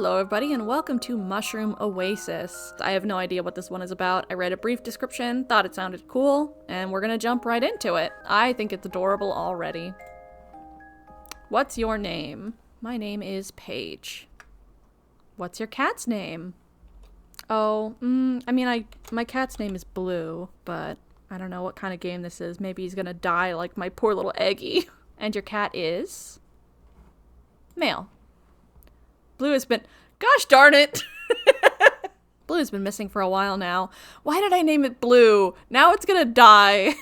Hello everybody and welcome to Mushroom Oasis. I have no idea what this one is about. I read a brief description, thought it sounded cool, and we're gonna jump right into it. I think it's adorable already. What's your name? My name is Paige. What's your cat's name? Oh, my cat's name is Blue, but I don't know what kind of game this is. Maybe he's gonna die like my poor little Eggie. And your cat is? Male. Blue has been- Gosh darn it! Blue has been missing for a while now. Why did I name it Blue? Now it's gonna die.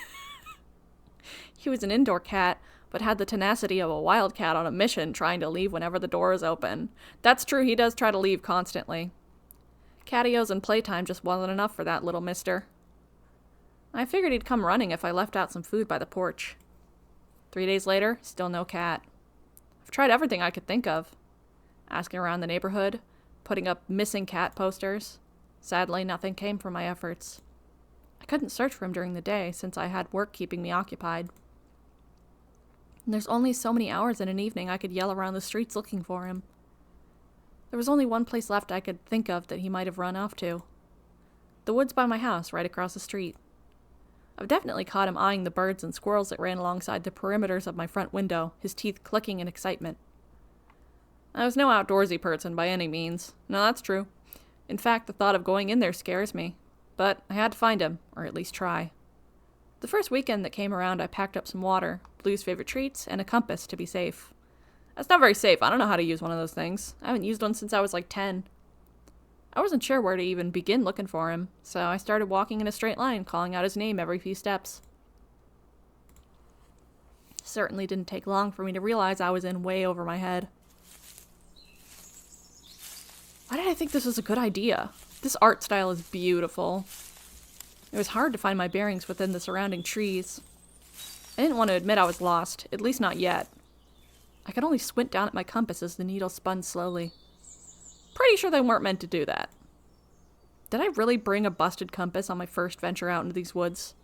He was an indoor cat, but had the tenacity of a wild cat on a mission, trying to leave whenever the door is open. That's true, he does try to leave constantly. Catios and playtime just wasn't enough for that little mister. I figured he'd come running if I left out some food by the porch. 3 days later, still no cat. I've tried everything I could think of. Asking around the neighborhood, putting up missing cat posters. Sadly, nothing came from my efforts. I couldn't search for him during the day since I had work keeping me occupied. And there's only so many hours in an evening I could yell around the streets looking for him. There was only one place left I could think of that he might have run off to. The woods by my house, right across the street. I've definitely caught him eyeing the birds and squirrels that ran alongside the perimeters of my front window, his teeth clicking in excitement. I was no outdoorsy person by any means. No, that's true. In fact, the thought of going in there scares me. But I had to find him, or at least try. The first weekend that came around, I packed up some water, Blue's favorite treats, and a compass to be safe. That's not very safe. I don't know how to use one of those things. I haven't used one since I was like 10. I wasn't sure where to even begin looking for him, so I started walking in a straight line, calling out his name every few steps. Certainly didn't take long for me to realize I was in way over my head. Why did I think this was a good idea? This art style is beautiful. It was hard to find my bearings within the surrounding trees. I didn't want to admit I was lost, at least not yet. I could only squint down at my compass as the needle spun slowly. Pretty sure they weren't meant to do that. Did I really bring a busted compass on my first venture out into these woods?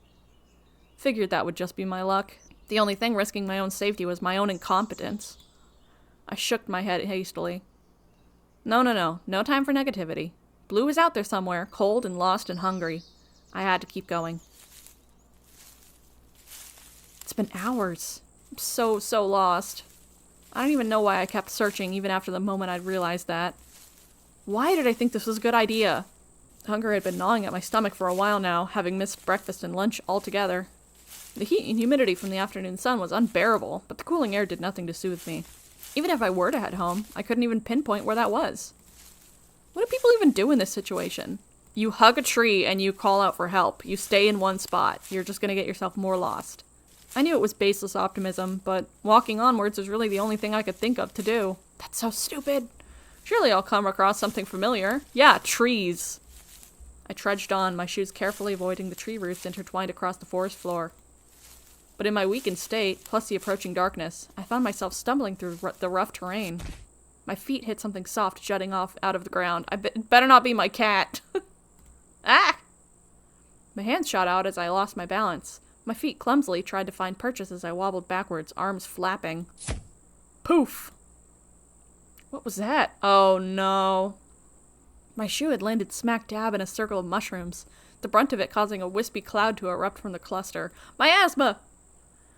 Figured that would just be my luck. The only thing risking my own safety was my own incompetence. I shook my head hastily. No time for negativity. Blue was out there somewhere, cold and lost and hungry. I had to keep going. It's been hours. I'm so lost. I don't even know why I kept searching even after the moment I'd realized that. Why did I think this was a good idea? Hunger had been gnawing at my stomach for a while now, having missed breakfast and lunch altogether. The heat and humidity from the afternoon sun was unbearable, but the cooling air did nothing to soothe me. Even if I were to head home, I couldn't even pinpoint where that was. What do people even do in this situation? You hug a tree and you call out for help. You stay in one spot. You're just gonna get yourself more lost. I knew it was baseless optimism, but walking onwards was really the only thing I could think of to do. That's so stupid. Surely I'll come across something familiar. Yeah, trees. I trudged on, my shoes carefully avoiding the tree roots intertwined across the forest floor. But in my weakened state, plus the approaching darkness, I found myself stumbling through the rough terrain. My feet hit something soft jutting off out of the ground. It better not be my cat. Ah! My hands shot out as I lost my balance. My feet clumsily tried to find purchase as I wobbled backwards, arms flapping. Poof! What was that? Oh no. My shoe had landed smack dab in a circle of mushrooms, the brunt of it causing a wispy cloud to erupt from the cluster. My asthma!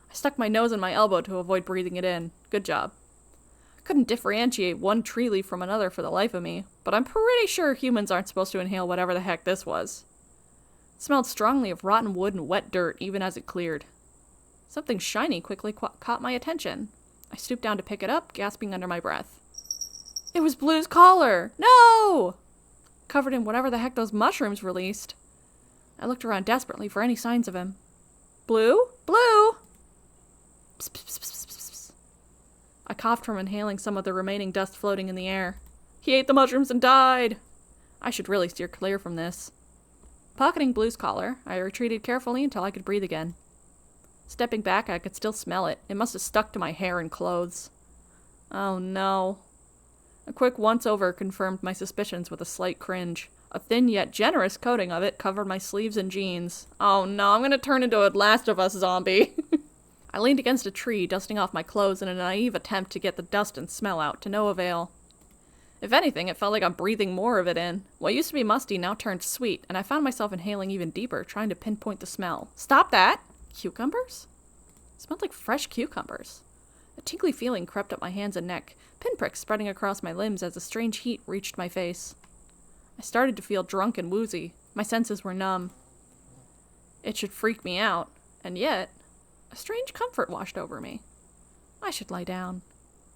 I stuck my nose in my elbow to avoid breathing it in. Good job. Couldn't differentiate one tree leaf from another for the life of me, but I'm pretty sure humans aren't supposed to inhale whatever the heck this was. It smelled strongly of rotten wood and wet dirt even as it cleared. Something shiny quickly caught my attention. I stooped down to pick it up, gasping under my breath. It was Blue's collar! No! Covered in whatever the heck those mushrooms released. I looked around desperately for any signs of him. Blue? Blue! Psst, psst, psst, psst, psst, psst. I coughed from inhaling some of the remaining dust floating in the air. He ate the mushrooms and died! I should really steer clear from this. Pocketing Blue's collar, I retreated carefully until I could breathe again. Stepping back, I could still smell it. It must have stuck to my hair and clothes. Oh no. A quick once-over confirmed my suspicions with a slight cringe. A thin yet generous coating of it covered my sleeves and jeans. Oh no, I'm gonna turn into a Last of Us zombie. I leaned against a tree, dusting off my clothes in a naive attempt to get the dust and smell out, to no avail. If anything, it felt like I'm breathing more of it in. What used to be musty now turned sweet, and I found myself inhaling even deeper, trying to pinpoint the smell. Stop that! Cucumbers? It smelled like fresh cucumbers. A tingly feeling crept up my hands and neck, pinpricks spreading across my limbs as a strange heat reached my face. I started to feel drunk and woozy. My senses were numb. It should freak me out, and yet, a strange comfort washed over me. I should lie down.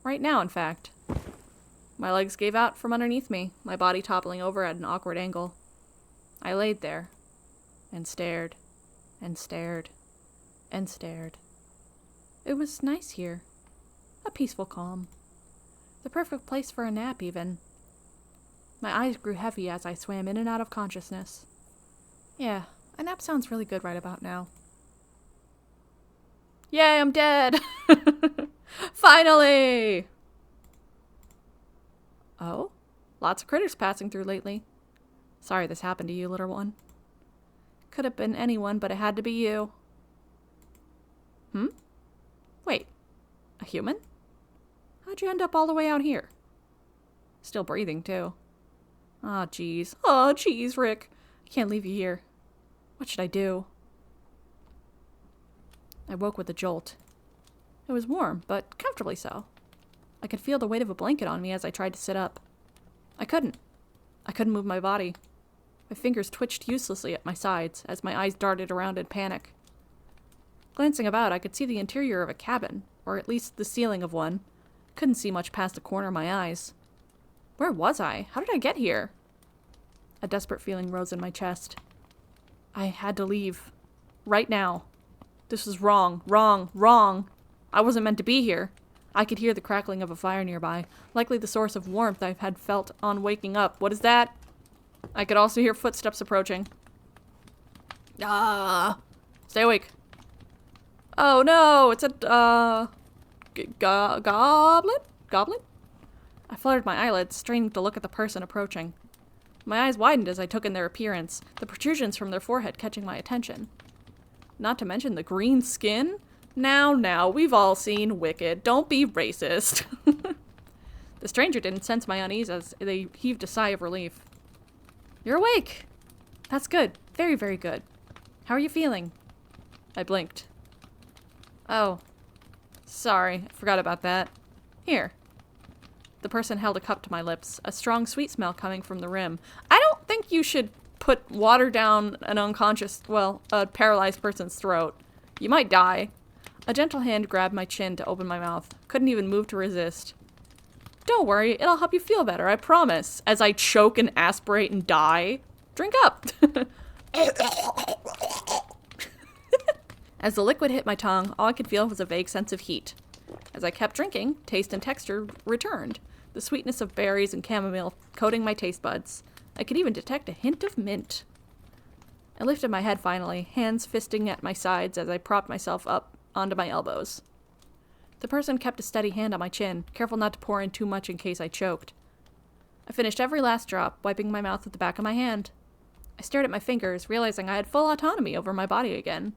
Right now, in fact. My legs gave out from underneath me, my body toppling over at an awkward angle. I laid there, and stared, and stared, and stared. It was nice here. A peaceful calm. The perfect place for a nap, even. My eyes grew heavy as I swam in and out of consciousness. Yeah, a nap sounds really good right about now. Yay, I'm dead! Finally! Oh? Lots of critters passing through lately. Sorry this happened to you, little one. Could have been anyone, but it had to be you. Wait. A human? How'd you end up all the way out here? Still breathing, too. Aw, jeez. Aw, jeez, Rick. I can't leave you here. What should I do? I woke with a jolt. It was warm, but comfortably so. I could feel the weight of a blanket on me as I tried to sit up. I couldn't. I couldn't move my body. My fingers twitched uselessly at my sides as my eyes darted around in panic. Glancing about, I could see the interior of a cabin, or at least the ceiling of one. Couldn't see much past the corner of my eyes. Where was I? How did I get here? A desperate feeling rose in my chest. I had to leave. Right now. This was wrong, wrong, wrong. I wasn't meant to be here. I could hear the crackling of a fire nearby, likely the source of warmth I had felt on waking up. What is that? I could also hear footsteps approaching. Stay awake. Oh no, it's a, goblin? Goblin? I fluttered my eyelids, straining to look at the person approaching. My eyes widened as I took in their appearance, the protrusions from their forehead catching my attention. Not to mention the green skin. Now, we've all seen Wicked. Don't be racist. The stranger didn't sense my unease as they heaved a sigh of relief. You're awake. That's good. Very, very good. How are you feeling? I blinked. Oh. Sorry, I forgot about that. Here. The person held a cup to my lips, a strong sweet smell coming from the rim. I don't think you should put water down a paralyzed person's throat. You might die. A gentle hand grabbed my chin to open my mouth. Couldn't even move to resist. Don't worry, it'll help you feel better, I promise. As I choke and aspirate and die. Drink up! As the liquid hit my tongue, all I could feel was a vague sense of heat. As I kept drinking, taste and texture returned. The sweetness of berries and chamomile coating my taste buds. I could even detect a hint of mint. I lifted my head finally, hands fisting at my sides as I propped myself up onto my elbows. The person kept a steady hand on my chin, careful not to pour in too much in case I choked. I finished every last drop, wiping my mouth with the back of my hand. I stared at my fingers, realizing I had full autonomy over my body again.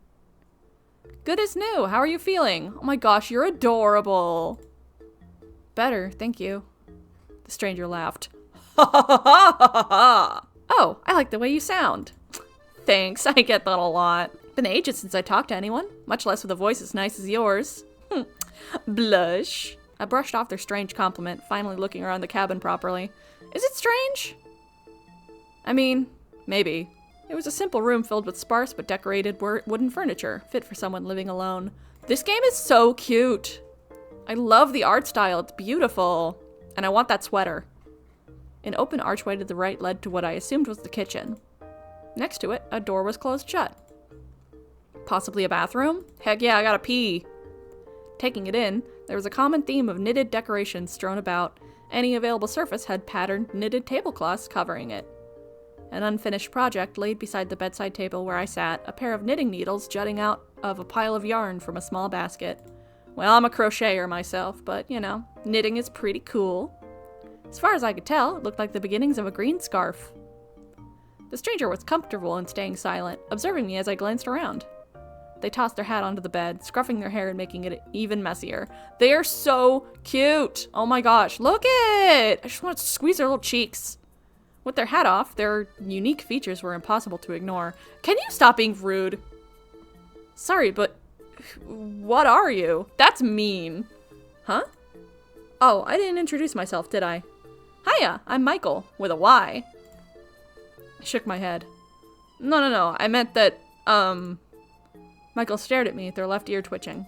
Good as new. How are you feeling? Oh my gosh, you're adorable. Better, thank you. The stranger laughed. Ha ha ha ha ha! Oh, I like the way you sound. Thanks, I get that a lot. Been ages since I talked to anyone, much less with a voice as nice as yours. Blush. I brushed off their strange compliment, finally looking around the cabin properly. Is it strange? I mean, maybe. It was a simple room filled with sparse but decorated wooden furniture, fit for someone living alone. This game is so cute. I love the art style, it's beautiful. And I want that sweater. An open archway to the right led to what I assumed was the kitchen. Next to it, a door was closed shut. Possibly a bathroom? Heck yeah, I gotta pee. Taking it in, there was a common theme of knitted decorations strewn about. Any available surface had patterned knitted tablecloths covering it. An unfinished project laid beside the bedside table where I sat, a pair of knitting needles jutting out of a pile of yarn from a small basket. Well, I'm a crocheter myself, but, you know, knitting is pretty cool. As far as I could tell, it looked like the beginnings of a green scarf. The stranger was comfortable in staying silent, observing me as I glanced around. They toss their hat onto the bed, scruffing their hair and making it even messier. They are so cute. Oh my gosh, look it! I just want to squeeze their little cheeks. With their hat off, their unique features were impossible to ignore. Can you stop being rude? Sorry, but what are you? That's mean. Huh? Oh, I didn't introduce myself, did I? Hiya, I'm Michael, with a Y. I shook my head. No, I meant that, Michael stared at me, their left ear twitching.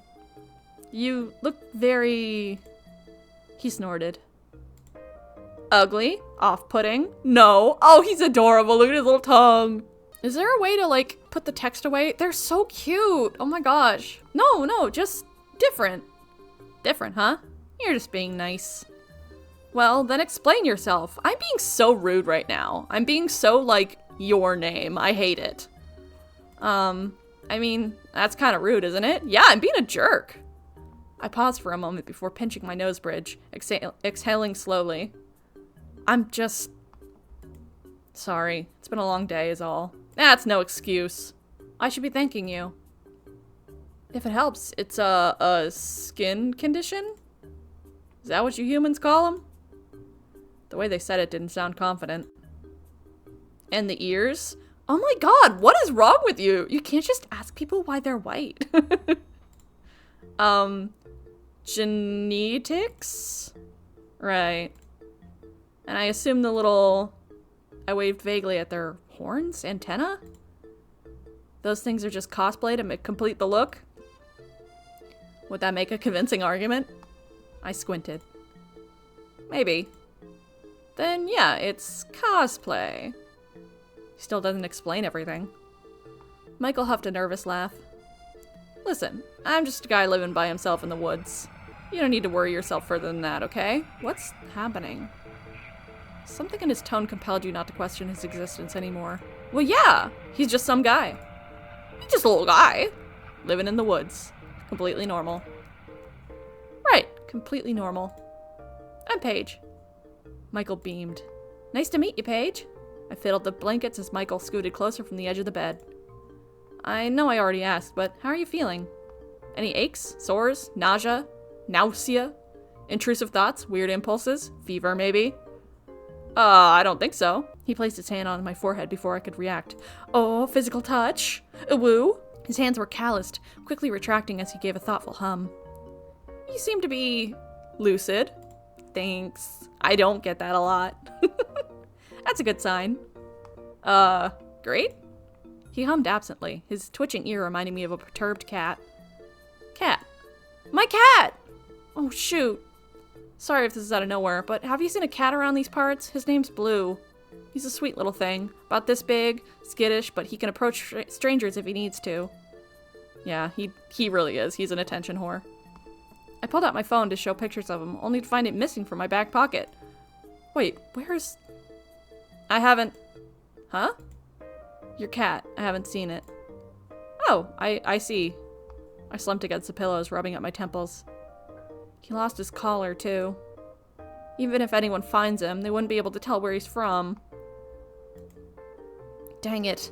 You look very... He snorted. Ugly? Off-putting? No. Oh, he's adorable. Look at his little tongue. Is there a way to, like, put the text away? They're so cute. Oh my gosh. No, just different. Different, huh? You're just being nice. Well, then explain yourself. I'm being so rude right now. I'm being so, like, your name. I hate it. I mean, that's kind of rude, isn't it? Yeah, I'm being a jerk. I paused for a moment before pinching my nose bridge, exhaling slowly. I'm just... Sorry. It's been a long day is all. That's no excuse. I should be thanking you. If it helps, it's a skin condition? Is that what you humans call them? The way they said it didn't sound confident. And the ears? Oh my god, what is wrong with you? You can't just ask people why they're white. Genetics? Right. And I assume the little... I waved vaguely at their horns? Antenna? Those things are just cosplay to complete the look? Would that make a convincing argument? I squinted. Maybe. Then yeah, it's cosplay. Still doesn't explain everything. Michael huffed a nervous laugh. Listen, I'm just a guy living by himself in the woods. You don't need to worry yourself further than that, okay? What's happening? Something in his tone compelled you not to question his existence anymore. Well, yeah! He's just some guy. He's just a little guy. Living in the woods. Completely normal. Right, completely normal. I'm Paige. Michael beamed. Nice to meet you, Paige. I fiddled the blankets as Michael scooted closer from the edge of the bed. I know I already asked, but how are you feeling? Any aches, sores, nausea, intrusive thoughts, weird impulses, fever maybe? I don't think so. He placed his hand on my forehead before I could react. Oh, physical touch? Woo? His hands were calloused, quickly retracting as he gave a thoughtful hum. You seem to be lucid. Thanks. I don't get that a lot. That's a good sign. Great? He hummed absently, his twitching ear reminding me of a perturbed cat. Cat. My cat! Oh, shoot. Sorry if this is out of nowhere, but have you seen a cat around these parts? His name's Blue. He's a sweet little thing. About this big, skittish, but he can approach strangers if he needs to. Yeah, he really is. He's an attention whore. I pulled out my phone to show pictures of him, only to find it missing from my back pocket. Wait, where's... I haven't... Huh? Your cat. I haven't seen it. Oh, I see. I slumped against the pillows, rubbing at my temples. He lost his collar, too. Even if anyone finds him, they wouldn't be able to tell where he's from. Dang it.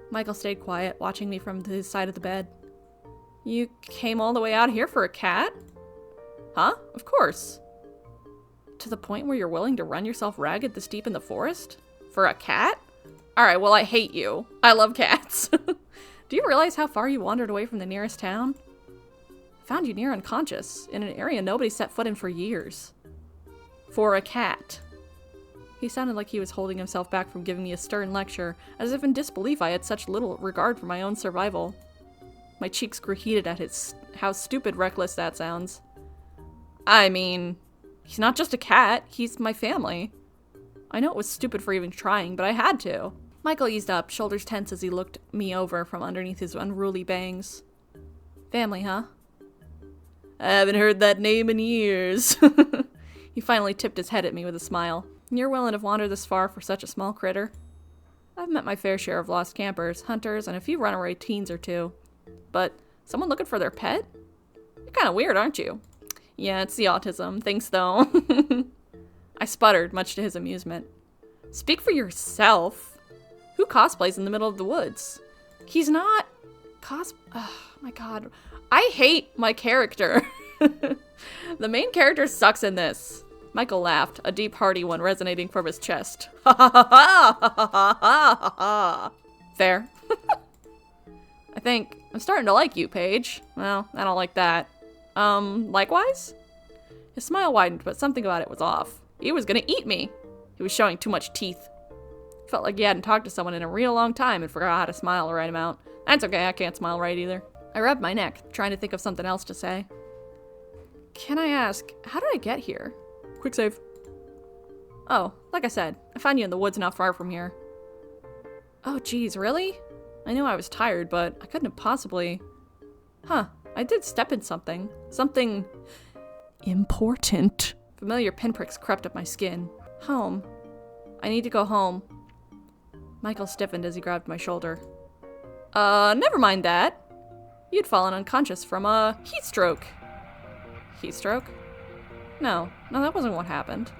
Michael stayed quiet, watching me from his side of the bed. You came all the way out here for a cat? Huh? Of course. To the point where you're willing to run yourself ragged this deep in the forest? For a cat? Alright, well, I hate you. I love cats. Do you realize how far you wandered away from the nearest town? I found you near unconscious, in an area nobody set foot in for years. For a cat. He sounded like he was holding himself back from giving me a stern lecture, as if in disbelief I had such little regard for my own survival. My cheeks grew heated at how stupid reckless that sounds. I mean, he's not just a cat, he's my family. I know it was stupid for even trying, but I had to. Michael eased up, shoulders tense as he looked me over from underneath his unruly bangs. Family, huh? I haven't heard that name in years. He finally tipped his head at me with a smile. You're willing to wander this far for such a small critter? I've met my fair share of lost campers, hunters, and a few runaway teens or two. But someone looking for their pet? You're kind of weird, aren't you? Yeah, it's the autism. Thanks, though. I sputtered, much to his amusement. Speak for yourself. Who cosplays in the middle of the woods? He's not... Oh my god. I hate my character. The main character sucks in this. Michael laughed, a deep, hearty one resonating from his chest. Ha ha ha ha ha ha ha ha. Fair. I think I'm starting to like you, Paige. Well, I don't like that. Likewise? His smile widened, but something about it was off. He was gonna eat me. He was showing too much teeth. Felt like he hadn't talked to someone in a real long time and forgot how to smile the right amount. That's okay, I can't smile right either. I rubbed my neck, trying to think of something else to say. Can I ask, how did I get here? Quick save. Oh, like I said, I found you in the woods not far from here. Oh geez, really? I knew I was tired, but I couldn't have possibly... Huh, I did step in something. Something... important. Familiar pinpricks crept up my skin. Home. I need to go home. Michael stiffened as he grabbed my shoulder. Never mind that. You'd fallen unconscious from a heat stroke. Heat stroke? No, that wasn't what happened.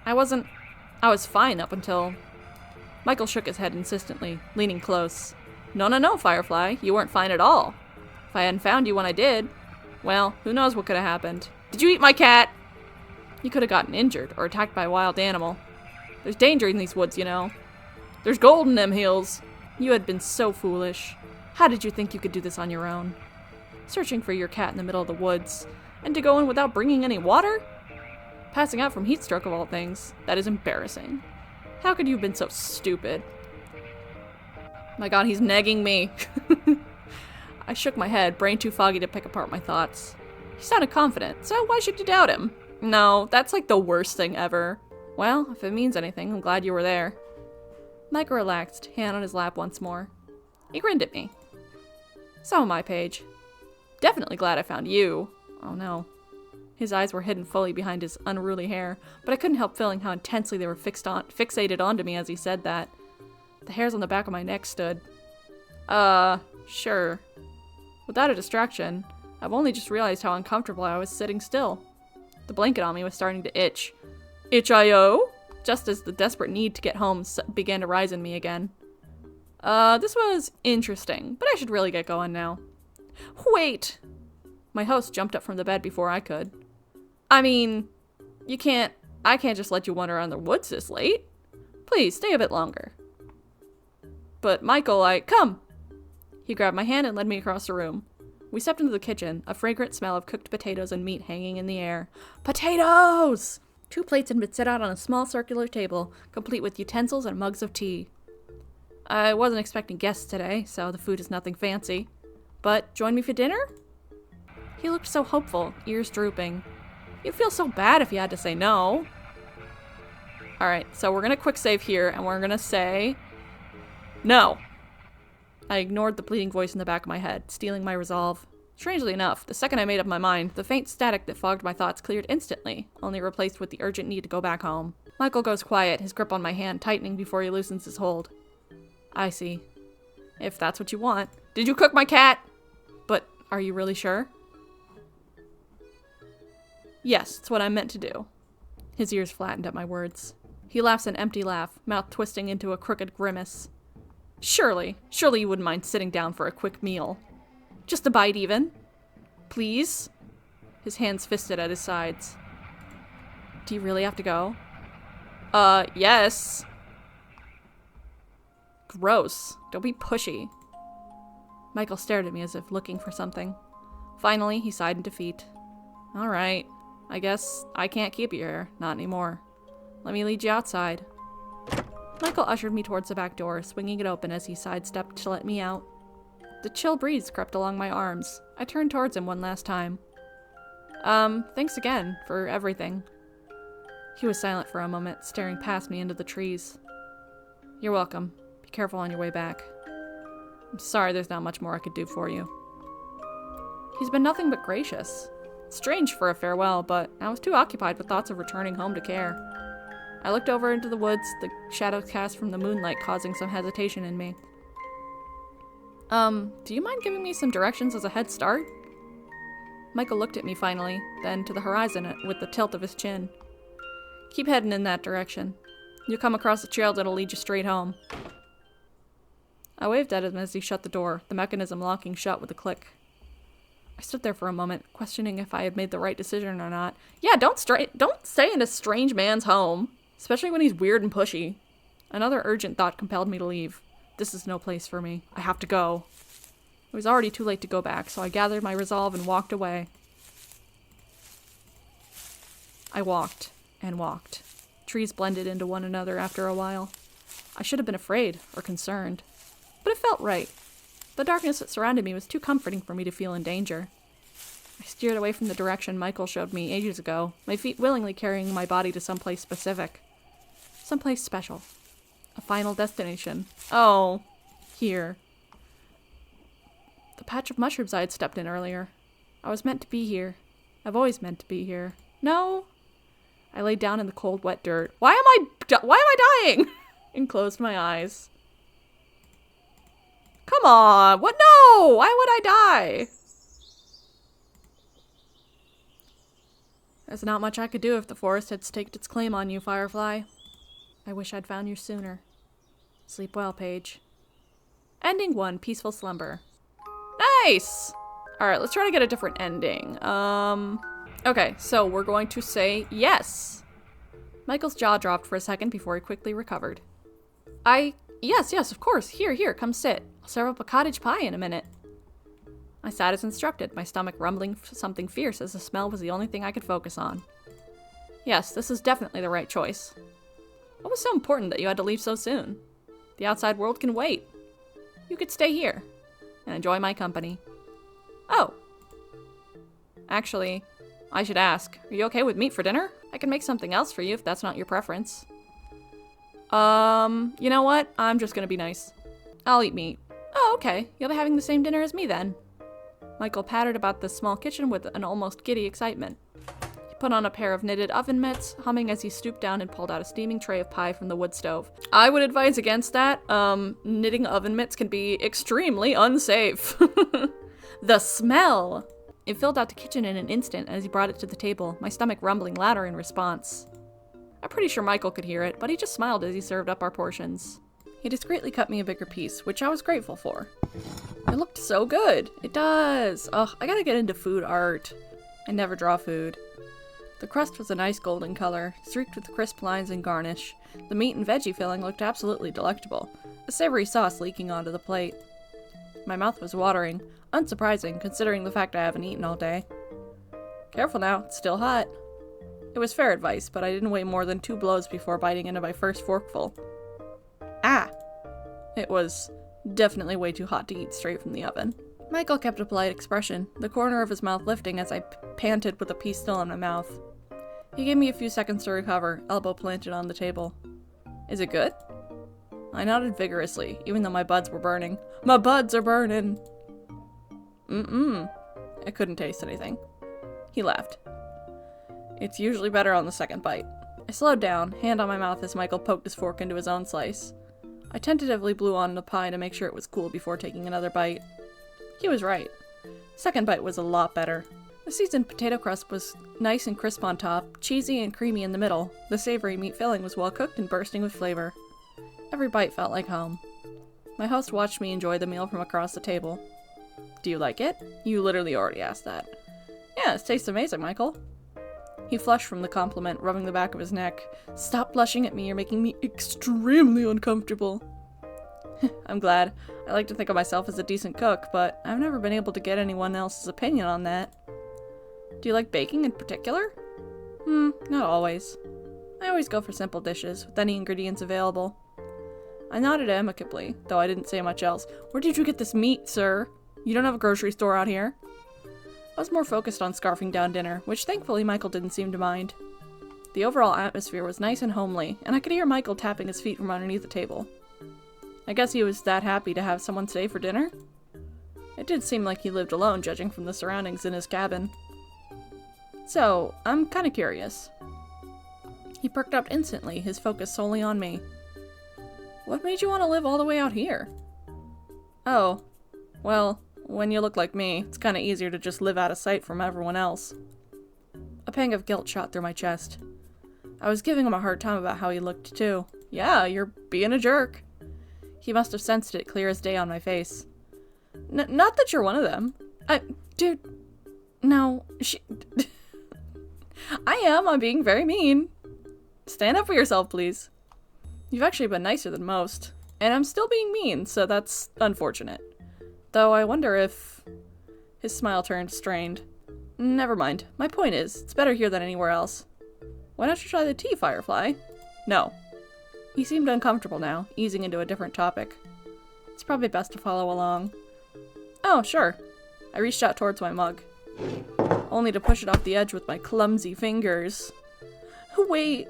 I was fine up until... Michael shook his head insistently, leaning close. No, Firefly, you weren't fine at all. If I hadn't found you when I did, well, who knows what could have happened. Did you eat my cat? You could have gotten injured or attacked by a wild animal. There's danger in these woods, you know. There's gold in them hills. You had been so foolish. How did you think you could do this on your own? Searching for your cat in the middle of the woods, and to go in without bringing any water? Passing out from heat stroke of all things. That is embarrassing. How could you have been so stupid? My god, he's negging me. I shook my head, brain too foggy to pick apart my thoughts. He sounded confident, so why should you doubt him? No, that's like the worst thing ever. Well, if it means anything, I'm glad you were there. Michael relaxed, hand on his lap once more. He grinned at me. So am I, Paige. Definitely glad I found you. Oh no. His eyes were hidden fully behind his unruly hair, but I couldn't help feeling how intensely they were fixated onto me as he said that. The hairs on the back of my neck stood. Sure. Without a distraction, I've only just realized how uncomfortable I was sitting still. The blanket on me was starting to itch. Itch-I-O? Just as the desperate need to get home began to rise in me again. This was interesting, but I should really get going now. Wait! My host jumped up from the bed before I could. I mean, I can't just let you wander around the woods this late. Please, stay a bit longer. But Michael, come! He grabbed my hand and led me across the room. We stepped into the kitchen, a fragrant smell of cooked potatoes and meat hanging in the air. Potatoes! 2 plates had been set out on a small circular table, complete with utensils and mugs of tea. I wasn't expecting guests today, so the food is nothing fancy. But join me for dinner? He looked so hopeful, ears drooping. You'd feel so bad if you had to say no. Alright, so we're gonna quick save here, and we're gonna say... no. I ignored the pleading voice in the back of my head, stealing my resolve. Strangely enough, the second I made up my mind, the faint static that fogged my thoughts cleared instantly, only replaced with the urgent need to go back home. Michael goes quiet, his grip on my hand tightening before he loosens his hold. I see. If that's what you want. Did you cook my cat? But are you really sure? Yes, it's what I meant to do. His ears flattened at my words. He laughs an empty laugh, mouth twisting into a crooked grimace. Surely you wouldn't mind sitting down for a quick meal. Just a bite even. Please? His hands fisted at his sides. Do you really have to go? Yes. Gross. Don't be pushy. Michael stared at me as if looking for something. Finally, he sighed in defeat. Alright. I guess I can't keep you here. Not anymore. Let me lead you outside. Michael ushered me towards the back door, swinging it open as he sidestepped to let me out. The chill breeze crept along my arms. I turned towards him one last time. Thanks again for everything. He was silent for a moment, staring past me into the trees. You're welcome. Be careful on your way back. I'm sorry there's not much more I could do for you. He's been nothing but gracious. Strange for a farewell, but I was too occupied with thoughts of returning home to care. I looked over into the woods, the shadows cast from the moonlight causing some hesitation in me. Do you mind giving me some directions as a head start? Michael looked at me finally, then to the horizon with the tilt of his chin. Keep heading in that direction. You'll come across a trail that'll lead you straight home. I waved at him as he shut the door, the mechanism locking shut with a click. I stood there for a moment, questioning if I had made the right decision or not. Yeah, don't stay in a strange man's home, especially when he's weird and pushy. Another urgent thought compelled me to leave. This is no place for me. I have to go. It was already too late to go back, so I gathered my resolve and walked away. I walked and walked. Trees blended into one another after a while. I should have been afraid or concerned, but it felt right. The darkness that surrounded me was too comforting for me to feel in danger. I steered away from the direction Michael showed me ages ago, my feet willingly carrying my body to someplace specific. Someplace special. A final destination. Oh, here. The patch of mushrooms I had stepped in earlier. I was meant to be here. I've always meant to be here. No. I lay down in the cold, wet dirt. Why am I dying? And closed my eyes. Come on. What? No. Why would I die? There's not much I could do if the forest had staked its claim on you, Firefly. I wish I'd found you sooner. Sleep well, Paige. Ending 1, peaceful slumber. Nice! Alright, let's try to get a different ending. Okay, so we're going to say yes. Michael's jaw dropped for a second before he quickly recovered. Yes, of course. Here, come sit. I'll serve up a cottage pie in a minute. I sat as instructed, my stomach rumbling something fierce as the smell was the only thing I could focus on. Yes, this is definitely the right choice. What was so important that you had to leave so soon? The outside world can wait. You could stay here and enjoy my company. Oh. Actually, I should ask, are you okay with meat for dinner? I can make something else for you if that's not your preference. You know what? I'm just gonna be nice. I'll eat meat. Oh, okay. You'll be having the same dinner as me then. Michael pattered about the small kitchen with an almost giddy excitement. He put on a pair of knitted oven mitts, humming as he stooped down and pulled out a steaming tray of pie from the wood stove. I would advise against that. Knitting oven mitts can be extremely unsafe. The smell! It filled out the kitchen in an instant as he brought it to the table, my stomach rumbling louder in response. I'm pretty sure Michael could hear it, but he just smiled as he served up our portions. He discreetly cut me a bigger piece, which I was grateful for. It looked so good. It does. Ugh, I gotta get into food art. I never draw food. The crust was a nice golden color, streaked with crisp lines and garnish. The meat and veggie filling looked absolutely delectable, a savory sauce leaking onto the plate. My mouth was watering, unsurprising considering the fact I haven't eaten all day. Careful now, it's still hot. It was fair advice, but I didn't wait more than 2 blows before biting into my first forkful. Ah! It was definitely way too hot to eat straight from the oven. Michael kept a polite expression, the corner of his mouth lifting as I panted with the piece still in my mouth. He gave me a few seconds to recover, elbow planted on the table. Is it good? I nodded vigorously, even though my buds were burning. My buds are burning! I couldn't taste anything. He laughed. It's usually better on the second bite. I slowed down, hand on my mouth as Michael poked his fork into his own slice. I tentatively blew on the pie to make sure it was cool before taking another bite. He was right. Second bite was a lot better. The seasoned potato crust was nice and crisp on top, cheesy and creamy in the middle. The savory meat filling was well cooked and bursting with flavor. Every bite felt like home. My host watched me enjoy the meal from across the table. Do you like it? You literally already asked that. Yeah, it tastes amazing, Michael. He flushed from the compliment, rubbing the back of his neck. Stop blushing at me, you're making me extremely uncomfortable. I'm glad. I like to think of myself as a decent cook, but I've never been able to get anyone else's opinion on that. Do you like baking in particular? Not always. I always go for simple dishes, with any ingredients available. I nodded amicably, though I didn't say much else. Where did you get this meat, sir? You don't have a grocery store out here? I was more focused on scarfing down dinner, which thankfully Michael didn't seem to mind. The overall atmosphere was nice and homely, and I could hear Michael tapping his feet from underneath the table. I guess he was that happy to have someone stay for dinner? It did seem like he lived alone, judging from the surroundings in his cabin. So, I'm kinda curious. He perked up instantly, his focus solely on me. What made you want to live all the way out here? Oh, well, when you look like me, it's kinda easier to just live out of sight from everyone else. A pang of guilt shot through my chest. I was giving him a hard time about how he looked, too. Yeah, you're being a jerk. He must have sensed it clear as day on my face. Not that you're one of them. Dude, no, I am, I'm being very mean. Stand up for yourself, please. You've actually been nicer than most. And I'm still being mean, so that's unfortunate. Though I wonder if... His smile turned strained. Never mind. My point is, it's better here than anywhere else. Why don't you try the tea, Firefly? No. He seemed uncomfortable now, easing into a different topic. It's probably best to follow along. Oh, sure. I reached out towards my mug, only to push it off the edge with my clumsy fingers. Wait!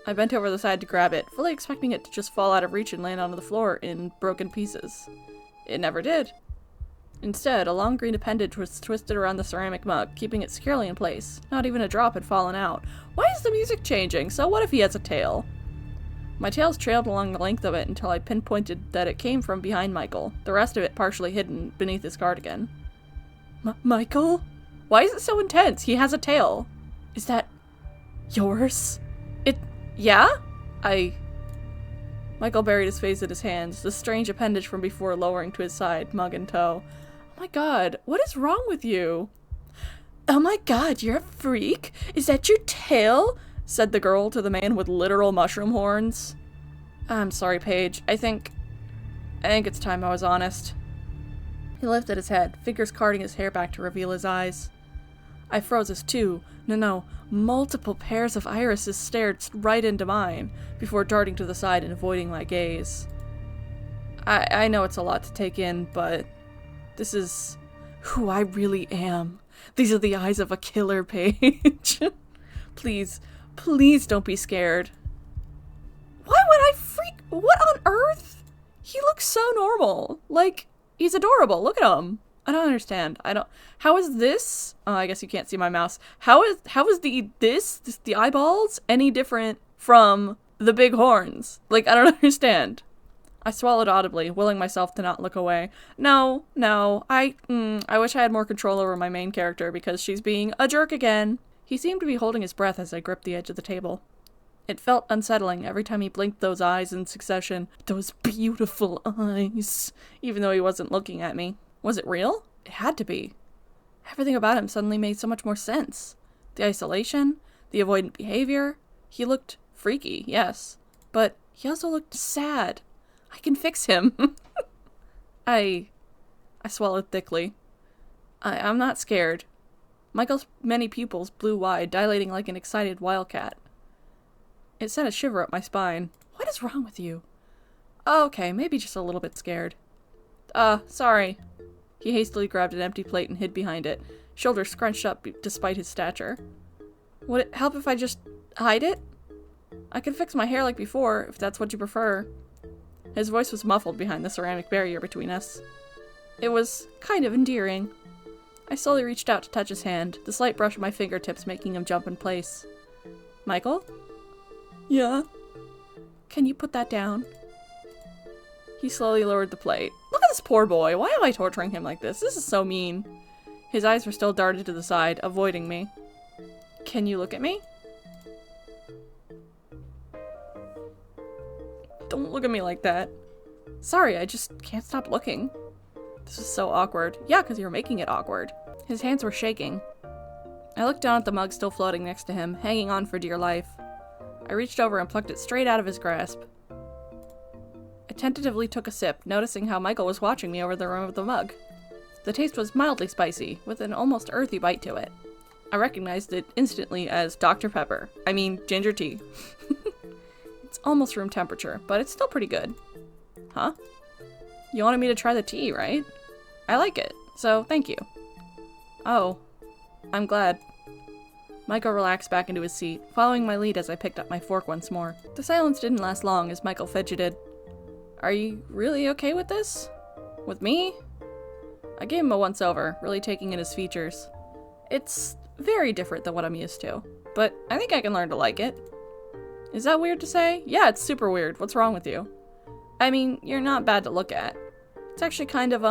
I bent over the side to grab it, fully expecting it to just fall out of reach and land onto the floor in broken pieces. It never did. Instead, a long green appendage was twisted around the ceramic mug, keeping it securely in place. Not even a drop had fallen out. Why is the music changing? So what if he has a tail? My tails trailed along the length of it until I pinpointed that it came from behind Michael, the rest of it partially hidden beneath his cardigan. Michael? Why is it so intense? He has a tail. Is that... yours? Yeah? Michael buried his face in his hands, the strange appendage from before lowering to his side, mug in tow. Oh my god, what is wrong with you? Oh my god, you're a freak? Is that your tail? Said the girl to the man with literal mushroom horns. I'm sorry, Paige. I think it's time I was honest. He lifted his head, fingers carding his hair back to reveal his eyes. I froze as multiple pairs of irises stared right into mine, before darting to the side and avoiding my gaze. I know it's a lot to take in, but this is who I really am. These are the eyes of a killer, Paige. Please don't be scared. Why would I freak? What on earth? He looks so normal. Like, he's adorable. Look at him. I don't understand. How is this? Oh, I guess you can't see my mouse. How is the eyeballs any different from the big horns? Like, I don't understand. I swallowed audibly, willing myself to not look away. No, I wish I had more control over my main character because she's being a jerk again. He seemed to be holding his breath as I gripped the edge of the table. It felt unsettling every time he blinked those eyes in succession. Those beautiful eyes. Even though he wasn't looking at me. Was it real? It had to be. Everything about him suddenly made so much more sense. The isolation, the avoidant behavior. He looked freaky, yes. But he also looked sad. I can fix him. I swallowed thickly. I'm not scared. Michael's many pupils blew wide, dilating like an excited wildcat. It sent a shiver up my spine. What is wrong with you? Oh, okay, maybe just a little bit scared. Sorry. He hastily grabbed an empty plate and hid behind it, shoulders scrunched up despite his stature. Would it help if I just hide it? I could fix my hair like before, if that's what you prefer. His voice was muffled behind the ceramic barrier between us. It was kind of endearing. I slowly reached out to touch his hand, the slight brush of my fingertips making him jump in place. Michael? Yeah? Can you put that down? He slowly lowered the plate. Look at this poor boy. Why am I torturing him like this? This is so mean. His eyes were still darted to the side, avoiding me. Can you look at me? Don't look at me like that. Sorry, I just can't stop looking. This is so awkward. Yeah, because you're making it awkward. His hands were shaking. I looked down at the mug still floating next to him, hanging on for dear life. I reached over and plucked it straight out of his grasp. I tentatively took a sip, noticing how Michael was watching me over the rim of the mug. The taste was mildly spicy, with an almost earthy bite to it. I recognized it instantly as Dr. Pepper. I mean, ginger tea. It's almost room temperature, but it's still pretty good. Huh? You wanted me to try the tea, right? I like it, so thank you. Oh, I'm glad. Michael relaxed back into his seat, following my lead as I picked up my fork once more. The silence didn't last long as Michael fidgeted. Are you really okay with this? With me? I gave him a once-over, really taking in his features. It's very different than what I'm used to, but I think I can learn to like it. Is that weird to say? Yeah, it's super weird. What's wrong with you? I mean, you're not bad to look at. It's actually kind of,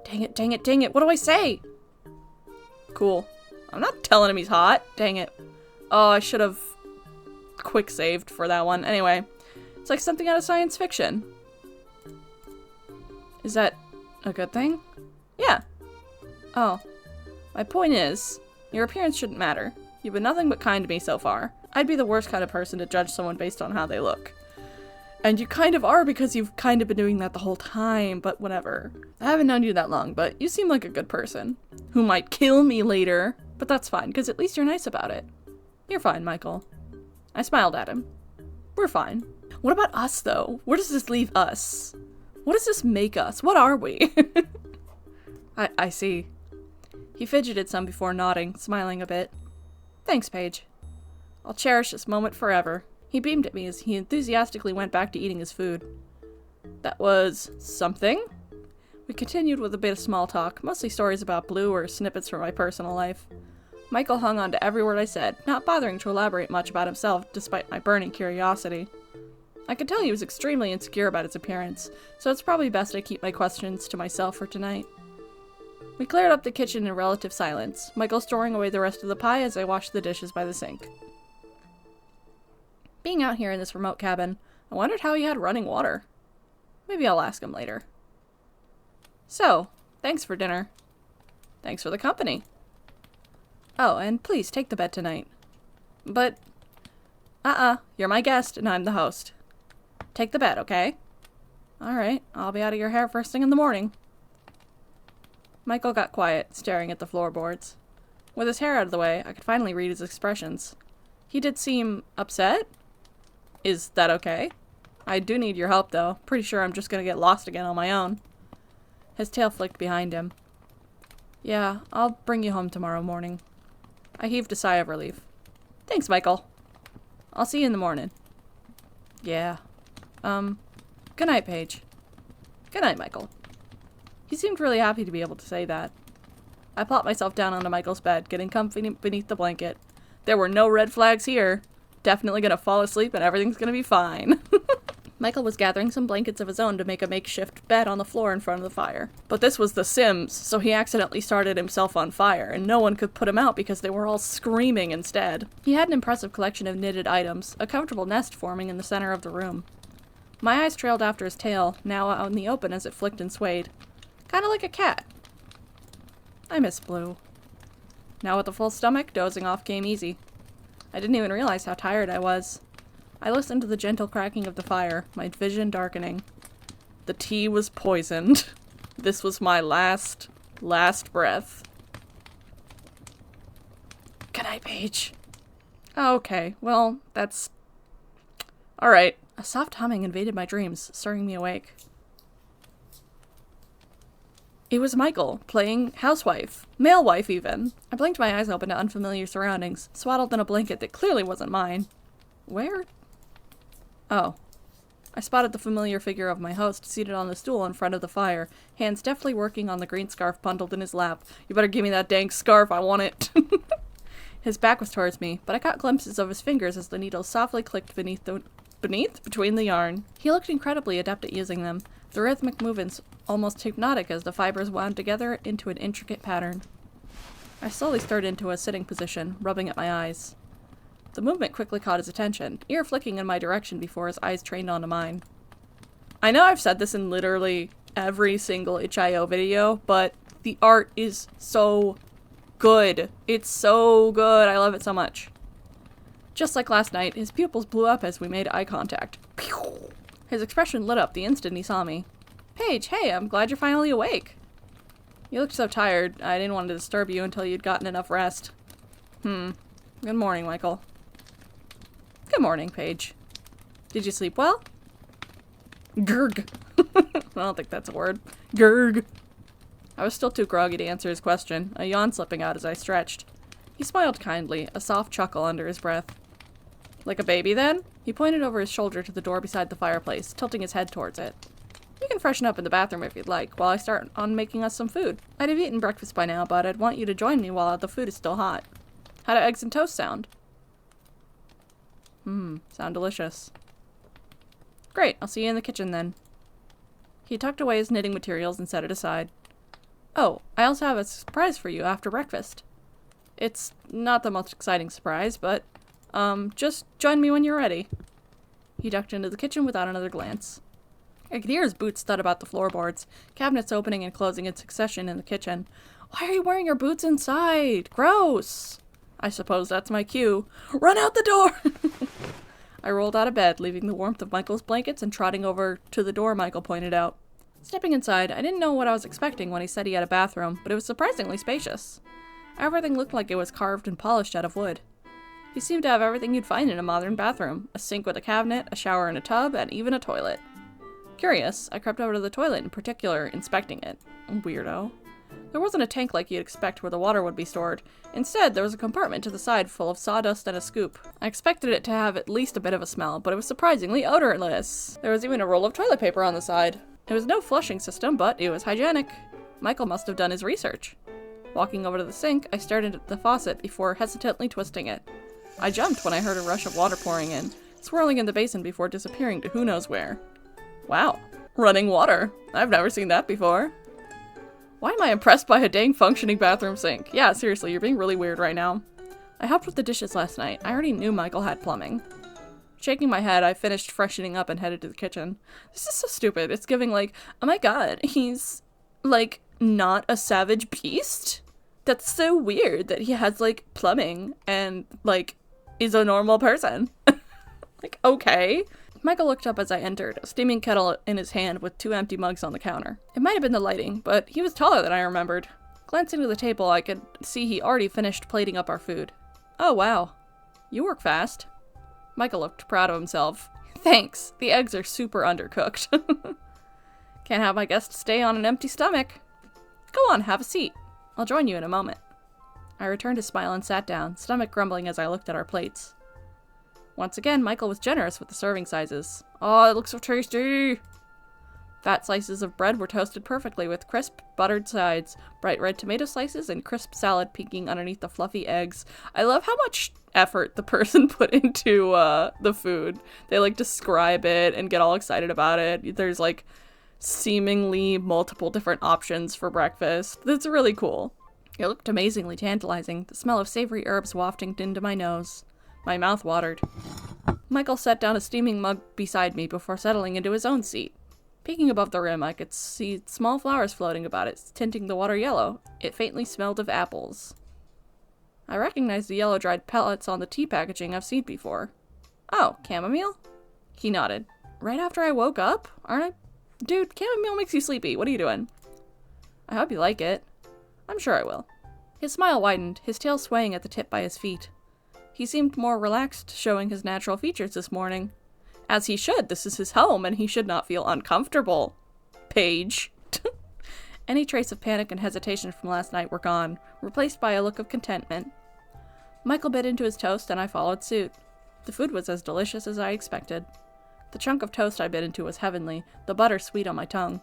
Dang it, what do I say? Cool. I'm not telling him he's hot. Dang it. Oh, I should have quick saved for that one. Anyway, it's like something out of science fiction. Is that a good thing? Yeah. Oh. My point is, your appearance shouldn't matter. You've been nothing but kind to me so far. I'd be the worst kind of person to judge someone based on how they look. And you kind of are because you've kind of been doing that the whole time, but whatever. I haven't known you that long, but you seem like a good person. Who might kill me later, but that's fine, because at least you're nice about it. You're fine, Michael. I smiled at him. We're fine. What about us, though? Where does this leave us? What does this make us? What are we? I see. He fidgeted some before nodding, smiling a bit. Thanks, Paige. I'll cherish this moment forever. He beamed at me as he enthusiastically went back to eating his food. That was something. We continued with a bit of small talk, mostly stories about Blue or snippets from my personal life. Michael hung on to every word I said, not bothering to elaborate much about himself despite my burning curiosity. I could tell he was extremely insecure about his appearance, so it's probably best I keep my questions to myself for tonight. We cleared up the kitchen in relative silence, Michael storing away the rest of the pie as I washed the dishes by the sink. Being out here in this remote cabin, I wondered how he had running water. Maybe I'll ask him later. So, thanks for dinner. Thanks for the company. Oh, and please take the bed tonight. But, you're my guest and I'm the host. Take the bed, okay? Alright, I'll be out of your hair first thing in the morning. Michael got quiet, staring at the floorboards. With his hair out of the way, I could finally read his expressions. He did seem upset? Is that okay? I do need your help, though. Pretty sure I'm just gonna get lost again on my own. His tail flicked behind him. Yeah, I'll bring you home tomorrow morning. I heaved a sigh of relief. Thanks, Michael. I'll see you in the morning. Yeah. Good night, Paige. Good night, Michael. He seemed really happy to be able to say that. I plopped myself down onto Michael's bed, getting comfy beneath the blanket. There were no red flags here. Definitely gonna fall asleep and everything's gonna be fine. Michael was gathering some blankets of his own to make a makeshift bed on the floor in front of the fire. But this was The Sims, so he accidentally started himself on fire, and no one could put him out because they were all screaming instead. He had an impressive collection of knitted items, a comfortable nest forming in the center of the room. My eyes trailed after his tail, now out in the open as it flicked and swayed. Kinda like a cat. I miss Blue. Now with a full stomach, dozing off came easy. I didn't even realize how tired I was. I listened to the gentle cracking of the fire, my vision darkening. The tea was poisoned. This was my last breath. Good night, Paige. Okay, well, that's... Alright. A soft humming invaded my dreams, stirring me awake. It was Michael, playing housewife. Male wife, even. I blinked my eyes open to unfamiliar surroundings, swaddled in a blanket that clearly wasn't mine. Where? Oh. I spotted the familiar figure of my host seated on the stool in front of the fire, hands deftly working on the green scarf bundled in his lap. You better give me that dang scarf, I want it. His back was towards me, but I caught glimpses of his fingers as the needles softly clicked between the yarn. He looked incredibly adept at using them, the rhythmic movements almost hypnotic as the fibers wound together into an intricate pattern. I slowly stirred into a sitting position, rubbing at my eyes. The movement quickly caught his attention, ear flicking in my direction before his eyes trained onto mine. I know I've said this in literally every single itch.io video, but the art is so good. It's so good. I love it so much. Just like last night, his pupils blew up as we made eye contact. Pew! His expression lit up the instant he saw me. Paige, hey, I'm glad you're finally awake. You looked so tired, I didn't want to disturb you until you'd gotten enough rest. Good morning, Michael. Good morning, Paige. Did you sleep well? Gurg. I don't think that's a word. Gurg. I was still too groggy to answer his question, a yawn slipping out as I stretched. He smiled kindly, a soft chuckle under his breath. Like a baby, then? He pointed over his shoulder to the door beside the fireplace, tilting his head towards it. You can freshen up in the bathroom if you'd like, while I start on making us some food. I'd have eaten breakfast by now, but I'd want you to join me while the food is still hot. How do eggs and toast sound? Sound delicious. Great, I'll see you in the kitchen then. He tucked away his knitting materials and set it aside. Oh, I also have a surprise for you after breakfast. It's not the most exciting surprise, but, just join me when you're ready. He ducked into the kitchen without another glance. I could hear his boots thud about the floorboards, cabinets opening and closing in succession in the kitchen. Why are you wearing your boots inside? Gross! I suppose that's my cue. Run out the door! I rolled out of bed, leaving the warmth of Michael's blankets and trotting over to the door Michael pointed out. Stepping inside, I didn't know what I was expecting when he said he had a bathroom, but it was surprisingly spacious. Everything looked like it was carved and polished out of wood. He seemed to have everything you'd find in a modern bathroom. A sink with a cabinet, a shower and a tub, and even a toilet. Curious, I crept over to the toilet in particular, inspecting it. Weirdo. There wasn't a tank like you'd expect where the water would be stored. Instead, there was a compartment to the side full of sawdust and a scoop. I expected it to have at least a bit of a smell, but it was surprisingly odorless. There was even a roll of toilet paper on the side. There was no flushing system, but it was hygienic. Michael must have done his research. Walking over to the sink, I stared at the faucet before hesitantly twisting it. I jumped when I heard a rush of water pouring in, swirling in the basin before disappearing to who knows where. Wow, running water. I've never seen that before. Why am I impressed by a dang functioning bathroom sink? Yeah, seriously, you're being really weird right now. I helped with the dishes last night. I already knew Michael had plumbing. Shaking my head, I finished freshening up and headed to the kitchen. This is so stupid. It's giving like, oh my god, he's, like, not a savage beast? That's so weird that he has, like, plumbing and, like, is a normal person. Like, okay. Michael looked up as I entered, a steaming kettle in his hand with 2 empty mugs on the counter. It might have been the lighting, but he was taller than I remembered. Glancing to the table, I could see he already finished plating up our food. Oh, wow. You work fast. Michael looked proud of himself. Thanks. The eggs are super undercooked. Can't have my guests stay on an empty stomach. Go on, have a seat. I'll join you in a moment. I returned his smile and sat down, stomach grumbling as I looked at our plates. Once again, Michael was generous with the serving sizes. Oh, it looks so tasty! Fat slices of bread were toasted perfectly with crisp, buttered sides, bright red tomato slices, and crisp salad peeking underneath the fluffy eggs. I love how much effort the person put into the food. They, like, describe it and get all excited about it. There's, like, seemingly multiple different options for breakfast. That's really cool. It looked amazingly tantalizing, the smell of savory herbs wafting into my nose. My mouth watered. Michael set down a steaming mug beside me before settling into his own seat. Peeking above the rim, I could see small flowers floating about it, tinting the water yellow. It faintly smelled of apples. I recognized the yellow dried pellets on the tea packaging I've seen before. Oh, chamomile? He nodded. Right after I woke up? Aren't I? Dude, chamomile makes you sleepy. What are you doing? I hope you like it. I'm sure I will. His smile widened, his tail swaying at the tip by his feet. He seemed more relaxed, showing his natural features this morning. As he should. This is his home, and he should not feel uncomfortable. Paige. Any trace of panic and hesitation from last night were gone, replaced by a look of contentment. Michael bit into his toast, and I followed suit. The food was as delicious as I expected. The chunk of toast I bit into was heavenly, the butter sweet on my tongue.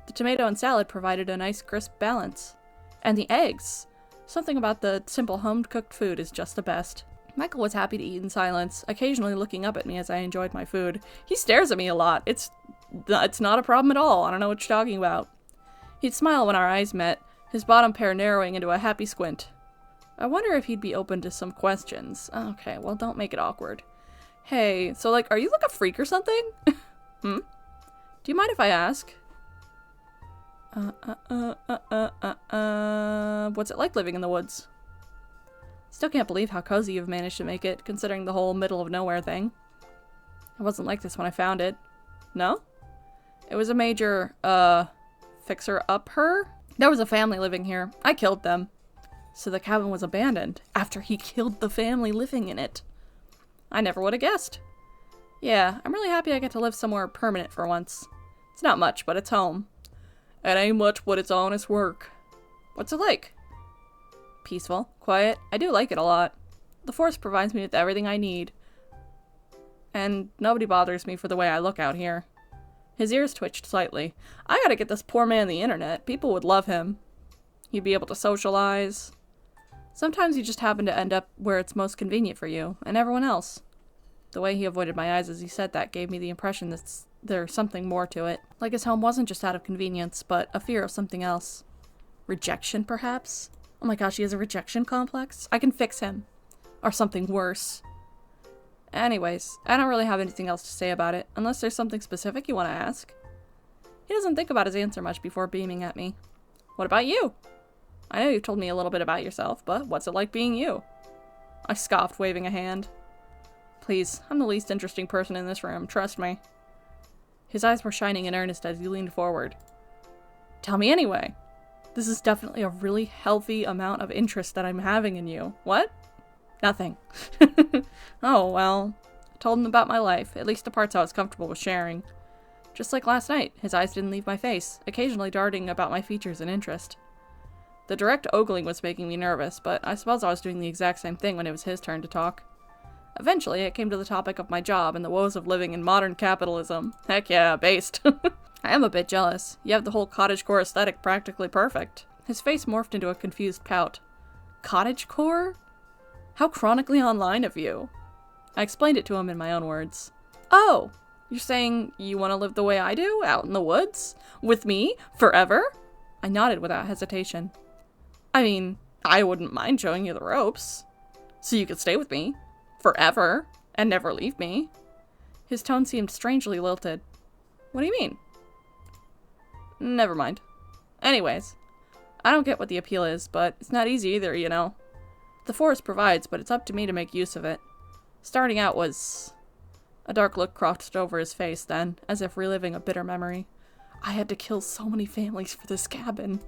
The tomato and salad provided a nice crisp balance. And the eggs! Something about the simple home-cooked food is just the best. Michael was happy to eat in silence, occasionally looking up at me as I enjoyed my food. He stares at me a lot. It's not a problem at all. I don't know what you're talking about. He'd smile when our eyes met, his bottom pair narrowing into a happy squint. I wonder if he'd be open to some questions. Okay, well, don't make it awkward. Hey, so, like, are you like a freak or something? Do you mind if I ask? What's it like living in the woods? Still can't believe how cozy you've managed to make it, considering the whole middle of nowhere thing. It wasn't like this when I found it. No? It was a major, fixer-upper? There was a family living here. I killed them. So the cabin was abandoned, after he killed the family living in it. I never would have guessed. Yeah, I'm really happy I get to live somewhere permanent for once. It's not much, but it's home. It ain't much, but it's honest work. What's it like? Peaceful, quiet. I do like it a lot. The forest provides me with everything I need. And nobody bothers me for the way I look out here. His ears twitched slightly. I gotta get this poor man the internet. People would love him. He'd be able to socialize. Sometimes you just happen to end up where it's most convenient for you, and everyone else. The way he avoided my eyes as he said that gave me the impression that there's something more to it. Like his home wasn't just out of convenience, but a fear of something else. Rejection, perhaps? Oh my gosh, he has a rejection complex? I can fix him. Or something worse. Anyways, I don't really have anything else to say about it, unless there's something specific you want to ask. He doesn't think about his answer much before beaming at me. What about you? I know you've told me a little bit about yourself, but what's it like being you? I scoffed, waving a hand. Please, I'm the least interesting person in this room, trust me. His eyes were shining in earnest as he leaned forward. Tell me anyway. This is definitely a really healthy amount of interest that I'm having in you. What? Nothing. Oh, well. I told him about my life, at least the parts I was comfortable with sharing. Just like last night, his eyes didn't leave my face, occasionally darting about my features in interest. The direct ogling was making me nervous, but I suppose I was doing the exact same thing when it was his turn to talk. Eventually, it came to the topic of my job and the woes of living in modern capitalism. Heck yeah, based. I am a bit jealous. You have the whole cottagecore aesthetic practically perfect. His face morphed into a confused pout. Cottagecore? How chronically online of you. I explained it to him in my own words. Oh, you're saying you want to live the way I do, out in the woods? With me? Forever? I nodded without hesitation. I mean, I wouldn't mind showing you the ropes. So you could stay with me. Forever. And never leave me. His tone seemed strangely lilted. What do you mean? Never mind. Anyways, I don't get what the appeal is, but it's not easy either, you know. The forest provides, but it's up to me to make use of it. Starting out was... A dark look crossed over his face then, as if reliving a bitter memory. I had to kill so many families for this cabin.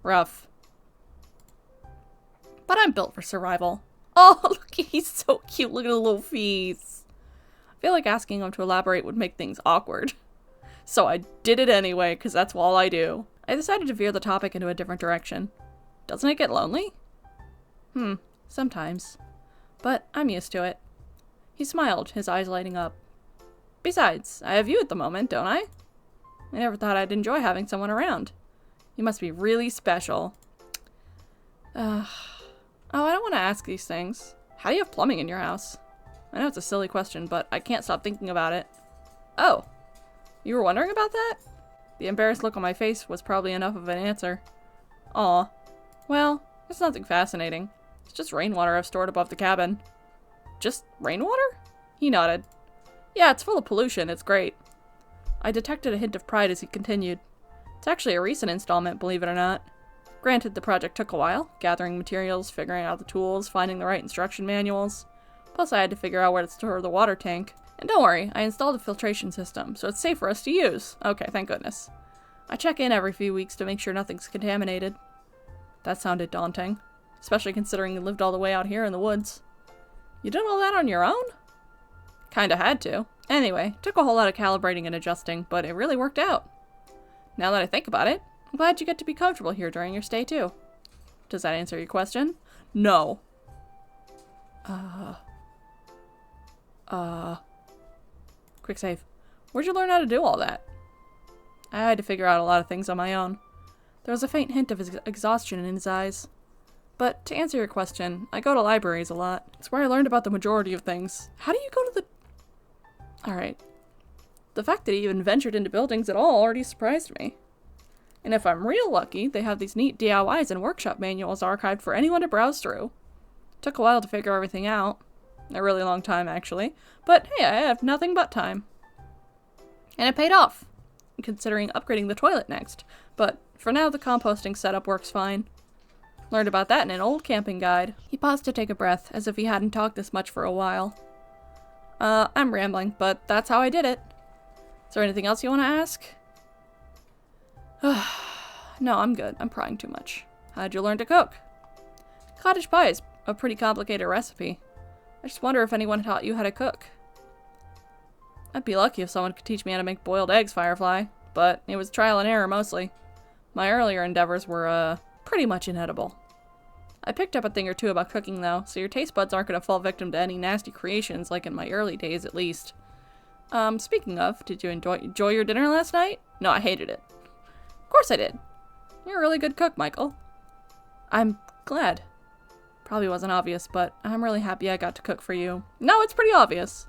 Rough. But I'm built for survival. Oh, look, he's so cute. Look at the little face. I feel like asking him to elaborate would make things awkward. So I did it anyway, because that's all I do. I decided to veer the topic into a different direction. Doesn't it get lonely? Sometimes. But I'm used to it. He smiled, his eyes lighting up. Besides, I have you at the moment, don't I? I never thought I'd enjoy having someone around. You must be really special. Oh, I don't want to ask these things. How do you have plumbing in your house? I know it's a silly question, but I can't stop thinking about it. Oh, you were wondering about that? The embarrassed look on my face was probably enough of an answer. Aw. Well, it's nothing fascinating. It's just rainwater I've stored above the cabin. Just rainwater? He nodded. Yeah, it's full of pollution. It's great. I detected a hint of pride as he continued. It's actually a recent installment, believe it or not. Granted, the project took a while, gathering materials, figuring out the tools, finding the right instruction manuals. Plus, I had to figure out where to store the water tank. And don't worry, I installed a filtration system, so it's safe for us to use. Okay, thank goodness. I check in every few weeks to make sure nothing's contaminated. That sounded daunting, especially considering you lived all the way out here in the woods. You did all that on your own? Kinda had to. Anyway, took a whole lot of calibrating and adjusting, but it really worked out. Now that I think about it, I'm glad you get to be comfortable here during your stay too. Does that answer your question? No. Quick save. Where'd you learn how to do all that? I had to figure out a lot of things on my own. There was a faint hint of exhaustion in his eyes. But to answer your question, I go to libraries a lot. It's where I learned about the majority of things. How do you go to the... Alright. The fact that he even ventured into buildings at all already surprised me. And if I'm real lucky, they have these neat DIYs and workshop manuals archived for anyone to browse through. Took a while to figure everything out. A really long time, actually. But hey, I have nothing but time. And it paid off. I'm considering upgrading the toilet next. But for now, the composting setup works fine. Learned about that in an old camping guide. He paused to take a breath, as if he hadn't talked this much for a while. I'm rambling, but that's how I did it. Is there anything else you want to ask? No, I'm good. I'm prying too much. How'd you learn to cook? Cottage pie is a pretty complicated recipe. I just wonder if anyone taught you how to cook. I'd be lucky if someone could teach me how to make boiled eggs, Firefly, but it was trial and error mostly. My earlier endeavors were, pretty much inedible. I picked up a thing or two about cooking though, so your taste buds aren't going to fall victim to any nasty creations like in my early days at least. Speaking of, did you enjoy your dinner last night? No, I hated it. Of course I did. You're a really good cook, Michael. I'm glad. Probably wasn't obvious, but I'm really happy I got to cook for you. No, it's pretty obvious.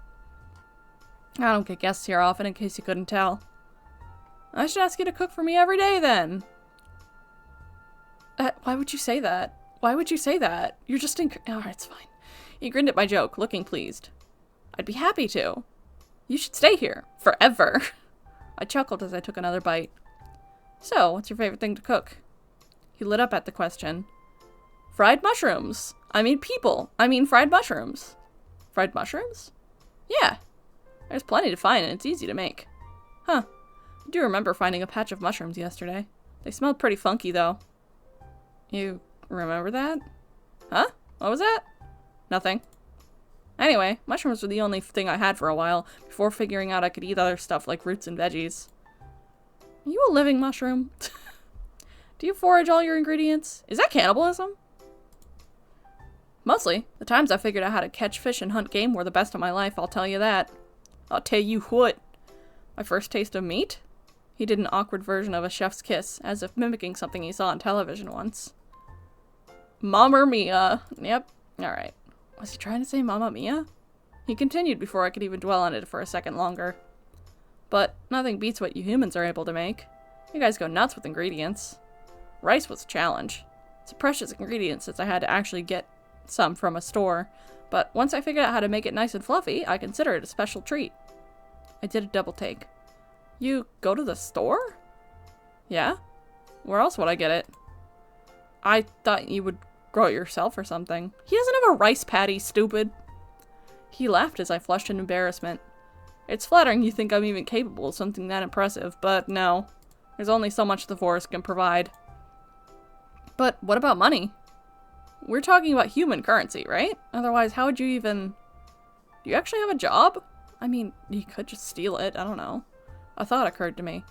I don't get guests here often, in case you couldn't tell. I should ask you to cook for me every day, then. Why would you say that? Why would you say that? You're just Alright, it's fine. He grinned at my joke, looking pleased. I'd be happy to. You should stay here. Forever. I chuckled as I took another bite. So, what's your favorite thing to cook? He lit up at the question. Fried mushrooms. I mean people. I mean fried mushrooms. Fried mushrooms? Yeah. There's plenty to find and it's easy to make. Huh. I do remember finding a patch of mushrooms yesterday. They smelled pretty funky though. You remember that? Huh? What was that? Nothing. Anyway, mushrooms were the only thing I had for a while, before figuring out I could eat other stuff like roots and veggies. Are you a living mushroom? Do you forage all your ingredients? Is that cannibalism? Mostly. The times I figured out how to catch fish and hunt game were the best of my life, I'll tell you that. I'll tell you what. My first taste of meat? He did an awkward version of a chef's kiss, as if mimicking something he saw on television once. Mamma mia. Yep. Alright. Was he trying to say Mamma Mia? He continued before I could even dwell on it for a second longer. But nothing beats what you humans are able to make. You guys go nuts with ingredients. Rice was a challenge. It's a precious ingredient since I had to actually get some from a store. But once I figured out how to make it nice and fluffy, I consider it a special treat. I did a double take. You go to the store? Yeah? Where else would I get it? I thought you would grow it yourself or something. He doesn't have a rice paddy, stupid. He laughed as I flushed in embarrassment. It's flattering you think I'm even capable of something that impressive, but no. There's only so much the forest can provide. But what about money? We're talking about human currency, right? Otherwise, how would you even... Do you actually have a job? I mean, you could just steal it. I don't know. A thought occurred to me.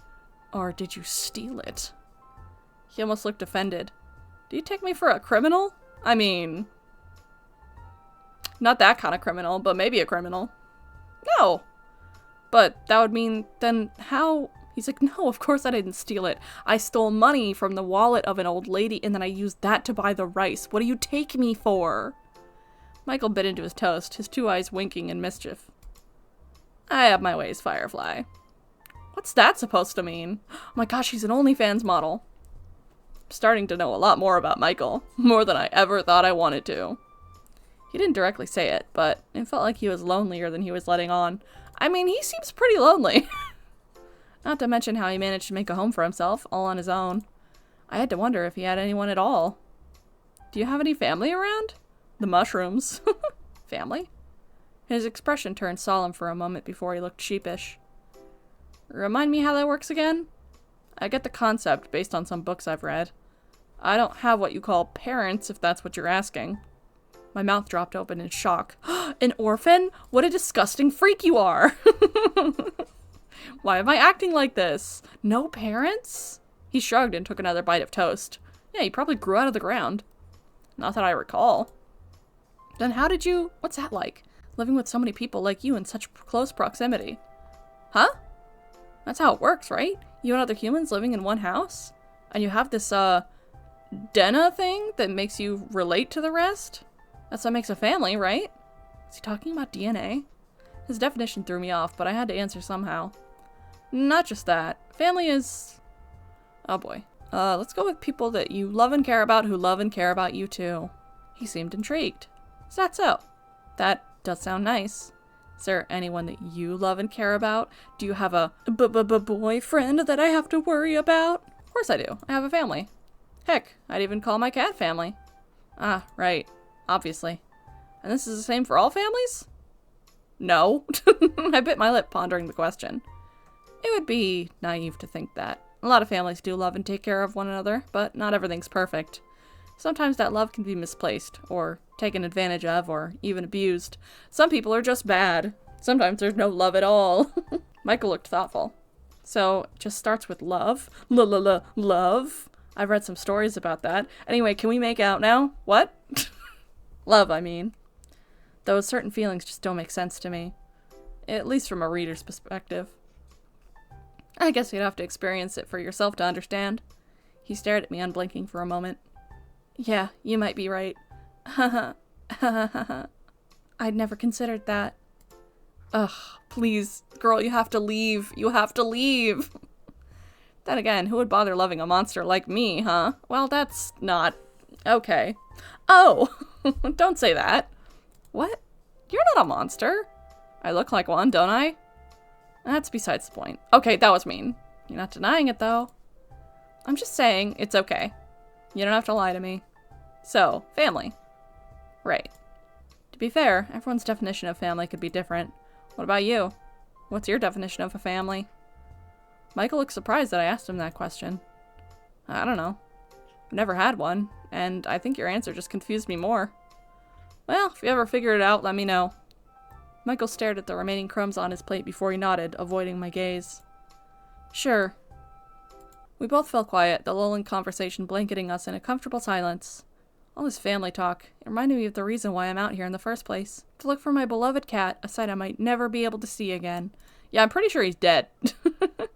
Or did you steal it? He almost looked offended. Do you take me for a criminal? I mean... Not that kind of criminal, but maybe a criminal. No! But that would mean, then how... He's like, no, of course I didn't steal it. I stole money from the wallet of an old lady and then I used that to buy the rice. What do you take me for? Michael bit into his toast, his two eyes winking in mischief. I have my ways, Firefly. What's that supposed to mean? Oh my gosh, he's an OnlyFans model. I'm starting to know a lot more about Michael. More than I ever thought I wanted to. He didn't directly say it, but it felt like he was lonelier than he was letting on. I mean, he seems pretty lonely. Not to mention how he managed to make a home for himself, all on his own. I had to wonder if he had anyone at all. Do you have any family around? The mushrooms. Family? His expression turned solemn for a moment before he looked sheepish. Remind me how that works again? I get the concept based on some books I've read. I don't have what you call parents, if that's what you're asking. My mouth dropped open in shock. An orphan? What a disgusting freak you are! Why am I acting like this? No parents? He shrugged and took another bite of toast. Yeah, he probably grew out of the ground. Not that I recall. Then how did you... What's that like? Living with so many people like you in such close proximity. Huh? That's how it works, right? You and other humans living in one house? And you have this, DNA thing that makes you relate to the rest? That's what makes a family, right? Is he talking about DNA? His definition threw me off, but I had to answer somehow. Not just that. Family is... Oh boy. Let's go with people that you love and care about who love and care about you too. He seemed intrigued. Is that so? That does sound nice. Is there anyone that you love and care about? Do you have a boyfriend that I have to worry about? Of course I do. I have a family. Heck, I'd even call my cat family. Ah, right. Obviously. And this is the same for all families? No. I bit my lip pondering the question. It would be naive to think that. A lot of families do love and take care of one another, but not everything's perfect. Sometimes that love can be misplaced, or taken advantage of, or even abused. Some people are just bad. Sometimes there's no love at all. Michael looked thoughtful. So, it just starts with love? Love? I've read some stories about that. Anyway, can we make out now? What? Love, I mean. Those certain feelings just don't make sense to me. At least from a reader's perspective. I guess you'd have to experience it for yourself to understand. He stared at me unblinking for a moment. Yeah, you might be right. I'd never considered that. Ugh, please, girl, you have to leave. You have to leave. Then again, who would bother loving a monster like me, huh? Well, that's not... Okay. Oh! Don't say that. What? You're not a monster. I look like one, don't I? That's besides the point. Okay, that was mean. You're not denying it, though. I'm just saying, it's okay. You don't have to lie to me. So, family. Right. To be fair, everyone's definition of family could be different. What about you? What's your definition of a family? Michael looked surprised that I asked him that question. I don't know. I've never had one, and I think your answer just confused me more. Well, if you ever figure it out, let me know. Michael stared at the remaining crumbs on his plate before he nodded, avoiding my gaze. Sure. We both fell quiet, the lulling conversation blanketing us in a comfortable silence. All this family talk, it reminded me of the reason why I'm out here in the first place. To look for my beloved cat, a sight I might never be able to see again. Yeah, I'm pretty sure he's dead. I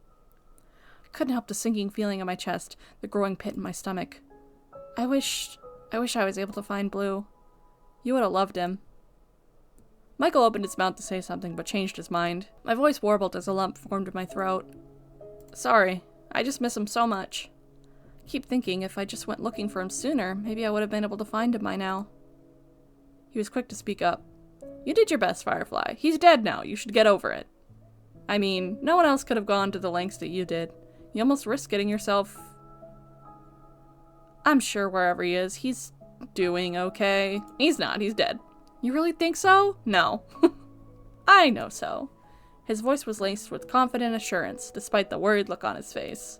couldn't help the sinking feeling in my chest, the growing pit in my stomach. I wish I was able to find Blue. You would have loved him. Michael opened his mouth to say something, but changed his mind. My voice warbled as a lump formed in my throat. Sorry, I just miss him so much. I keep thinking if I just went looking for him sooner, maybe I would have been able to find him by now. He was quick to speak up. You did your best, Firefly. He's dead now. You should get over it. I mean, no one else could have gone to the lengths that you did. You almost risked getting yourself... I'm sure wherever he is, he's doing okay. He's not. He's dead. You really think so? No. I know so. His voice was laced with confident assurance, despite the worried look on his face.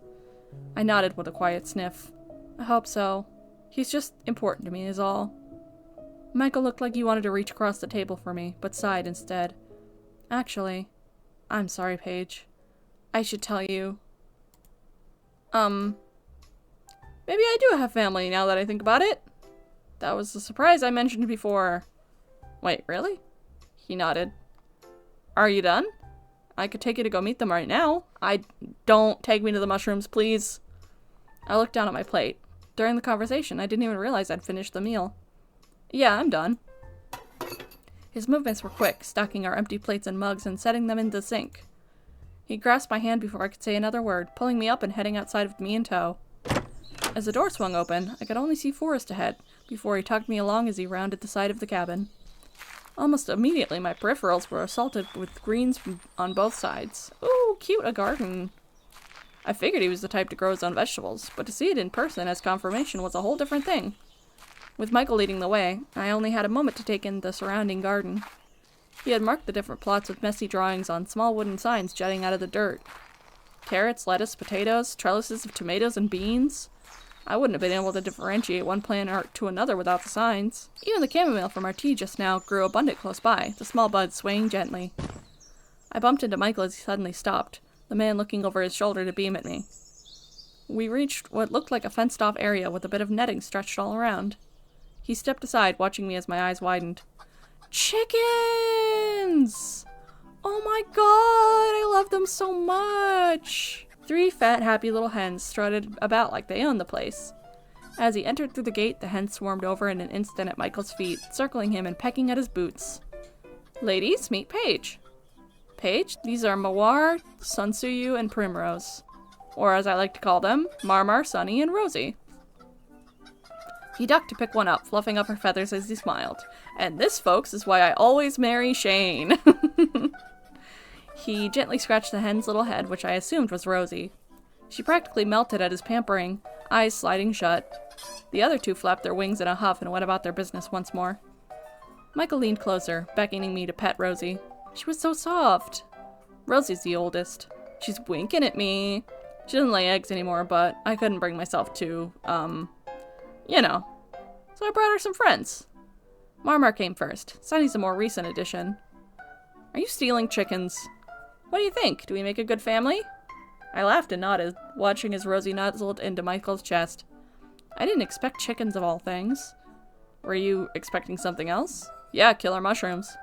I nodded with a quiet sniff. I hope so. He's just important to me is all. Michael looked like he wanted to reach across the table for me, but sighed instead. Actually, I'm sorry, Paige. I should tell you. Maybe I do have family now that I think about it. That was the surprise I mentioned before. Wait, really? He nodded. Are you done? I could take you to go meet them right now. Don't take me to the mushrooms, please. I looked down at my plate. During the conversation, I didn't even realize I'd finished the meal. Yeah, I'm done. His movements were quick, stacking our empty plates and mugs and setting them in the sink. He grasped my hand before I could say another word, pulling me up and heading outside with me in tow. As the door swung open, I could only see Forrest ahead, before he tugged me along as he rounded the side of the cabin. Almost immediately, my peripherals were assaulted with greens on both sides. Ooh, cute, a garden. I figured he was the type to grow his own vegetables, but to see it in person as confirmation was a whole different thing. With Michael leading the way, I only had a moment to take in the surrounding garden. He had marked the different plots with messy drawings on small wooden signs jutting out of the dirt. Carrots, lettuce, potatoes, trellises of tomatoes and beans. I wouldn't have been able to differentiate one plant to another without the signs. Even the chamomile from our tea just now grew abundant close by, the small buds swaying gently. I bumped into Michael as he suddenly stopped, the man looking over his shoulder to beam at me. We reached what looked like a fenced-off area with a bit of netting stretched all around. He stepped aside, watching me as my eyes widened. Chickens! Oh my god, I love them so much! 3 fat, happy little hens strutted about like they owned the place. As he entered through the gate, the hens swarmed over in an instant at Michael's feet, circling him and pecking at his boots. Ladies, meet Paige. Paige, these are Mawar, Sunsuyu, and Primrose. Or as I like to call them, Marmar, Sunny, and Rosie. He ducked to pick one up, fluffing up her feathers as he smiled. And this, folks, is why I always marry Shane. He gently scratched the hen's little head, which I assumed was Rosie. She practically melted at his pampering, eyes sliding shut. The other 2 flapped their wings in a huff and went about their business once more. Michael leaned closer, beckoning me to pet Rosie. She was so soft. Rosie's the oldest. She's winking at me. She doesn't lay eggs anymore, but I couldn't bring myself to, you know. So I brought her some friends. Marmar came first. Sunny's a more recent addition. Are you stealing chickens? What do you think? Do we make a good family? I laughed and nodded, watching as Rosie nuzzled into Michael's chest. I didn't expect chickens of all things. Were you expecting something else? Yeah, killer mushrooms.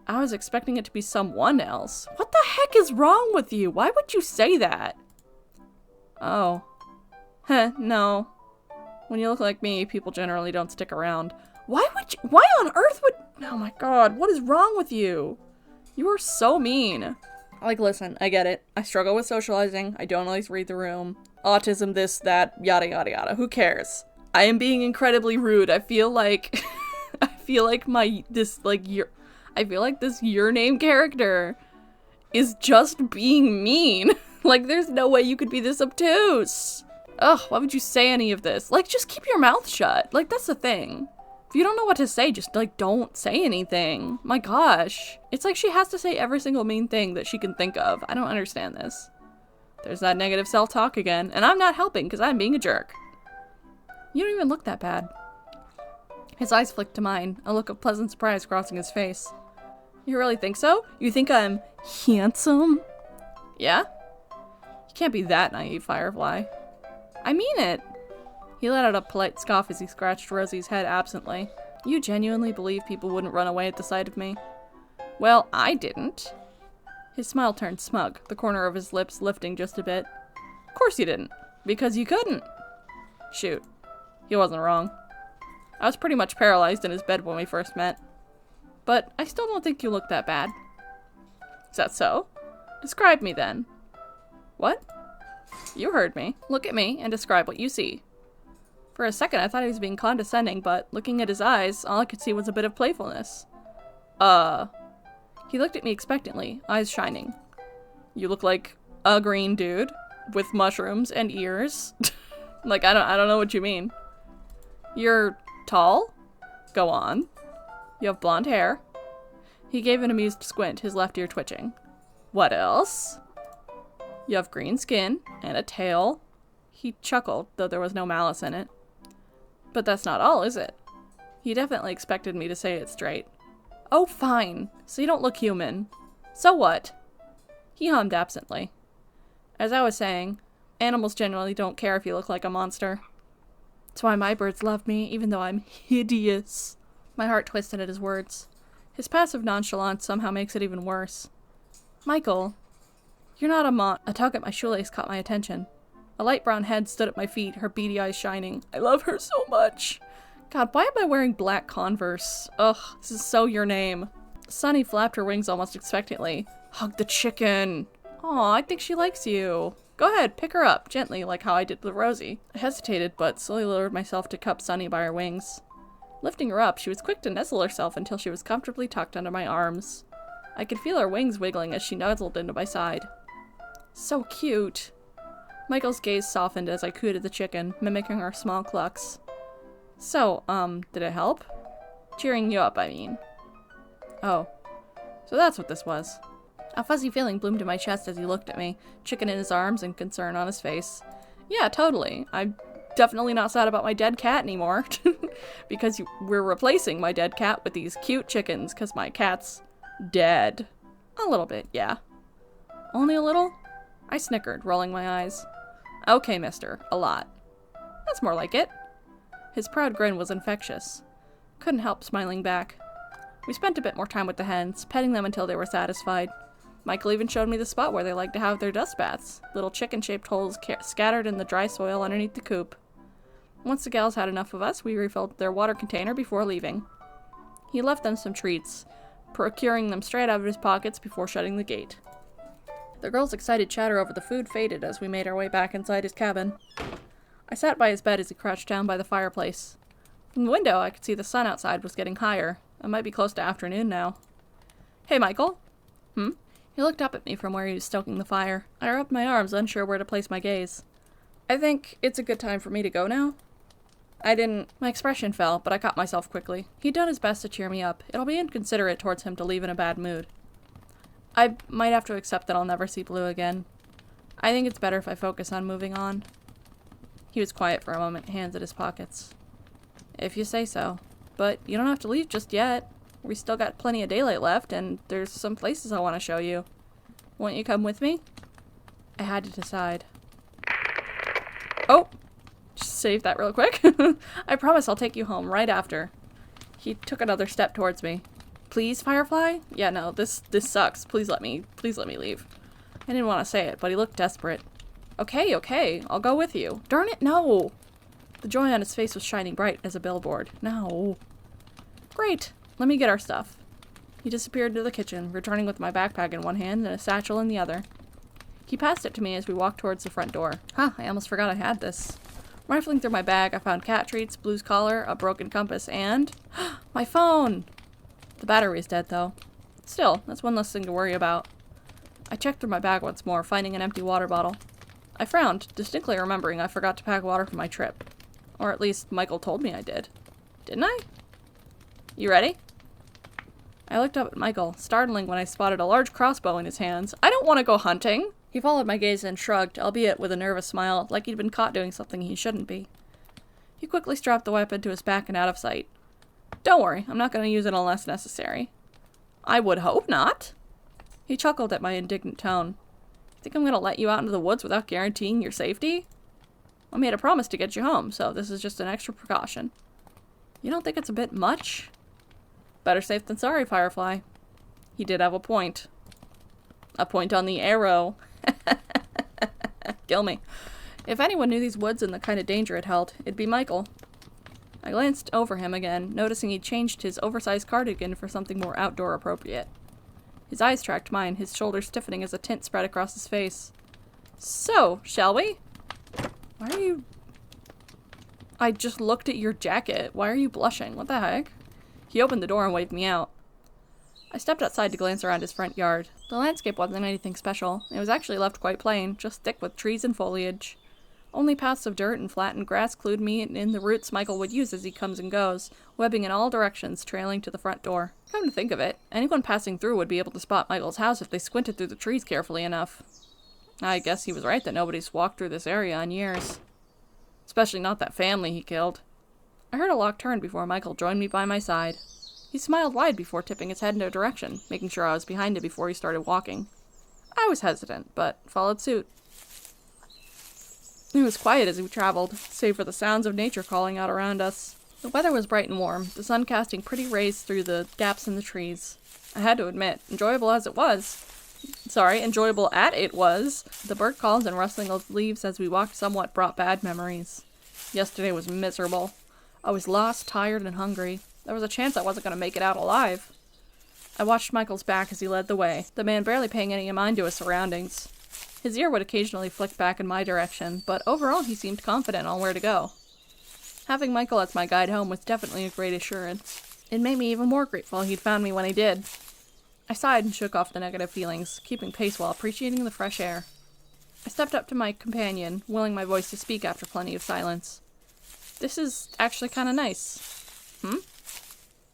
I was expecting it to be someone else. What the heck is wrong with you? Why would you say that? Oh. Heh, no. When you look like me, people generally don't stick around. Why on earth would... Oh my god, what is wrong with you? You are so mean. Like, listen, I get it. I struggle with socializing. I don't always read the room. Autism, this, that, yada yada yada. Who cares? I am being incredibly rude. I feel like... I feel like this Your Name character is just being mean. Like, there's no way you could be this obtuse. Ugh, why would you say any of this? Like, just keep your mouth shut. Like, that's the thing. If you don't know what to say, just, like, don't say anything. My gosh. It's like she has to say every single mean thing that she can think of. I don't understand this. There's that negative self-talk again, and I'm not helping because I'm being a jerk. You don't even look that bad. His eyes flicked to mine, a look of pleasant surprise crossing his face. You really think so? You think I'm handsome? Yeah? You can't be that naive, Firefly. I mean it. He let out a polite scoff as he scratched Rosie's head absently. You genuinely believe people wouldn't run away at the sight of me? Well, I didn't. His smile turned smug, the corner of his lips lifting just a bit. Of course you didn't. Because you couldn't. Shoot. He wasn't wrong. I was pretty much paralyzed in his bed when we first met. But I still don't think you look that bad. Is that so? Describe me then. What? You heard me. Look at me and describe what you see. For a second I thought he was being condescending, but looking at his eyes, all I could see was a bit of playfulness. He looked at me expectantly, eyes shining. You look like a green dude with mushrooms and ears. Like, I don't know what you mean. You're tall? Go on. You have blonde hair. He gave an amused squint, his left ear twitching. What else? You have green skin and a tail. He chuckled, though there was no malice in it. But that's not all, is it? He definitely expected me to say it straight. Oh, fine. So you don't look human. So what? He hummed absently. As I was saying, animals generally don't care if you look like a monster. That's why my birds love me, even though I'm hideous. My heart twisted at his words. His passive nonchalance somehow makes it even worse. Michael, you're not a tug at my shoelace caught my attention. A light brown head stood at my feet, her beady eyes shining. I love her so much. God, why am I wearing black Converse? Ugh, this is so your name. Sunny flapped her wings almost expectantly. Hug the chicken. Aw, I think she likes you. Go ahead, pick her up, gently, like how I did with Rosie. I hesitated, but slowly lowered myself to cup Sunny by her wings. Lifting her up, she was quick to nestle herself until she was comfortably tucked under my arms. I could feel her wings wiggling as she nuzzled into my side. So cute. Michael's gaze softened as I cooed at the chicken, mimicking her small clucks. So, did it help? Cheering you up, I mean. Oh. So that's what this was. A fuzzy feeling bloomed in my chest as he looked at me, chicken in his arms and concern on his face. Yeah, totally. I'm definitely not sad about my dead cat anymore. Because we're replacing my dead cat with these cute chickens, because my cat's dead. A little bit, yeah. Only a little? I snickered, rolling my eyes. Okay, mister. A lot. That's more like it. His proud grin was infectious. Couldn't help smiling back. We spent a bit more time with the hens, petting them until they were satisfied. Michael even showed me the spot where they like to have their dust baths, little chicken-shaped holes scattered in the dry soil underneath the coop. Once the gals had enough of us, we refilled their water container before leaving. He left them some treats, procuring them straight out of his pockets before shutting the gate. The girls' excited chatter over the food faded as we made our way back inside his cabin. I sat by his bed as he crouched down by the fireplace. From the window, I could see the sun outside was getting higher. It might be close to afternoon now. Hey, Michael. He looked up at me from where he was stoking the fire. I rubbed my arms, unsure where to place my gaze. I think it's a good time for me to go now. My expression fell, but I caught myself quickly. He'd done his best to cheer me up. It'll be inconsiderate towards him to leave in a bad mood. I might have to accept that I'll never see Blue again. I think it's better if I focus on moving on. He was quiet for a moment, hands at his pockets. If you say so. But you don't have to leave just yet. We still got plenty of daylight left, and there's some places I want to show you. Won't you come with me? I had to decide. Oh! Just save that real quick. I promise I'll take you home right after. He took another step towards me. Please, Firefly? Yeah, no, this sucks. Please let me leave. I didn't want to say it, but he looked desperate. Okay, I'll go with you. Darn it, no! The joy on his face was shining bright as a billboard. No. Great, let me get our stuff. He disappeared into the kitchen, returning with my backpack in one hand and a satchel in the other. He passed it to me as we walked towards the front door. I almost forgot I had this. Rifling through my bag, I found cat treats, Blue's collar, a broken compass, and my phone! The battery is dead, though. Still, that's one less thing to worry about. I checked through my bag once more, finding an empty water bottle. I frowned, distinctly remembering I forgot to pack water for my trip. Or at least Michael told me I did. Didn't I? You ready? I looked up at Michael, startling when I spotted a large crossbow in his hands. I don't want to go hunting! He followed my gaze and shrugged, albeit with a nervous smile, like he'd been caught doing something he shouldn't be. He quickly strapped the weapon to his back and out of sight. Don't worry, I'm not going to use it unless necessary. I would hope not. He chuckled at my indignant tone. Think I'm going to let you out into the woods without guaranteeing your safety? I made a promise to get you home, so this is just an extra precaution. You don't think it's a bit much? Better safe than sorry, Firefly. He did have a point. A point on the arrow. Kill me. If anyone knew these woods and the kind of danger it held, it'd be Michael. I glanced over him again, noticing he'd changed his oversized cardigan for something more outdoor appropriate. His eyes tracked mine, his shoulders stiffening as a tint spread across his face. So, shall we? Why are you... I just looked at your jacket. Why are you blushing? What the heck? He opened the door and waved me out. I stepped outside to glance around his front yard. The landscape wasn't anything special. It was actually left quite plain, just thick with trees and foliage. Only paths of dirt and flattened grass clued me in the routes Michael would use as he comes and goes, webbing in all directions, trailing to the front door. Come to think of it, anyone passing through would be able to spot Michael's house if they squinted through the trees carefully enough. I guess he was right that nobody's walked through this area in years. Especially not that family he killed. I heard a locked turn before Michael joined me by my side. He smiled wide before tipping his head in a direction, making sure I was behind him before he started walking. I was hesitant, but followed suit. It was quiet as we traveled, save for the sounds of nature calling out around us. The weather was bright and warm, the sun casting pretty rays through the gaps in the trees. I had to admit, enjoyable at it was, the bird calls and rustling of leaves as we walked somewhat brought bad memories. Yesterday was miserable. I was lost, tired, and hungry. There was a chance I wasn't going to make it out alive. I watched Michael's back as he led the way, the man barely paying any mind to his surroundings. His ear would occasionally flick back in my direction, but overall he seemed confident on where to go. Having Michael as my guide home was definitely a great assurance. It made me even more grateful he'd found me when he did. I sighed and shook off the negative feelings, keeping pace while appreciating the fresh air. I stepped up to my companion, willing my voice to speak after plenty of silence. This is actually kind of nice.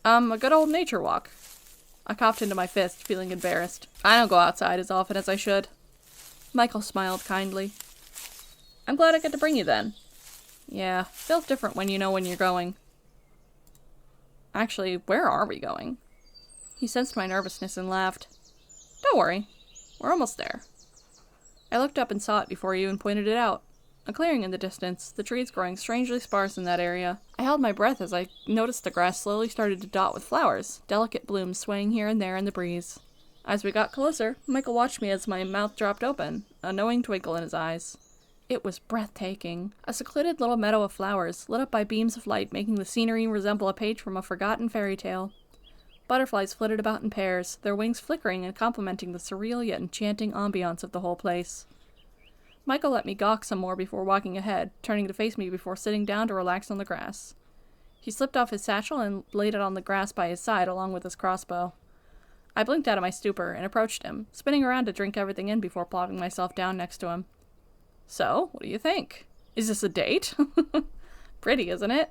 A good old nature walk. I coughed into my fist, feeling embarrassed. I don't go outside as often as I should. Michael smiled kindly. I'm glad I get to bring you then. Yeah, feels different when you know when you're going. Actually, where are we going? He sensed my nervousness and laughed. Don't worry, we're almost there. I looked up and saw it before he even pointed it out. A clearing in the distance, the trees growing strangely sparse in that area. I held my breath as I noticed the grass slowly started to dot with flowers, delicate blooms swaying here and there in the breeze. As we got closer, Michael watched me as my mouth dropped open, a knowing twinkle in his eyes. It was breathtaking. A secluded little meadow of flowers, lit up by beams of light, making the scenery resemble a page from a forgotten fairy tale. Butterflies flitted about in pairs, their wings flickering and complementing the surreal yet enchanting ambiance of the whole place. Michael let me gawk some more before walking ahead, turning to face me before sitting down to relax on the grass. He slipped off his satchel and laid it on the grass by his side along with his crossbow. I blinked out of my stupor and approached him, spinning around to drink everything in before plopping myself down next to him. So, what do you think? Is this a date? Pretty, isn't it?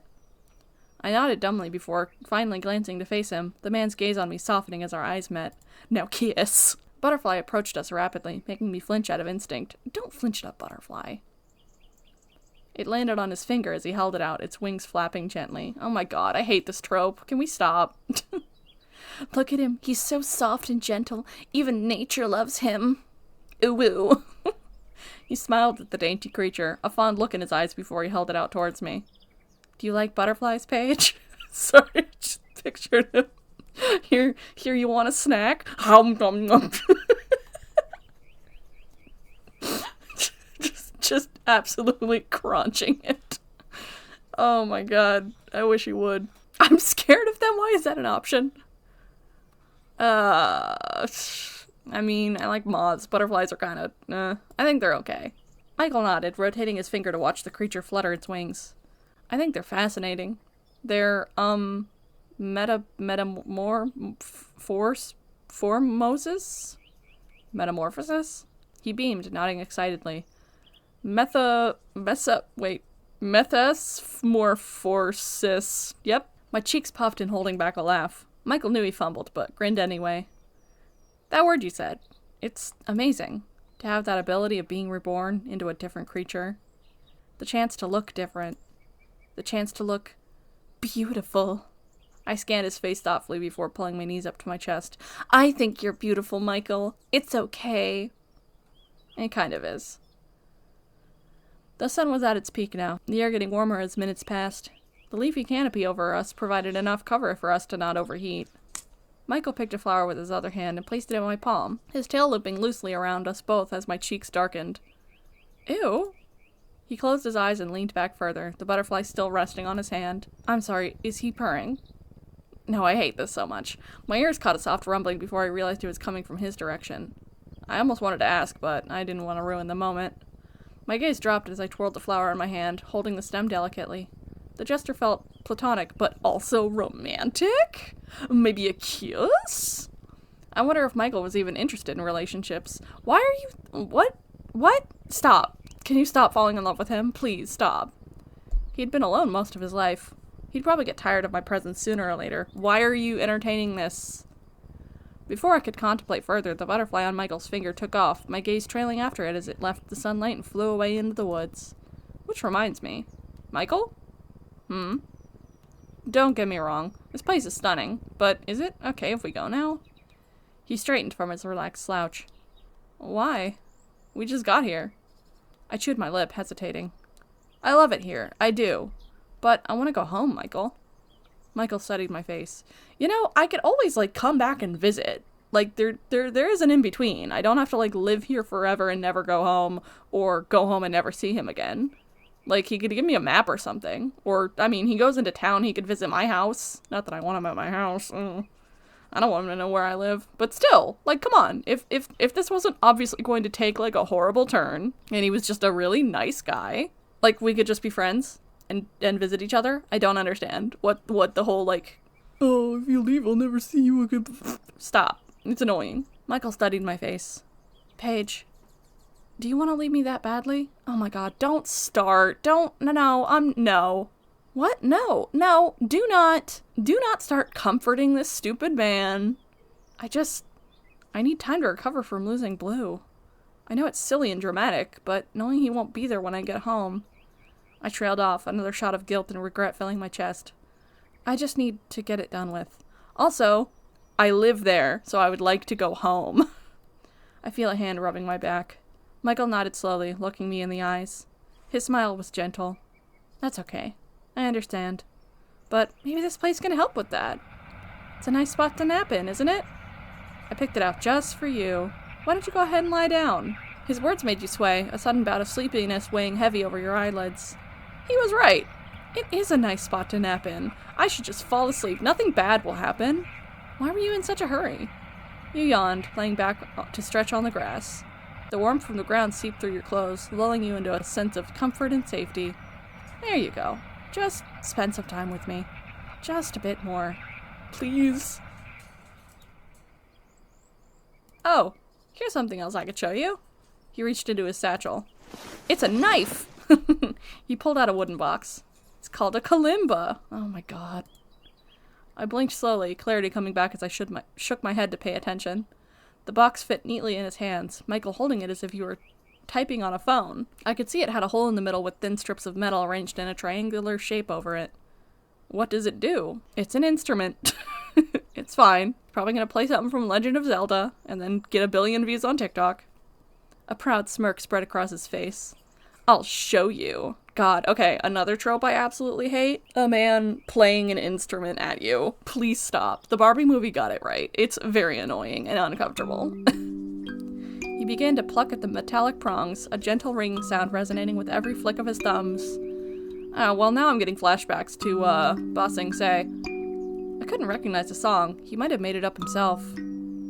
I nodded dumbly before finally glancing to face him, the man's gaze on me softening as our eyes met. Now kiss! Butterfly approached us rapidly, making me flinch out of instinct. Don't flinch at a butterfly. It landed on his finger as he held it out, its wings flapping gently. Oh my god, I hate this trope. Can we stop? Look at him. He's so soft and gentle. Even nature loves him. Ooh woo. He smiled at the dainty creature, a fond look in his eyes before he held it out towards me. Do you like butterflies, Paige? Sorry, just pictured him. Here you want a snack? just absolutely crunching it. Oh my god, I wish he would. I'm scared of them? Why is that an option? I mean, I like moths. Butterflies are kind of, I think they're okay. Michael nodded, rotating his finger to watch the creature flutter its wings. I think they're fascinating. They're, formoses? Metamorphosis? He beamed, nodding excitedly. Methasmorphosis. Yep. My cheeks puffed in holding back a laugh. Michael knew he fumbled, but grinned anyway. That word you said. It's amazing. To have that ability of being reborn into a different creature. The chance to look different. The chance to look beautiful. I scanned his face thoughtfully before pulling my knees up to my chest. I think you're beautiful, Michael. It's okay. It kind of is. The sun was at its peak now, the air getting warmer as minutes passed. The leafy canopy over us provided enough cover for us to not overheat. Michael picked a flower with his other hand and placed it in my palm, his tail looping loosely around us both as my cheeks darkened. Ew. He closed his eyes and leaned back further, the butterfly still resting on his hand. I'm sorry, is he purring? No, I hate this so much. My ears caught a soft rumbling before I realized it was coming from his direction. I almost wanted to ask, but I didn't want to ruin the moment. My gaze dropped as I twirled the flower in my hand, holding the stem delicately. The gesture felt platonic, but also romantic? Maybe a kiss? I wonder if Michael was even interested in relationships. Why are you... What? Stop. Can you stop falling in love with him? Please, stop. He'd been alone most of his life. He'd probably get tired of my presence sooner or later. Why are you entertaining this? Before I could contemplate further, the butterfly on Michael's finger took off, my gaze trailing after it as it left the sunlight and flew away into the woods. Which reminds me. Michael? Don't get me wrong. This place is stunning, but is it okay if we go now? He straightened from his relaxed slouch. Why? We just got here. I chewed my lip, hesitating. I love it here. I do. But I want to go home, Michael. Michael studied my face. You know, I could always, come back and visit. There is an in-between. I don't have to, live here forever and never go home, or go home and never see him again. He could give me a map or something. Or, he goes into town, he could visit my house. Not that I want him at my house. I don't want him to know where I live. But still, come on. If this wasn't obviously going to take, a horrible turn, and he was just a really nice guy, we could just be friends and visit each other, I don't understand what the whole, oh, if you leave, I'll never see you again. Stop. It's annoying. Michael studied my face. Paige, do you want to leave me that badly? Oh my god, don't start. No. What? No, do not start comforting this stupid man. I need time to recover from losing Blue. I know it's silly and dramatic, but knowing he won't be there when I get home. I trailed off, another shot of guilt and regret filling my chest. I just need to get it done with. Also, I live there, so I would like to go home. I feel a hand rubbing my back. Michael nodded slowly, looking me in the eyes. His smile was gentle. That's okay. I understand. But maybe this place can help with that. It's a nice spot to nap in, isn't it? I picked it out just for you. Why don't you go ahead and lie down? His words made you sway, a sudden bout of sleepiness weighing heavy over your eyelids. He was right. It is a nice spot to nap in. I should just fall asleep. Nothing bad will happen. Why were you in such a hurry? You yawned, laying back to stretch on the grass. The warmth from the ground seeped through your clothes, lulling you into a sense of comfort and safety. There you go. Just spend some time with me. Just a bit more. Please. Oh, here's something else I could show you. He reached into his satchel. It's a knife! He pulled out a wooden box. It's called a kalimba. Oh my god. I blinked slowly, clarity coming back as I shook my head to pay attention. The box fit neatly in his hands, Michael holding it as if he were typing on a phone. I could see it had a hole in the middle with thin strips of metal arranged in a triangular shape over it. What does it do? It's an instrument. It's fine. Probably gonna play something from Legend of Zelda, and then get a billion views on TikTok. A proud smirk spread across his face. I'll show you. God, okay, another trope I absolutely hate. A man playing an instrument at you. Please stop. The Barbie movie got it right. It's very annoying and uncomfortable. He began to pluck at the metallic prongs, a gentle ringing sound resonating with every flick of his thumbs. Well, now I'm getting flashbacks to, Ba Sing Se. I couldn't recognize the song. He might have made it up himself.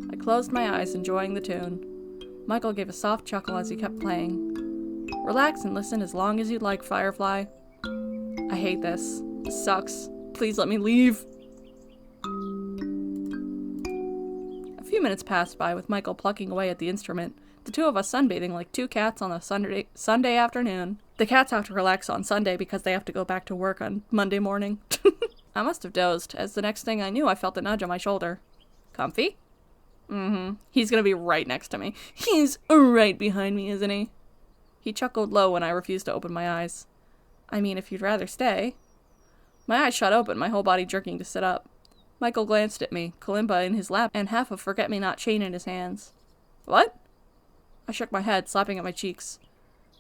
I closed my eyes, enjoying the tune. Michael gave a soft chuckle as he kept playing. Relax and listen as long as you'd like, Firefly. I hate this. This sucks. Please let me leave. A few minutes passed by with Michael plucking away at the instrument, the two of us sunbathing like two cats on a Sunday afternoon. The cats have to relax on Sunday because they have to go back to work on Monday morning. I must have dozed, as the next thing I knew I felt a nudge on my shoulder. Comfy? Mm-hmm. He's gonna be right next to me. He's right behind me, isn't he? He chuckled low when I refused to open my eyes. I mean, if you'd rather stay. My eyes shot open, my whole body jerking to sit up. Michael glanced at me, kalimba in his lap and half a forget-me-not chain in his hands. What? I shook my head, slapping at my cheeks.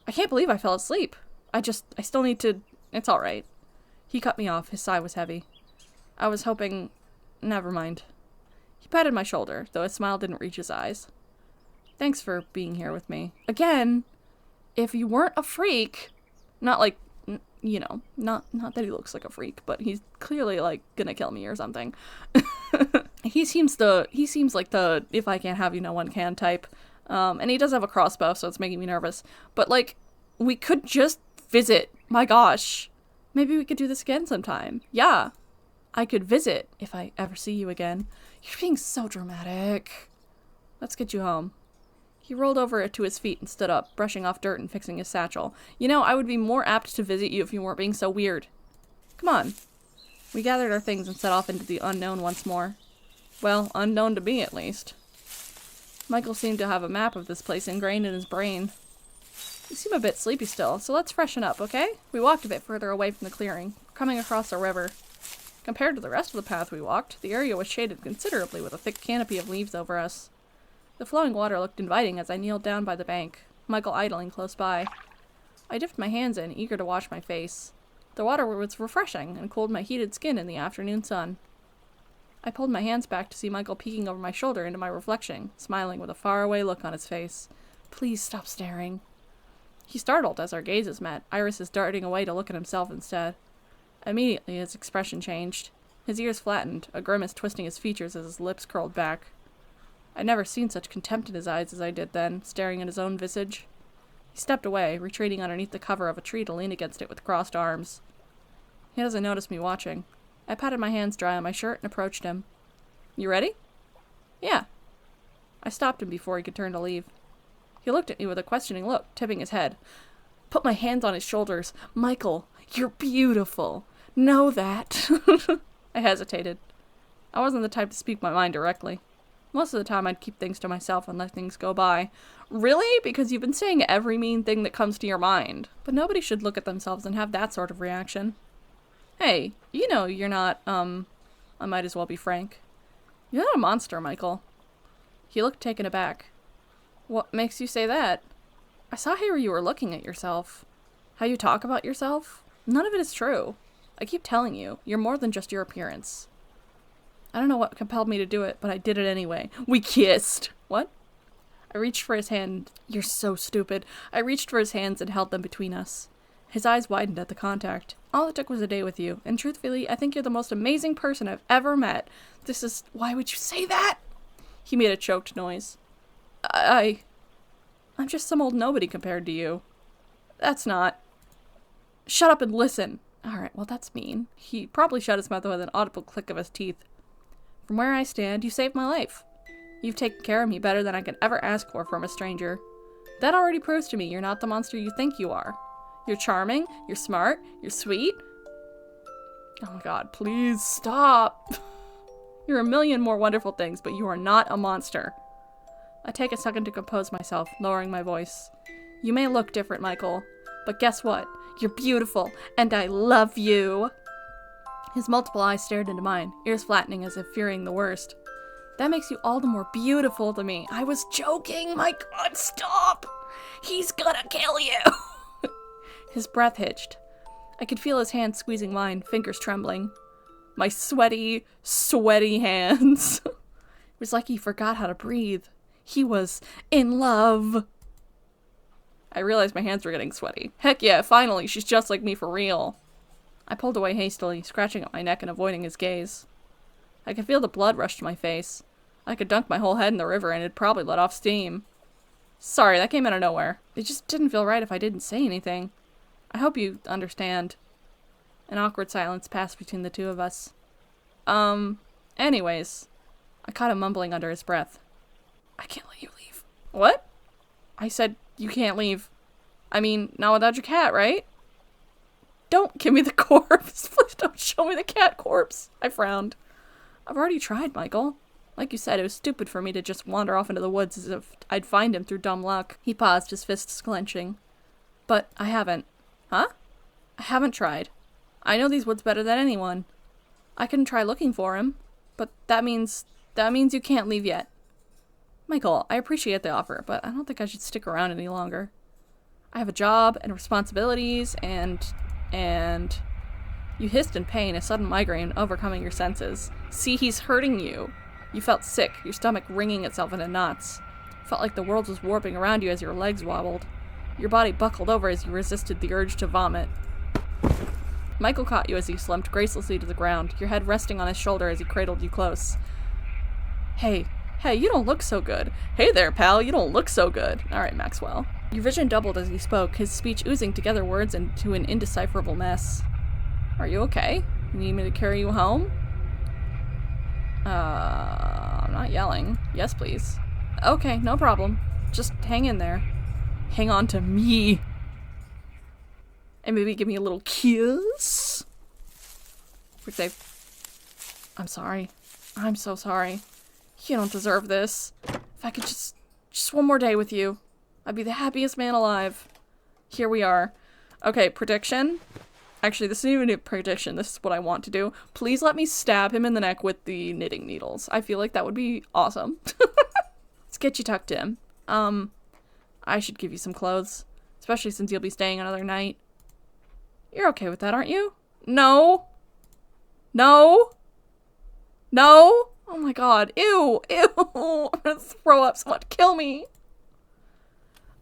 I can't believe I fell asleep. I still need to... It's all right. He cut me off. His sigh was heavy. I was hoping... Never mind. He patted my shoulder, though his smile didn't reach his eyes. Thanks for being here with me. Again, if you weren't a freak... Not like, you know, not that he looks like a freak, but he's clearly, like, gonna kill me or something. He seems like the if I can't have you, no one can type. And he does have a crossbow, so it's making me nervous. But, like, we could just visit. My gosh. Maybe we could do this again sometime. Yeah. I could visit if I ever see you again. You're being so dramatic. Let's get you home. He rolled over to his feet and stood up, brushing off dirt and fixing his satchel. You know, I would be more apt to visit you if you weren't being so weird. Come on. We gathered our things and set off into the unknown once more. Well, unknown to me, at least. Michael seemed to have a map of this place ingrained in his brain. You seem a bit sleepy still, so let's freshen up, okay? We walked a bit further away from the clearing, coming across a river. Compared to the rest of the path we walked, the area was shaded considerably with a thick canopy of leaves over us. The flowing water looked inviting as I kneeled down by the bank, Michael idling close by. I dipped my hands in, eager to wash my face. The water was refreshing and cooled my heated skin in the afternoon sun. I pulled my hands back to see Michael peeking over my shoulder into my reflection, smiling with a faraway look on his face. Please stop staring. He startled as our gazes met, irises darting away to look at himself instead. Immediately his expression changed. His ears flattened, a grimace twisting his features as his lips curled back. I'd never seen such contempt in his eyes as I did then, staring at his own visage. He stepped away, retreating underneath the cover of a tree to lean against it with crossed arms. He doesn't notice me watching. I patted my hands dry on my shirt and approached him. You ready? Yeah. I stopped him before he could turn to leave. He looked at me with a questioning look, tipping his head. Put my hands on his shoulders. Michael, you're beautiful. Know that. I hesitated. I wasn't the type to speak my mind directly. Most of the time I'd keep things to myself and let things go by. Really? Because you've been saying every mean thing that comes to your mind. But nobody should look at themselves and have that sort of reaction. Hey, you know you're not, I might as well be frank. You're not a monster, Michael. He looked taken aback. What makes you say that? I saw how you were looking at yourself. How you talk about yourself. None of it is true. I keep telling you, you're more than just your appearance. I don't know what compelled me to do it, but I did it anyway. We kissed! What? I reached for his hand. You're so stupid. I reached for his hands and held them between us. His eyes widened at the contact. All it took was a day with you, and truthfully, I think you're the most amazing person I've ever met. Why would you say that? He made a choked noise. I'm just some old nobody compared to you. That's not... Shut up and listen. Alright, well that's mean. He probably shut his mouth with an audible click of his teeth. From where I stand, you saved my life. You've taken care of me better than I could ever ask for from a stranger. That already proves to me you're not the monster you think you are. You're charming, you're smart, you're sweet. Oh my god, please stop. You're a million more wonderful things, but you are not a monster. I take a second to compose myself, lowering my voice. You may look different, Michael, but guess what? You're beautiful, and I love you. His multiple eyes stared into mine, ears flattening as if fearing the worst. That makes you all the more beautiful to me. I was joking, my god, stop! He's gonna kill you! His breath hitched. I could feel his hand squeezing mine, fingers trembling. My sweaty, sweaty hands. It was like he forgot how to breathe. He was in love. I realized my hands were getting sweaty. Heck yeah, finally, she's just like me for real. I pulled away hastily, scratching at my neck and avoiding his gaze. I could feel the blood rush to my face. I could dunk my whole head in the river and it'd probably let off steam. Sorry, that came out of nowhere. It just didn't feel right if I didn't say anything. I hope you understand. An awkward silence passed between the two of us. Anyways, I caught him mumbling under his breath. I can't let you leave. What? I said, you can't leave. I mean, not without your cat, right? Don't give me the corpse. Please don't show me the cat corpse. I frowned. I've already tried, Michael. Like you said, it was stupid for me to just wander off into the woods as if I'd find him through dumb luck. He paused, his fists clenching. But I haven't. Huh? I haven't tried. I know these woods better than anyone. I can try looking for him, but that means you can't leave yet. Michael, I appreciate the offer, but I don't think I should stick around any longer. I have a job and responsibilities and... You hissed in pain, a sudden migraine overcoming your senses. See, he's hurting you. You felt sick, your stomach wringing itself into knots. Felt like the world was warping around you as your legs wobbled. Your body buckled over as you resisted the urge to vomit. Michael caught you as you slumped gracelessly to the ground, your head resting on his shoulder as he cradled you close. Hey, you don't look so good. Hey there, pal, you don't look so good. Alright, Maxwell. Your vision doubled as he spoke, his speech oozing together words into an indecipherable mess. Are you okay? You need me to carry you home? I'm not yelling. Yes, please. Okay, no problem. Just hang in there. Hang on to me. And maybe give me a little kiss. We'd say, I'm sorry. I'm so sorry. You don't deserve this. If I could just one more day with you, I'd be the happiest man alive. Here we are. Okay, prediction. Actually, this isn't even a prediction. This is what I want to do. Please let me stab him in the neck with the knitting needles. I feel like that would be awesome. Let's get you tucked in. I should give you some clothes. Especially since you'll be staying another night. You're okay with that, aren't you? No. No. No. Oh my god. Ew. Ew. I'm gonna throw up. Someone kill me.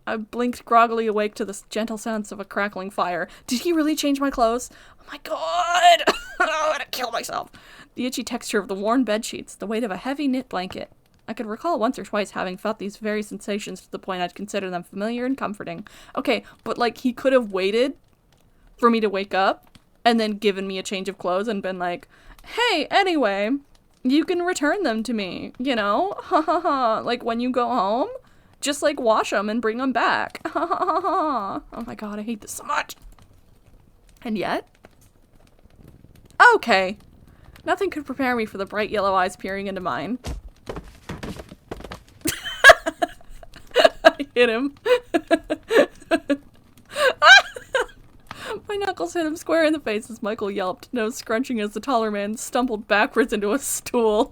I blinked groggily awake to the gentle sounds of a crackling fire. Did he really change my clothes? Oh my god! I'm gonna kill myself. The itchy texture of the worn bedsheets, the weight of a heavy knit blanket. I could recall once or twice having felt these very sensations to the point I'd consider them familiar and comforting. Okay, but like he could have waited for me to wake up and then given me a change of clothes and been like, hey, anyway, you can return them to me, you know? Ha ha ha. Like when you go home. Just, like, wash them and bring them back. Oh my god, I hate this so much. And yet? Okay. Nothing could prepare me for the bright yellow eyes peering into mine. I hit him. My knuckles hit him square in the face as Michael yelped, nose scrunching as the taller man stumbled backwards into a stool.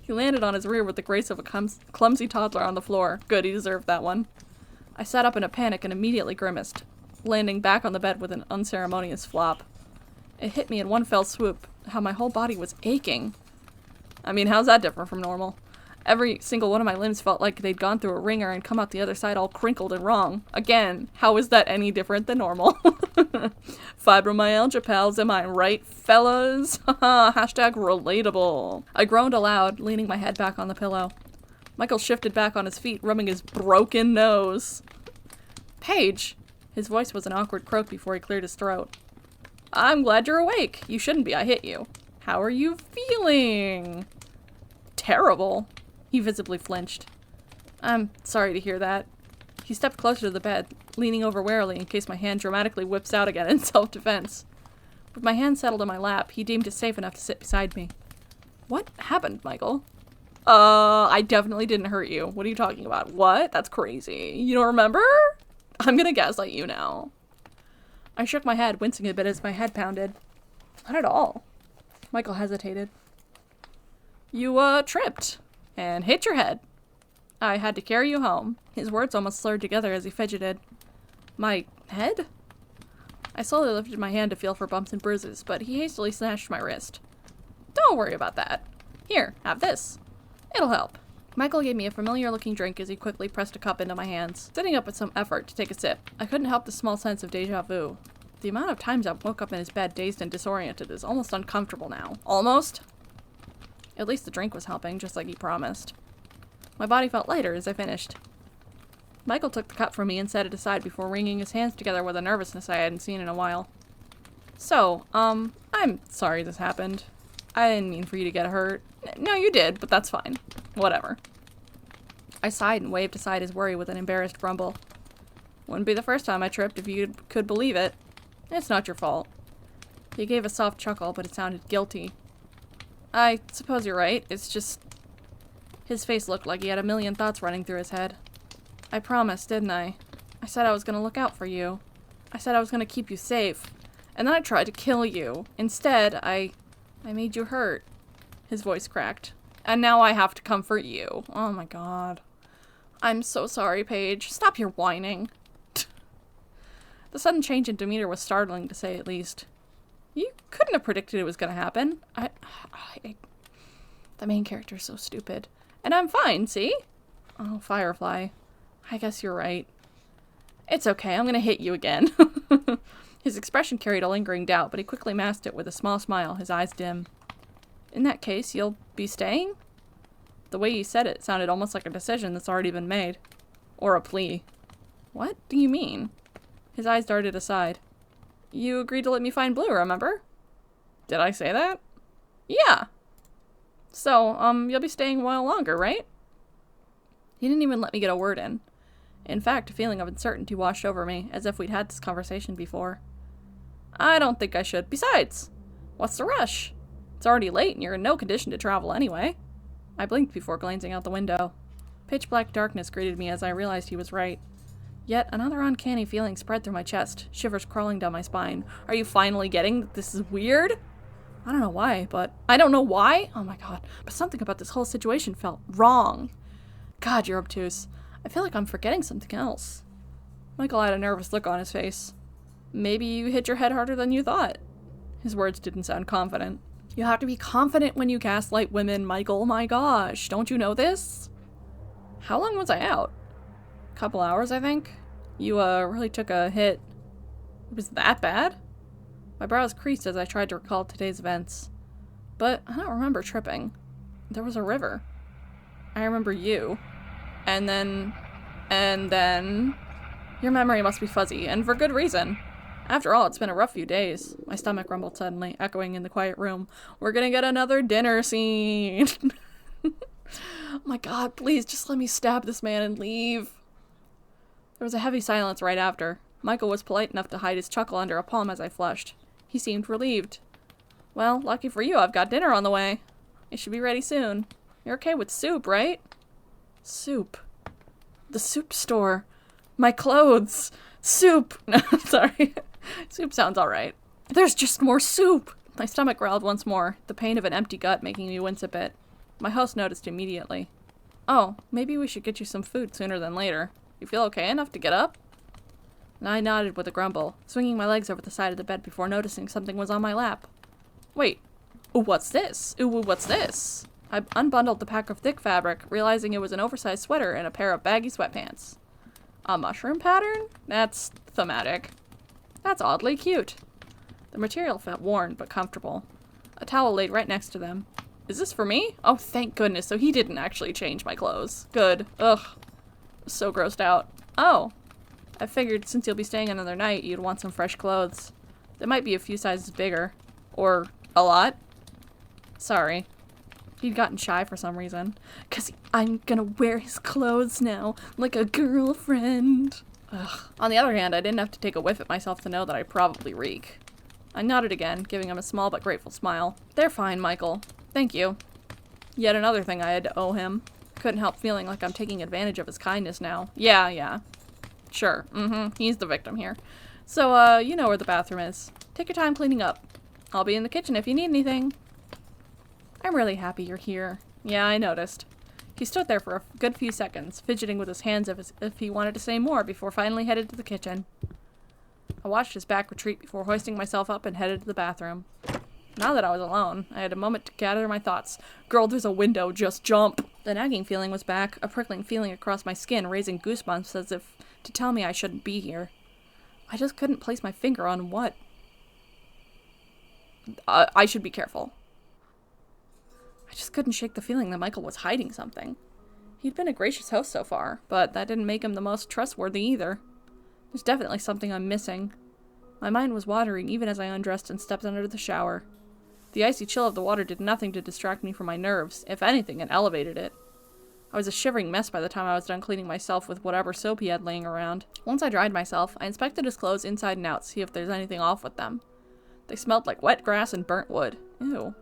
He landed on his rear with the grace of a clumsy toddler on the floor. Good, he deserved that one. I sat up in a panic and immediately grimaced, landing back on the bed with an unceremonious flop. It hit me in one fell swoop, how my whole body was aching. I mean, how's that different from normal? Every single one of my limbs felt like they'd gone through a wringer and come out the other side all crinkled and wrong. Again, how is that any different than normal? Fibromyalgia, pals, am I right, fellas? Hashtag relatable. I groaned aloud, leaning my head back on the pillow. Michael shifted back on his feet, rubbing his broken nose. Paige! His voice was an awkward croak before he cleared his throat. I'm glad you're awake. You shouldn't be, I hit you. How are you feeling? Terrible. He visibly flinched. I'm sorry to hear that. He stepped closer to the bed, leaning over warily in case my hand dramatically whips out again in self-defense. With my hand settled in my lap, he deemed it safe enough to sit beside me. What happened, Michael? I definitely didn't hurt you. What are you talking about? What? That's crazy. You don't remember? I'm gonna gaslight you now. I shook my head, wincing a bit as my head pounded. Not at all. Michael hesitated. You, tripped. And hit your head. I had to carry you home. His words almost slurred together as he fidgeted. My head? I slowly lifted my hand to feel for bumps and bruises, but he hastily snatched my wrist. Don't worry about that. Here, have this. It'll help. Michael gave me a familiar-looking drink as he quickly pressed a cup into my hands, sitting up with some effort to take a sip. I couldn't help the small sense of déjà vu. The amount of times I woke up in his bed dazed and disoriented is almost uncomfortable now. Almost? At least the drink was helping, just like he promised. My body felt lighter as I finished. Michael took the cup from me and set it aside before wringing his hands together with a nervousness I hadn't seen in a while. So, I'm sorry this happened. I didn't mean for you to get hurt. No, you did, but that's fine. Whatever. I sighed and waved aside his worry with an embarrassed grumble. Wouldn't be the first time I tripped if you could believe it. It's not your fault. He gave a soft chuckle, but it sounded guilty. I suppose you're right. It's just... His face looked like he had a million thoughts running through his head. I promised, didn't I? I said I was gonna look out for you. I said I was gonna keep you safe. And then I tried to kill you. Instead, I made you hurt. His voice cracked. And now I have to comfort you. Oh my god. I'm so sorry, Paige. Stop your whining. The sudden change in demeanor was startling, to say at least. You couldn't have predicted it was gonna happen. The main character's so stupid. And I'm fine, see? Oh, Firefly. I guess you're right. It's okay, I'm gonna hit you again. His expression carried a lingering doubt, but he quickly masked it with a small smile, his eyes dim. In that case, you'll be staying? The way you said it sounded almost like a decision that's already been made. Or a plea. What do you mean? His eyes darted aside. You agreed to let me find Blue, remember? Did I say that? Yeah. So, you'll be staying a while longer, right? He didn't even let me get a word in. In fact, a feeling of uncertainty washed over me, as if we'd had this conversation before. I don't think I should. Besides, what's the rush? It's already late and you're in no condition to travel anyway. I blinked before glancing out the window. Pitch black darkness greeted me as I realized he was right. Yet another uncanny feeling spread through my chest, shivers crawling down my spine. Are you finally getting that this is weird? I don't know why, but... I don't know why? Oh my god. But something about this whole situation felt wrong. God, you're obtuse. I feel like I'm forgetting something else. Michael had a nervous look on his face. Maybe you hit your head harder than you thought. His words didn't sound confident. You have to be confident when you gaslight women, Michael. My gosh, don't you know this? How long was I out? Couple hours, I think. You, really took a hit. It was that bad? My brows creased as I tried to recall today's events. But I don't remember tripping. There was a river. I remember you. And then... Your memory must be fuzzy, and for good reason. After all, it's been a rough few days. My stomach rumbled suddenly, echoing in the quiet room. We're gonna get another dinner scene. Oh my god, please, just let me stab this man and leave. There was a heavy silence right after. Michael was polite enough to hide his chuckle under a palm as I flushed. He seemed relieved. Well, lucky for you, I've got dinner on the way. It should be ready soon. You're okay with soup, right? Soup. The soup store. My clothes. Soup. No, sorry. Soup sounds alright. There's just more soup! My stomach growled once more, the pain of an empty gut making me wince a bit. My host noticed immediately. Oh, maybe we should get you some food sooner than later. You feel okay enough to get up? And I nodded with a grumble, swinging my legs over the side of the bed before noticing something was on my lap. Wait. Ooh, what's this? Ooh, what's this? I unbundled the pack of thick fabric, realizing it was an oversized sweater and a pair of baggy sweatpants. A mushroom pattern? That's thematic. That's oddly cute. The material felt worn, but comfortable. A towel laid right next to them. Is this for me? Oh, thank goodness, so he didn't actually change my clothes. Good. Ugh. So grossed out. Oh. I figured since you'll be staying another night, you'd want some fresh clothes. They might be a few sizes bigger. Or a lot. Sorry. He'd gotten shy for some reason. 'Cause I'm gonna wear his clothes now, like a girlfriend. Ugh. On the other hand, I didn't have to take a whiff at myself to know that I probably reek. I nodded again, giving him a small but grateful smile. They're fine, Michael. Thank you. Yet another thing I had to owe him. Couldn't help feeling like I'm taking advantage of his kindness now. Yeah. Sure. He's the victim here. So, you know where the bathroom is. Take your time cleaning up. I'll be in the kitchen if you need anything. I'm really happy you're here. Yeah, I noticed. He stood there for a good few seconds, fidgeting with his hands as if he wanted to say more before finally headed to the kitchen. I watched his back retreat before hoisting myself up and headed to the bathroom. Now that I was alone, I had a moment to gather my thoughts. Girl, there's a window, just jump! The nagging feeling was back, a prickling feeling across my skin, raising goosebumps as if to tell me I shouldn't be here. I just couldn't place my finger on what. I should be careful. I just couldn't shake the feeling that Michael was hiding something. He'd been a gracious host so far, but that didn't make him the most trustworthy either. There's definitely something I'm missing. My mind was wandering even as I undressed and stepped under the shower. The icy chill of the water did nothing to distract me from my nerves. If anything, it elevated it. I was a shivering mess by the time I was done cleaning myself with whatever soap he had laying around. Once I dried myself, I inspected his clothes inside and out to see if there's anything off with them. They smelled like wet grass and burnt wood. Ew.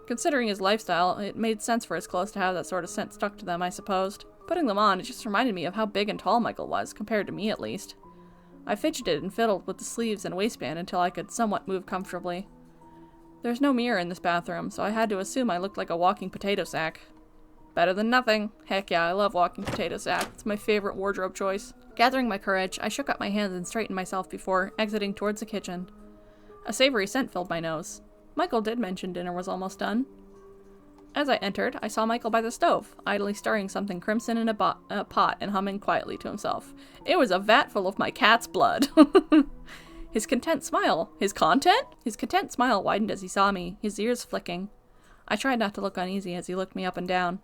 Considering his lifestyle, it made sense for his clothes to have that sort of scent stuck to them, I supposed. Putting them on, it just reminded me of how big and tall Michael was, compared to me at least. I fidgeted and fiddled with the sleeves and waistband until I could somewhat move comfortably. There's no mirror in this bathroom, so I had to assume I looked like a walking potato sack. Better than nothing. Heck yeah, I love walking potato sack. It's my favorite wardrobe choice. Gathering my courage, I shook up my hands and straightened myself before exiting towards the kitchen. A savory scent filled my nose. Michael did mention dinner was almost done. As I entered, I saw Michael by the stove, idly stirring something crimson in a pot and humming quietly to himself. It was a vat full of my cat's blood. His content smile widened as he saw me, his ears flicking. I tried not to look uneasy as he looked me up and down.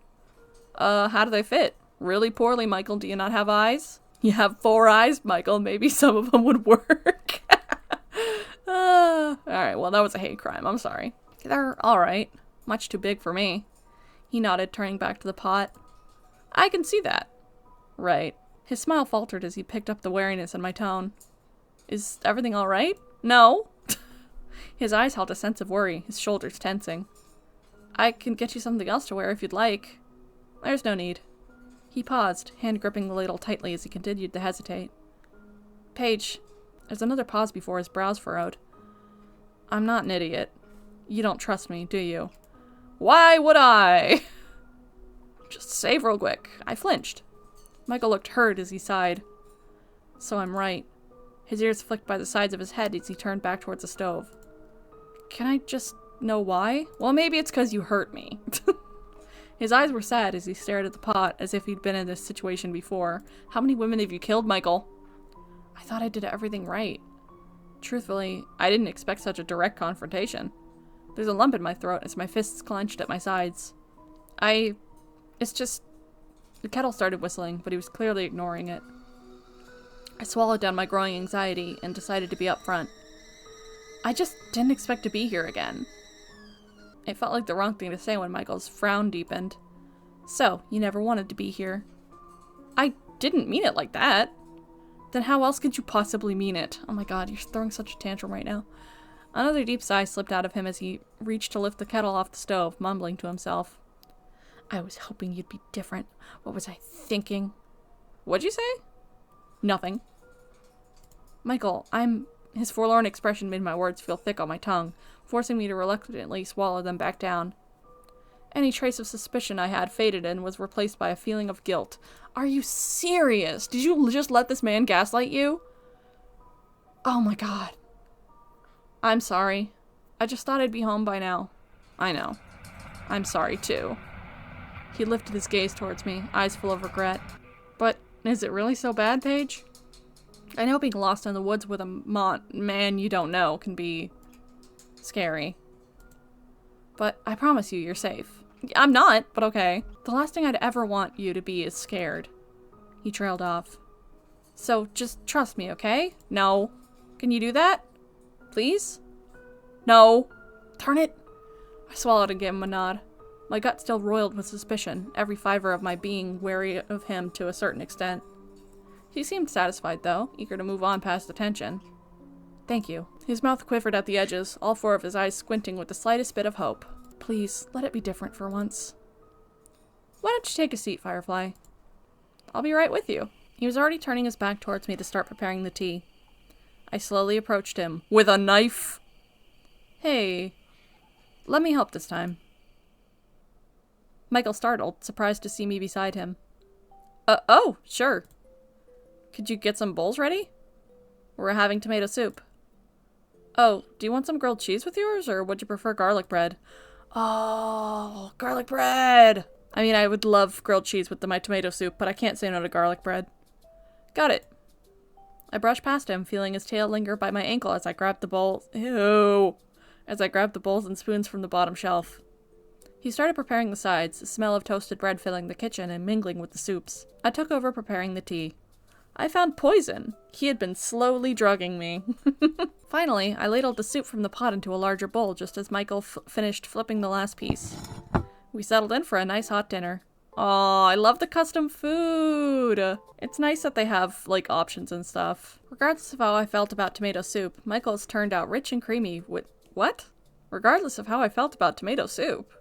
How do they fit? Really poorly, Michael. Do you not have eyes? You have 4 eyes, Michael. Maybe some of them would work. Alright, well, that was a hate crime. I'm sorry. They're alright. Much too big for me. He nodded, turning back to the pot. I can see that. Right. His smile faltered as he picked up the wariness in my tone. Is everything alright? No. His eyes held a sense of worry, his shoulders tensing. I can get you something else to wear if you'd like. There's no need. He paused, hand gripping the ladle tightly as he continued to hesitate. Paige. There's another pause before his brows furrowed. I'm not an idiot. You don't trust me, do you? Why would I? Just save real quick. I flinched. Michael looked hurt as he sighed. So I'm right. His ears flicked by the sides of his head as he turned back towards the stove. Can I just know why? Well, maybe it's 'cause you hurt me. His eyes were sad as he stared at the pot as if he'd been in this situation before. How many women have you killed, Michael? I thought I did everything right. Truthfully, I didn't expect such a direct confrontation. There's a lump in my throat as my fists clenched at my sides. It's just... The kettle started whistling, but he was clearly ignoring it. I swallowed down my growing anxiety and decided to be upfront. I just didn't expect to be here again. It felt like the wrong thing to say when Michael's frown deepened. So, you never wanted to be here. I didn't mean it like that. Then how else could you possibly mean it? Oh my god, you're throwing such a tantrum right now. Another deep sigh slipped out of him as he reached to lift the kettle off the stove, mumbling to himself. I was hoping you'd be different. What was I thinking? What'd you say? Nothing. Michael, His forlorn expression made my words feel thick on my tongue, forcing me to reluctantly swallow them back down. Any trace of suspicion I had faded and was replaced by a feeling of guilt. Are you serious? Did you just let this man gaslight you? Oh my god. I'm sorry. I just thought I'd be home by now. I know. I'm sorry, too. He lifted his gaze towards me, eyes full of regret. But is it really so bad, Paige? I know being lost in the woods with a man you don't know can be scary. But I promise you're safe. I'm not, but okay. The last thing I'd ever want you to be is scared. He trailed off. So just trust me, okay? No. Can you do that? Please? No. Darn it. I swallowed and gave him a nod. My gut still roiled with suspicion, every fiber of my being wary of him to a certain extent. He seemed satisfied, though, eager to move on past the tension. Thank you. His mouth quivered at the edges, all 4 of his eyes squinting with the slightest bit of hope. Please, let it be different for once. Why don't you take a seat, Firefly? I'll be right with you. He was already turning his back towards me to start preparing the tea. I slowly approached him. With a knife? Hey. Let me help this time. Michael startled, surprised to see me beside him. Oh, sure. Could you get some bowls ready? We're having tomato soup. Oh, do you want some grilled cheese with yours, or would you prefer garlic bread? Oh, garlic bread! I mean, I would love grilled cheese with my tomato soup, but I can't say no to garlic bread. Got it. I brushed past him, feeling his tail linger by my ankle as I grabbed the bowls. Ew! As I grabbed the bowls and spoons from the bottom shelf. He started preparing the sides, the smell of toasted bread filling the kitchen and mingling with the soups. I took over preparing the tea. I found poison. He had been slowly drugging me. Finally, I ladled the soup from the pot into a larger bowl just as Michael finished flipping the last piece. We settled in for a nice hot dinner. Aw, I love the custom food! It's nice that they have, like, options and stuff. Regardless of how I felt about tomato soup, Michael's turned out rich and creamy with— What? Regardless of how I felt about tomato soup?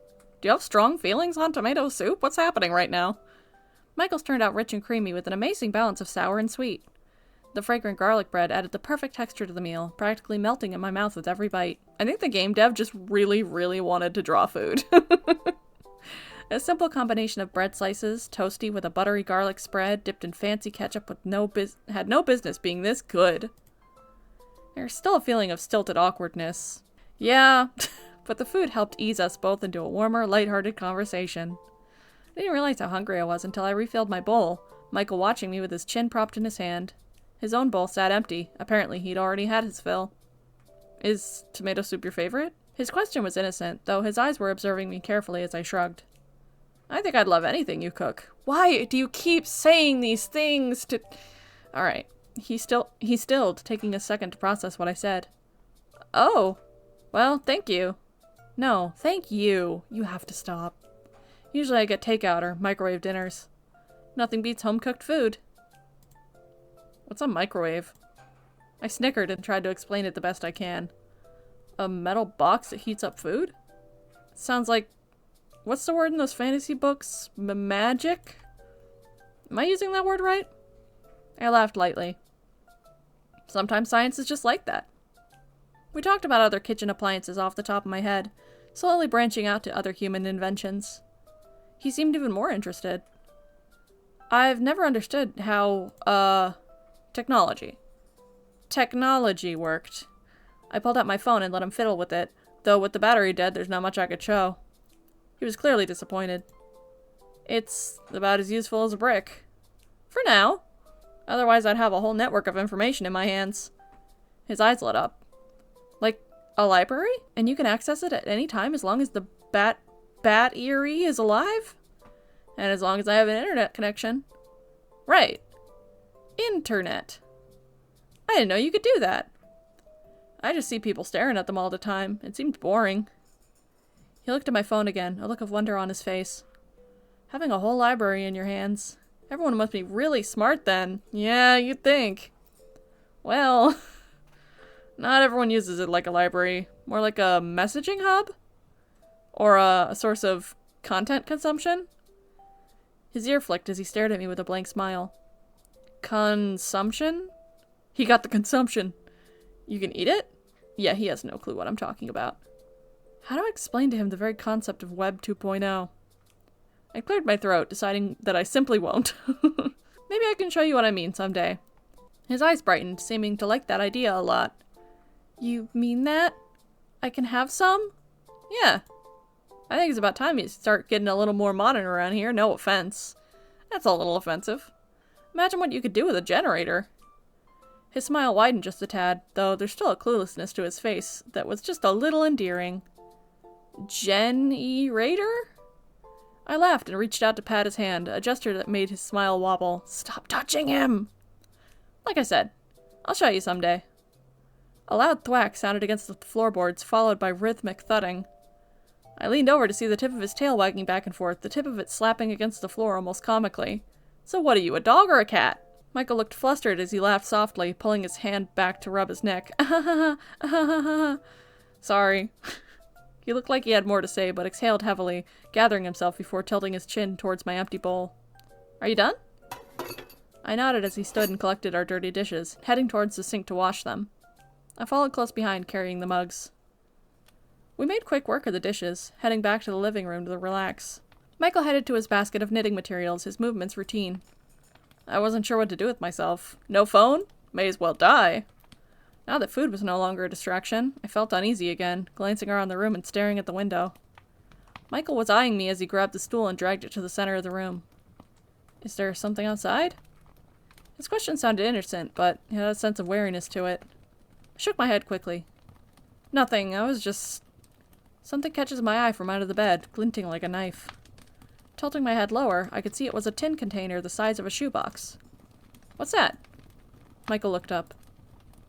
Do you have strong feelings on tomato soup? What's happening right now? Michael's turned out rich and creamy with an amazing balance of sour and sweet. The fragrant garlic bread added the perfect texture to the meal, practically melting in my mouth with every bite. I think the game dev just really, really wanted to draw food. A simple combination of bread slices, toasty with a buttery garlic spread, dipped in fancy ketchup with had no business being this good. There's still a feeling of stilted awkwardness. Yeah, but the food helped ease us both into a warmer, lighthearted conversation. I didn't realize how hungry I was until I refilled my bowl, Michael watching me with his chin propped in his hand. His own bowl sat empty. Apparently he'd already had his fill. Is tomato soup your favorite? His question was innocent, though his eyes were observing me carefully as I shrugged. I think I'd love anything you cook. Why do you keep saying these things to— Alright. He stilled, taking a second to process what I said. Oh. Well, thank you. No, thank you. You have to stop. Usually I get takeout or microwave dinners. Nothing beats home-cooked food. What's a microwave? I snickered and tried to explain it the best I can. A metal box that heats up food? Sounds like— What's the word in those fantasy books? Magic? Am I using that word right? I laughed lightly. Sometimes science is just like that. We talked about other kitchen appliances off the top of my head, slowly branching out to other human inventions. He seemed even more interested. I've never understood how, technology worked. I pulled out my phone and let him fiddle with it, though with the battery dead, there's not much I could show. He was clearly disappointed. It's about as useful as a brick. For now. Otherwise, I'd have a whole network of information in my hands. His eyes lit up. Like a library? And you can access it at any time as long as the bat eerie is alive? And as long as I have an internet connection. Right. Internet. I didn't know you could do that. I just see people staring at them all the time. It seemed boring. He looked at my phone again, a look of wonder on his face. Having a whole library in your hands. Everyone must be really smart then. Yeah, you'd think. Well, not everyone uses it like a library. More like a messaging hub? Or a source of content consumption? His ear flicked as he stared at me with a blank smile. Consumption? He got the consumption. You can eat it? Yeah, he has no clue what I'm talking about. How do I explain to him the very concept of Web 2.0? I cleared my throat, deciding that I simply won't. Maybe I can show you what I mean someday. His eyes brightened, seeming to like that idea a lot. You mean that? I can have some? Yeah. I think it's about time you start getting a little more modern around here, no offense. That's a little offensive. Imagine what you could do with a generator. His smile widened just a tad, though there's still a cluelessness to his face that was just a little endearing. Generator? I laughed and reached out to pat his hand, a gesture that made his smile wobble. Stop touching him! Like I said, I'll show you someday. A loud thwack sounded against the floorboards, followed by rhythmic thudding. I leaned over to see the tip of his tail wagging back and forth, the tip of it slapping against the floor almost comically. So what are you, a dog or a cat? Michael looked flustered as he laughed softly, pulling his hand back to rub his neck. Sorry. He looked like he had more to say, but exhaled heavily, gathering himself before tilting his chin towards my empty bowl. Are you done? I nodded as he stood and collected our dirty dishes, heading towards the sink to wash them. I followed close behind, carrying the mugs. We made quick work of the dishes, heading back to the living room to relax. Michael headed to his basket of knitting materials, his movements routine. I wasn't sure what to do with myself. No phone? May as well die. Now that food was no longer a distraction, I felt uneasy again, glancing around the room and staring at the window. Michael was eyeing me as he grabbed the stool and dragged it to the center of the room. Is there something outside? His question sounded innocent, but it had a sense of wariness to it. I shook my head quickly. Nothing, I was just... Something catches my eye from out of the bed, glinting like a knife. Tilting my head lower, I could see it was a tin container the size of a shoebox. What's that? Michael looked up.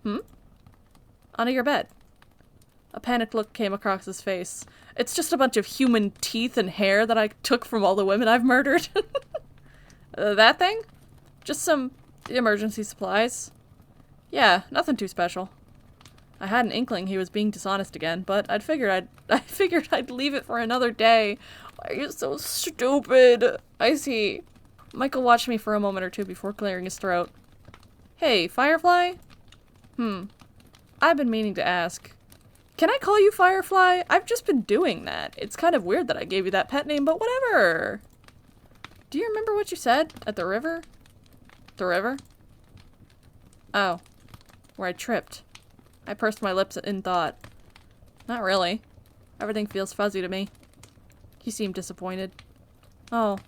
Hmm? Under your bed. A panicked look came across his face. It's just a bunch of human teeth and hair that I took from all the women I've murdered. That thing? Just some emergency supplies. Yeah, nothing too special. I had an inkling he was being dishonest again, but I figured I'd leave it for another day. Why are you so stupid? I see. Michael watched me for a moment or two before clearing his throat. Hey, Firefly? I've been meaning to ask. Can I call you Firefly? I've just been doing that. It's kind of weird that I gave you that pet name, but whatever. Do you remember what you said at the river? The river? Oh, where I tripped. I pursed my lips in thought. Not really. Everything feels fuzzy to me. He seemed disappointed. Oh,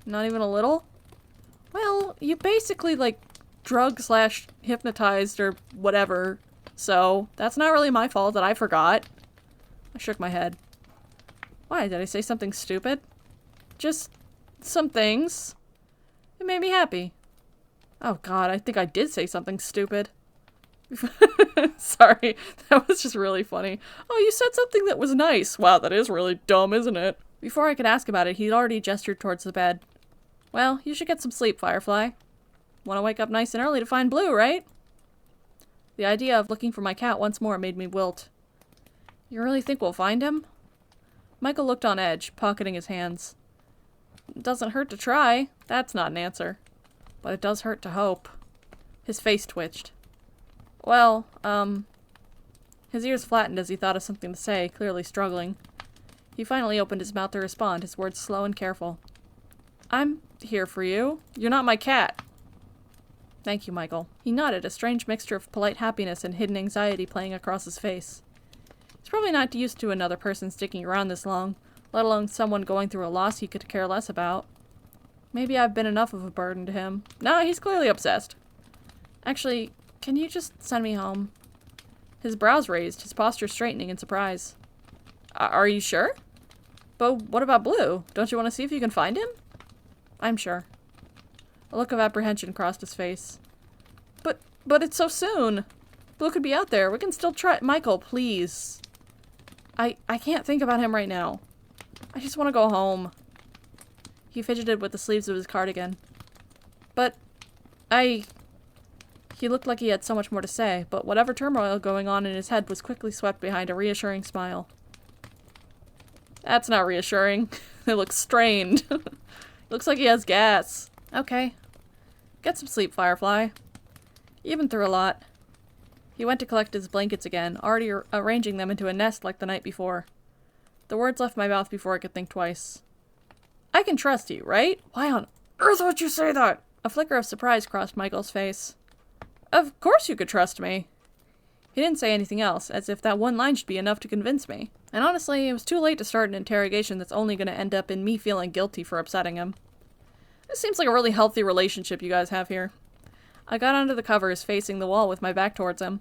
not even a little? Well, you basically, like, drug/hypnotized or whatever, so that's not really my fault that I forgot. I shook my head. Why, did I say something stupid? Just some things. It made me happy. Oh god, I think I did say something stupid. Sorry, that was just really funny. Oh, you said something that was nice. Wow, that is really dumb, isn't it? Before I could ask about it, he'd already gestured towards the bed. Well, you should get some sleep, Firefly. Want to wake up nice and early to find Blue, right? The idea of looking for my cat once more made me wilt. You really think we'll find him? Michael looked on edge, pocketing his hands. It doesn't hurt to try. That's not an answer. But it does hurt to hope. His face twitched. Well, His ears flattened as he thought of something to say, clearly struggling. He finally opened his mouth to respond, his words slow and careful. I'm here for you. You're not my cat. Thank you, Michael. He nodded, a strange mixture of polite happiness and hidden anxiety playing across his face. He's probably not used to another person sticking around this long, let alone someone going through a loss he could care less about. Maybe I've been enough of a burden to him. No, he's clearly obsessed. Actually, can you just send me home? His brows raised, his posture straightening in surprise. Are you sure? But what about Blue? Don't you want to see if you can find him? I'm sure. A look of apprehension crossed his face. But it's so soon. Blue could be out there. We can still try. Michael, please. I can't think about him right now. I just want to go home. He fidgeted with the sleeves of his cardigan. But He looked like he had so much more to say, but whatever turmoil going on in his head was quickly swept behind a reassuring smile. That's not reassuring. It looks strained. Looks like he has gas. Okay. Get some sleep, Firefly. You've been through a lot. He went to collect his blankets again, already arranging them into a nest like the night before. The words left my mouth before I could think twice. I can trust you, right? Why on earth would you say that? A flicker of surprise crossed Michael's face. Of course you could trust me. He didn't say anything else, as if that one line should be enough to convince me. And honestly, it was too late to start an interrogation that's only going to end up in me feeling guilty for upsetting him. This seems like a really healthy relationship you guys have here. I got under the covers, facing the wall with my back towards him.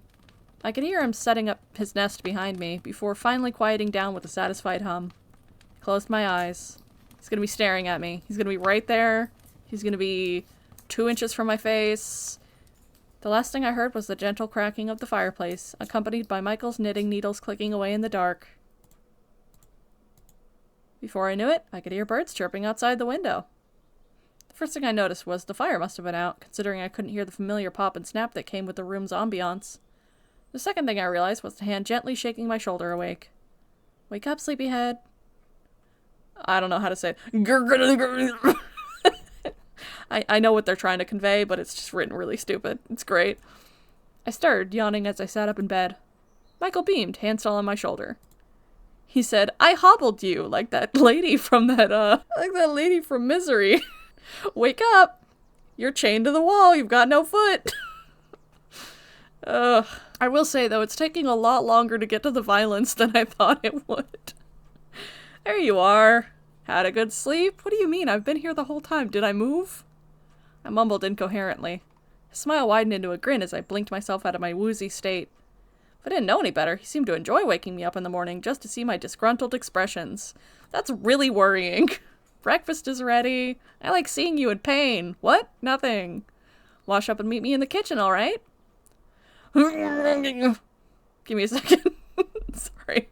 I could hear him setting up his nest behind me, before finally quieting down with a satisfied hum. Closed my eyes. He's going to be staring at me. He's going to be right there. He's going to be 2 inches from my face. The last thing I heard was the gentle cracking of the fireplace, accompanied by Michael's knitting needles clicking away in the dark. Before I knew it, I could hear birds chirping outside the window. The first thing I noticed was the fire must have been out, considering I couldn't hear the familiar pop and snap that came with the room's ambiance. The second thing I realized was the hand gently shaking my shoulder awake. Wake up, sleepyhead. I don't know how to say it. I know what they're trying to convey, but it's just written really stupid. It's great. I stirred, yawning as I sat up in bed. Michael beamed, hand still on my shoulder. He said, I hobbled you, like that lady from Misery. Wake up! You're chained to the wall, you've got no foot. I will say, though, it's taking a lot longer to get to the violence than I thought it would. There you are. Had a good sleep? What do you mean? I've been here the whole time. Did I move? I mumbled incoherently. His smile widened into a grin as I blinked myself out of my woozy state. If I didn't know any better, he seemed to enjoy waking me up in the morning just to see my disgruntled expressions. That's really worrying. Breakfast is ready. I like seeing you in pain. What? Nothing. Wash up and meet me in the kitchen, all right? Give me a second. Sorry.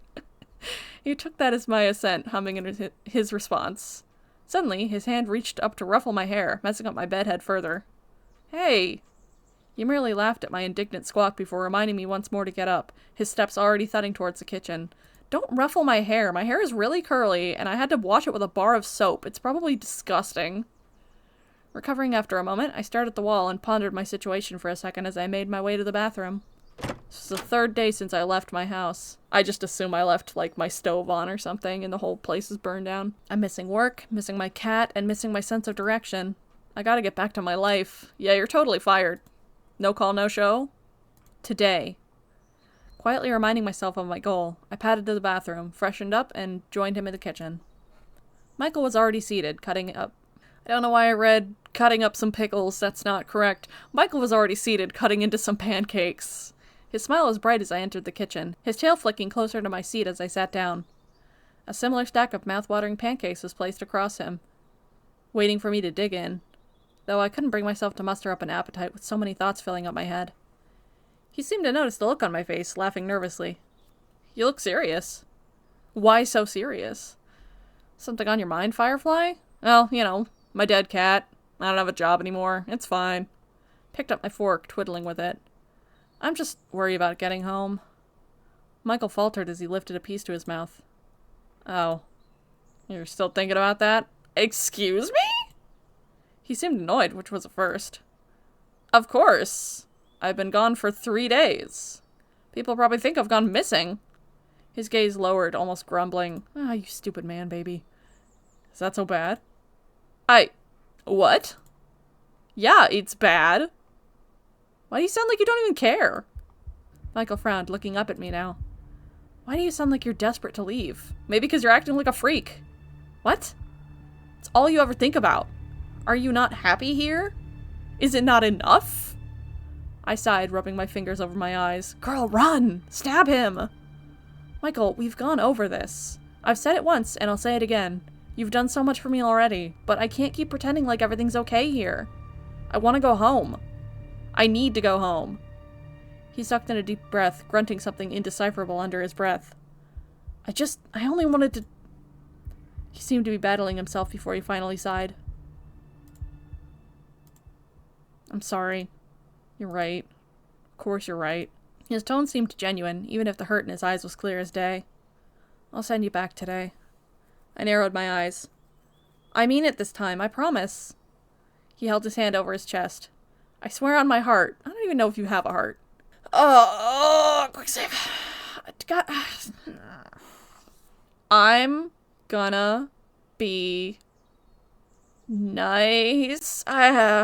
He took that as my assent, humming in his response. Suddenly, his hand reached up to ruffle my hair, messing up my bedhead further. Hey! He merely laughed at my indignant squawk before reminding me once more to get up, his steps already thudding towards the kitchen. Don't ruffle my hair. My hair is really curly, and I had to wash it with a bar of soap. It's probably disgusting. Recovering after a moment, I stared at the wall and pondered my situation for a second as I made my way to the bathroom. This is the third day since I left my house. I just assume I left, like, my stove on or something, and the whole place is burned down. I'm missing work, missing my cat, and missing my sense of direction. I gotta get back to my life. Yeah, you're totally fired. No call, no show? Today. Quietly reminding myself of my goal, I padded to the bathroom, freshened up, and joined him in the kitchen. Michael was already seated, cutting up. I don't know why I read cutting up some pickles. That's not correct. Michael was already seated, cutting into some pancakes. His smile was bright as I entered the kitchen, his tail flicking closer to my seat as I sat down. A similar stack of mouth-watering pancakes was placed across him, waiting for me to dig in, though I couldn't bring myself to muster up an appetite with so many thoughts filling up my head. He seemed to notice the look on my face, laughing nervously. You look serious. Why so serious? Something on your mind, Firefly? Well, you know, my dead cat. I don't have a job anymore. It's fine. Picked up my fork, twiddling with it. I'm just worried about getting home. Michael faltered as he lifted a piece to his mouth. Oh. You're still thinking about that? Excuse me? He seemed annoyed, which was a first. Of course. I've been gone for 3 days. People probably think I've gone missing. His gaze lowered, almost grumbling. Ah, you stupid man, baby. Is that so bad? What? Yeah, it's bad. Why do you sound like you don't even care? Michael frowned, looking up at me now. Why do you sound like you're desperate to leave? Maybe because you're acting like a freak. What? It's all you ever think about. Are you not happy here? Is it not enough? I sighed, rubbing my fingers over my eyes. Girl, run! Stab him! Michael, we've gone over this. I've said it once, and I'll say it again. You've done so much for me already, but I can't keep pretending like everything's okay here. I want to go home. I need to go home. He sucked in a deep breath, grunting something indecipherable under his breath. I only wanted to... He seemed to be battling himself before he finally sighed. I'm sorry. You're right. Of course you're right. His tone seemed genuine, even if the hurt in his eyes was clear as day. I'll send you back today. I narrowed my eyes. I mean it this time, I promise. He held his hand over his chest. I swear on my heart. I don't even know if you have a heart. Quick save. God. I'm gonna be nice. I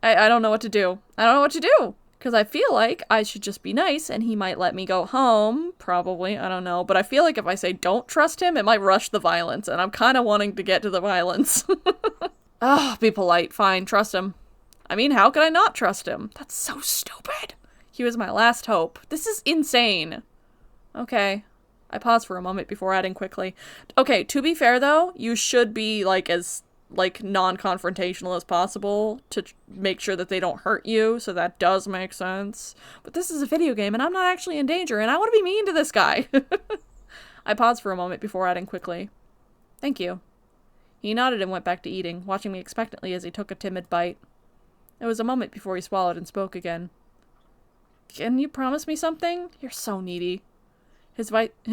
don't know what to do. I don't know what to do. Because I feel like I should just be nice and he might let me go home. Probably. I don't know. But I feel like if I say don't trust him, it might rush the violence. And I'm kind of wanting to get to the violence. Be polite. Fine. Trust him. I mean, how could I not trust him? That's so stupid. He was my last hope. This is insane. Okay. I paused for a moment before adding quickly. Okay, to be fair though, you should be as non-confrontational as possible to make sure that they don't hurt you, so that does make sense. But this is a video game and I'm not actually in danger and I want to be mean to this guy. I paused for a moment before adding quickly. Thank you. He nodded and went back to eating, watching me expectantly as he took a timid bite. It was a moment before he swallowed and spoke again. Can you promise me something? You're so needy. His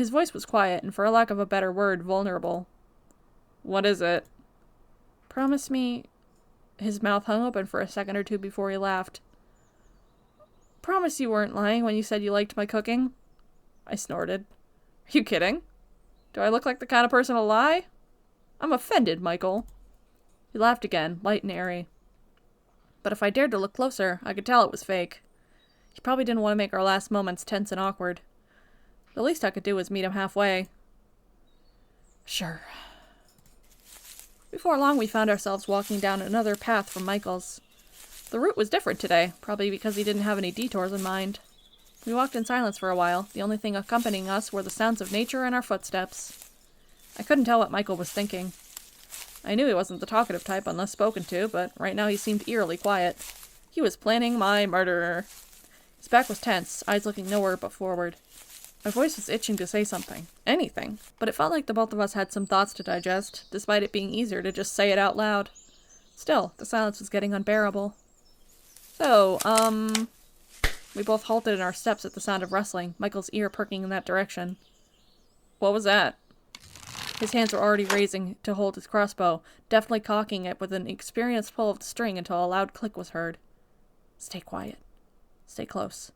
voice was quiet and, for lack of a better word, vulnerable. What is it? Promise me... His mouth hung open for a second or two before he laughed. Promise you weren't lying when you said you liked my cooking? I snorted. Are you kidding? Do I look like the kind of person to lie? I'm offended, Michael. He laughed again, light and airy. But if I dared to look closer, I could tell it was fake. He probably didn't want to make our last moments tense and awkward. The least I could do was meet him halfway. Sure. Before long, we found ourselves walking down another path from Michael's. The route was different today, probably because he didn't have any detours in mind. We walked in silence for a while. The only thing accompanying us were the sounds of nature and our footsteps. I couldn't tell what Michael was thinking. I knew he wasn't the talkative type unless spoken to, but right now he seemed eerily quiet. He was planning my murder. His back was tense, eyes looking nowhere but forward. My voice was itching to say something. Anything. But it felt like the both of us had some thoughts to digest, despite it being easier to just say it out loud. Still, the silence was getting unbearable. So, we both halted in our steps at the sound of rustling, Michael's ear perking in that direction. What was that? His hands were already raising to hold his crossbow, deftly cocking it with an experienced pull of the string until a loud click was heard. Stay quiet. Stay close.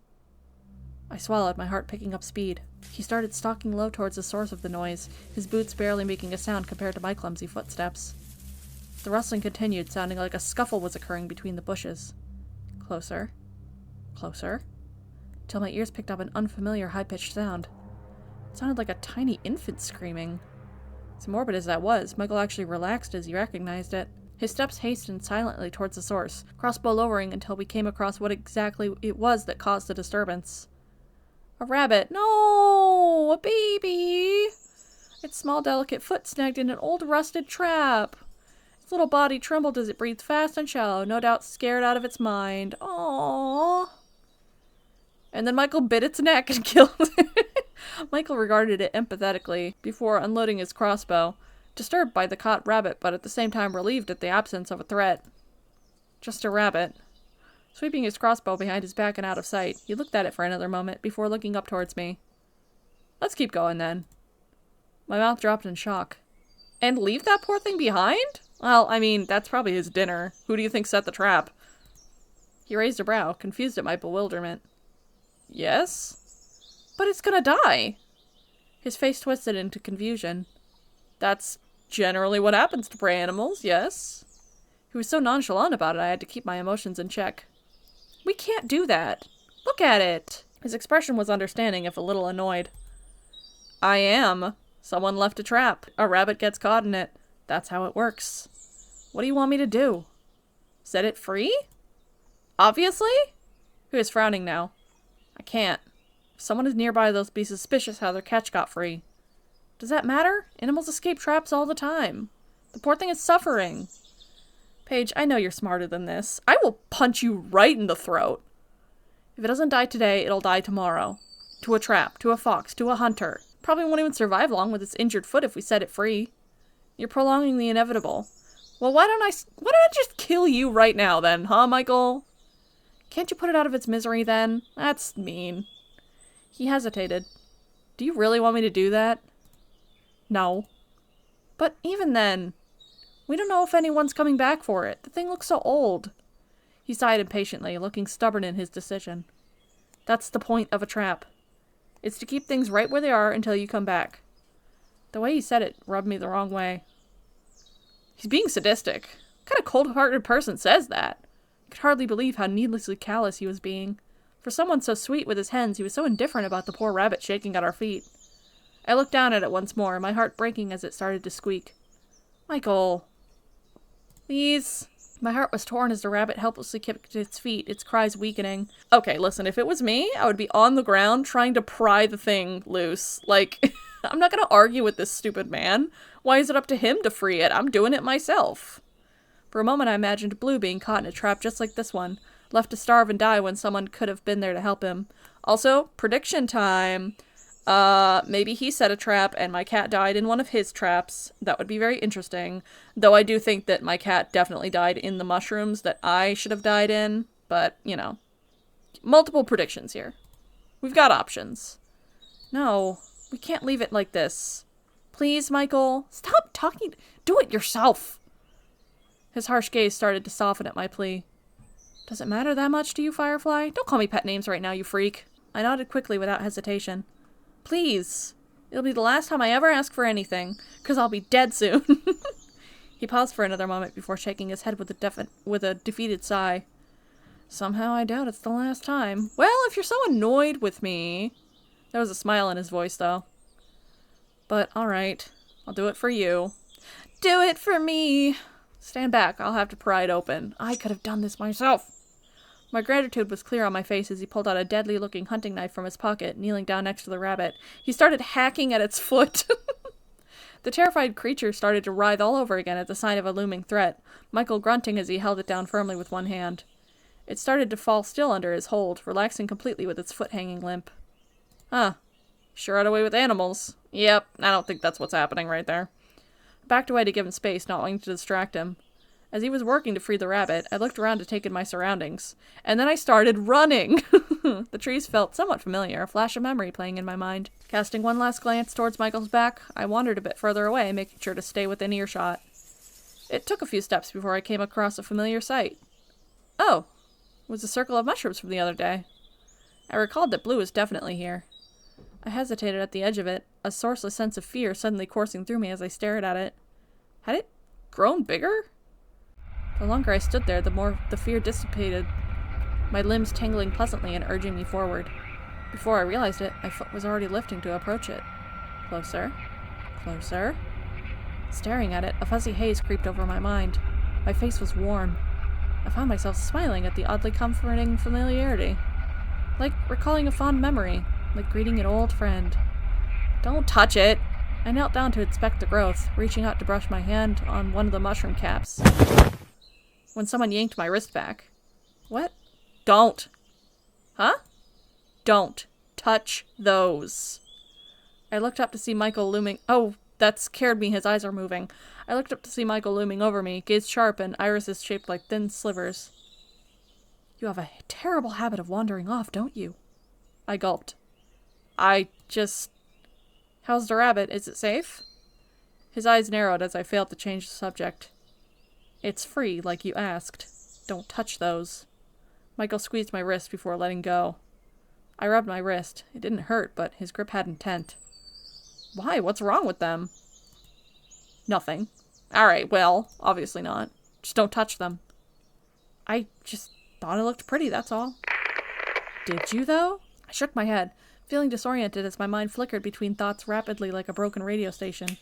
I swallowed, my heart picking up speed. He started stalking low towards the source of the noise, his boots barely making a sound compared to my clumsy footsteps. The rustling continued, sounding like a scuffle was occurring between the bushes. Closer. Closer. Till my ears picked up an unfamiliar high-pitched sound. It sounded like a tiny infant screaming. As morbid as that was, Michael actually relaxed as he recognized it. His steps hastened silently towards the source, crossbow lowering until we came across what exactly it was that caused the disturbance. A rabbit. No! A baby! Its small, delicate foot snagged in an old, rusted trap. Its little body trembled as it breathed fast and shallow, no doubt scared out of its mind. Aww. And then Michael bit its neck and killed it. Michael regarded it empathetically before unloading his crossbow, disturbed by the caught rabbit, but at the same time relieved at the absence of a threat. Just a rabbit. Sweeping his crossbow behind his back and out of sight, he looked at it for another moment before looking up towards me. Let's keep going, then. My mouth dropped in shock. And leave that poor thing behind? Well, I mean, that's probably his dinner. Who do you think set the trap? He raised a brow, confused at my bewilderment. Yes? But it's gonna die. His face twisted into confusion. That's generally what happens to prey animals, yes? He was so nonchalant about it, I had to keep my emotions in check. We can't do that. Look at it. His expression was understanding, if a little annoyed. I am. Someone left a trap. A rabbit gets caught in it. That's how it works. What do you want me to do? Set it free? Obviously? He was frowning now. I can't. If someone is nearby, they'll be suspicious how their catch got free. Does that matter? Animals escape traps all the time. The poor thing is suffering. Paige, I know you're smarter than this. I will punch you right in the throat. If it doesn't die today, it'll die tomorrow. To a trap, to a fox, to a hunter. Probably won't even survive long with its injured foot if we set it free. You're prolonging the inevitable. Well, why don't I just kill you right now then, huh, Michael? Can't you put it out of its misery then? That's mean. He hesitated. Do you really want me to do that? No. But even then, we don't know if anyone's coming back for it. The thing looks so old. He sighed impatiently, looking stubborn in his decision. That's the point of a trap. It's to keep things right where they are until you come back. The way he said it rubbed me the wrong way. He's being sadistic. What kind of cold-hearted person says that? I could hardly believe how needlessly callous he was being. For someone so sweet with his hens, he was so indifferent about the poor rabbit shaking at our feet. I looked down at it once more, my heart breaking as it started to squeak. Michael. Please. My heart was torn as the rabbit helplessly kicked its feet, its cries weakening. Okay, listen, if it was me, I would be on the ground trying to pry the thing loose. Like, I'm not gonna argue with this stupid man. Why is it up to him to free it? I'm doing it myself. For a moment I imagined Blue being caught in a trap just like this one, left to starve and die when someone could have been there to help him. Also, prediction time. Maybe he set a trap and my cat died in one of his traps. That would be very interesting. Though I do think that my cat definitely died in the mushrooms that I should have died in. But, you know. Multiple predictions here. We've got options. No, we can't leave it like this. Please, Michael. Stop talking. Do it yourself. His harsh gaze started to soften at my plea. Does it matter that much to you, Firefly? Don't call me pet names right now, you freak. I nodded quickly without hesitation. Please. It'll be the last time I ever ask for anything, 'cause I'll be dead soon. He paused for another moment before shaking his head with a defeated sigh. Somehow I doubt it's the last time. Well, if you're so annoyed with me... There was a smile in his voice, though. But, alright. I'll do it for you. Do it for me! Stand back. I'll have to pry it open. I could have done this myself. My gratitude was clear on my face as he pulled out a deadly-looking hunting knife from his pocket, kneeling down next to the rabbit. He started hacking at its foot. The terrified creature started to writhe all over again at the sign of a looming threat, Michael grunting as he held it down firmly with one hand. It started to fall still under his hold, relaxing completely with its foot hanging limp. Huh. Sure had a way with animals. Yep, I don't think that's what's happening right there. I backed away to give him space, not wanting to distract him. As he was working to free the rabbit, I looked around to take in my surroundings. And then I started running! The trees felt somewhat familiar, a flash of memory playing in my mind. Casting one last glance towards Michael's back, I wandered a bit further away, making sure to stay within earshot. It took a few steps before I came across a familiar sight. Oh! It was a circle of mushrooms from the other day. I recalled that Blue was definitely here. I hesitated at the edge of it, a sourceless sense of fear suddenly coursing through me as I stared at it. Had it grown bigger? The longer I stood there, the more the fear dissipated, my limbs tingling pleasantly and urging me forward. Before I realized it, my foot was already lifting to approach it. Closer. Closer. Staring at it, a fuzzy haze creeped over my mind. My face was warm. I found myself smiling at the oddly comforting familiarity. Like recalling a fond memory, like greeting an old friend. Don't touch it! I knelt down to inspect the growth, reaching out to brush my hand on one of the mushroom caps, when someone yanked my wrist back. What? Don't! Huh? Don't touch those. I looked up to see Michael looming— Oh, that scared me, his eyes are moving. I looked up to see Michael looming over me, gaze sharp and irises shaped like thin slivers. You have a terrible habit of wandering off, don't you? I gulped. How's the rabbit? Is it safe? His eyes narrowed as I failed to change the subject. It's free, like you asked. Don't touch those. Michael squeezed my wrist before letting go. I rubbed my wrist. It didn't hurt, but his grip had intent. Why? What's wrong with them? Nothing. Alright, well, obviously not. Just don't touch them. I just thought it looked pretty, that's all. Did you, though? I shook my head, feeling disoriented as my mind flickered between thoughts rapidly like a broken radio station.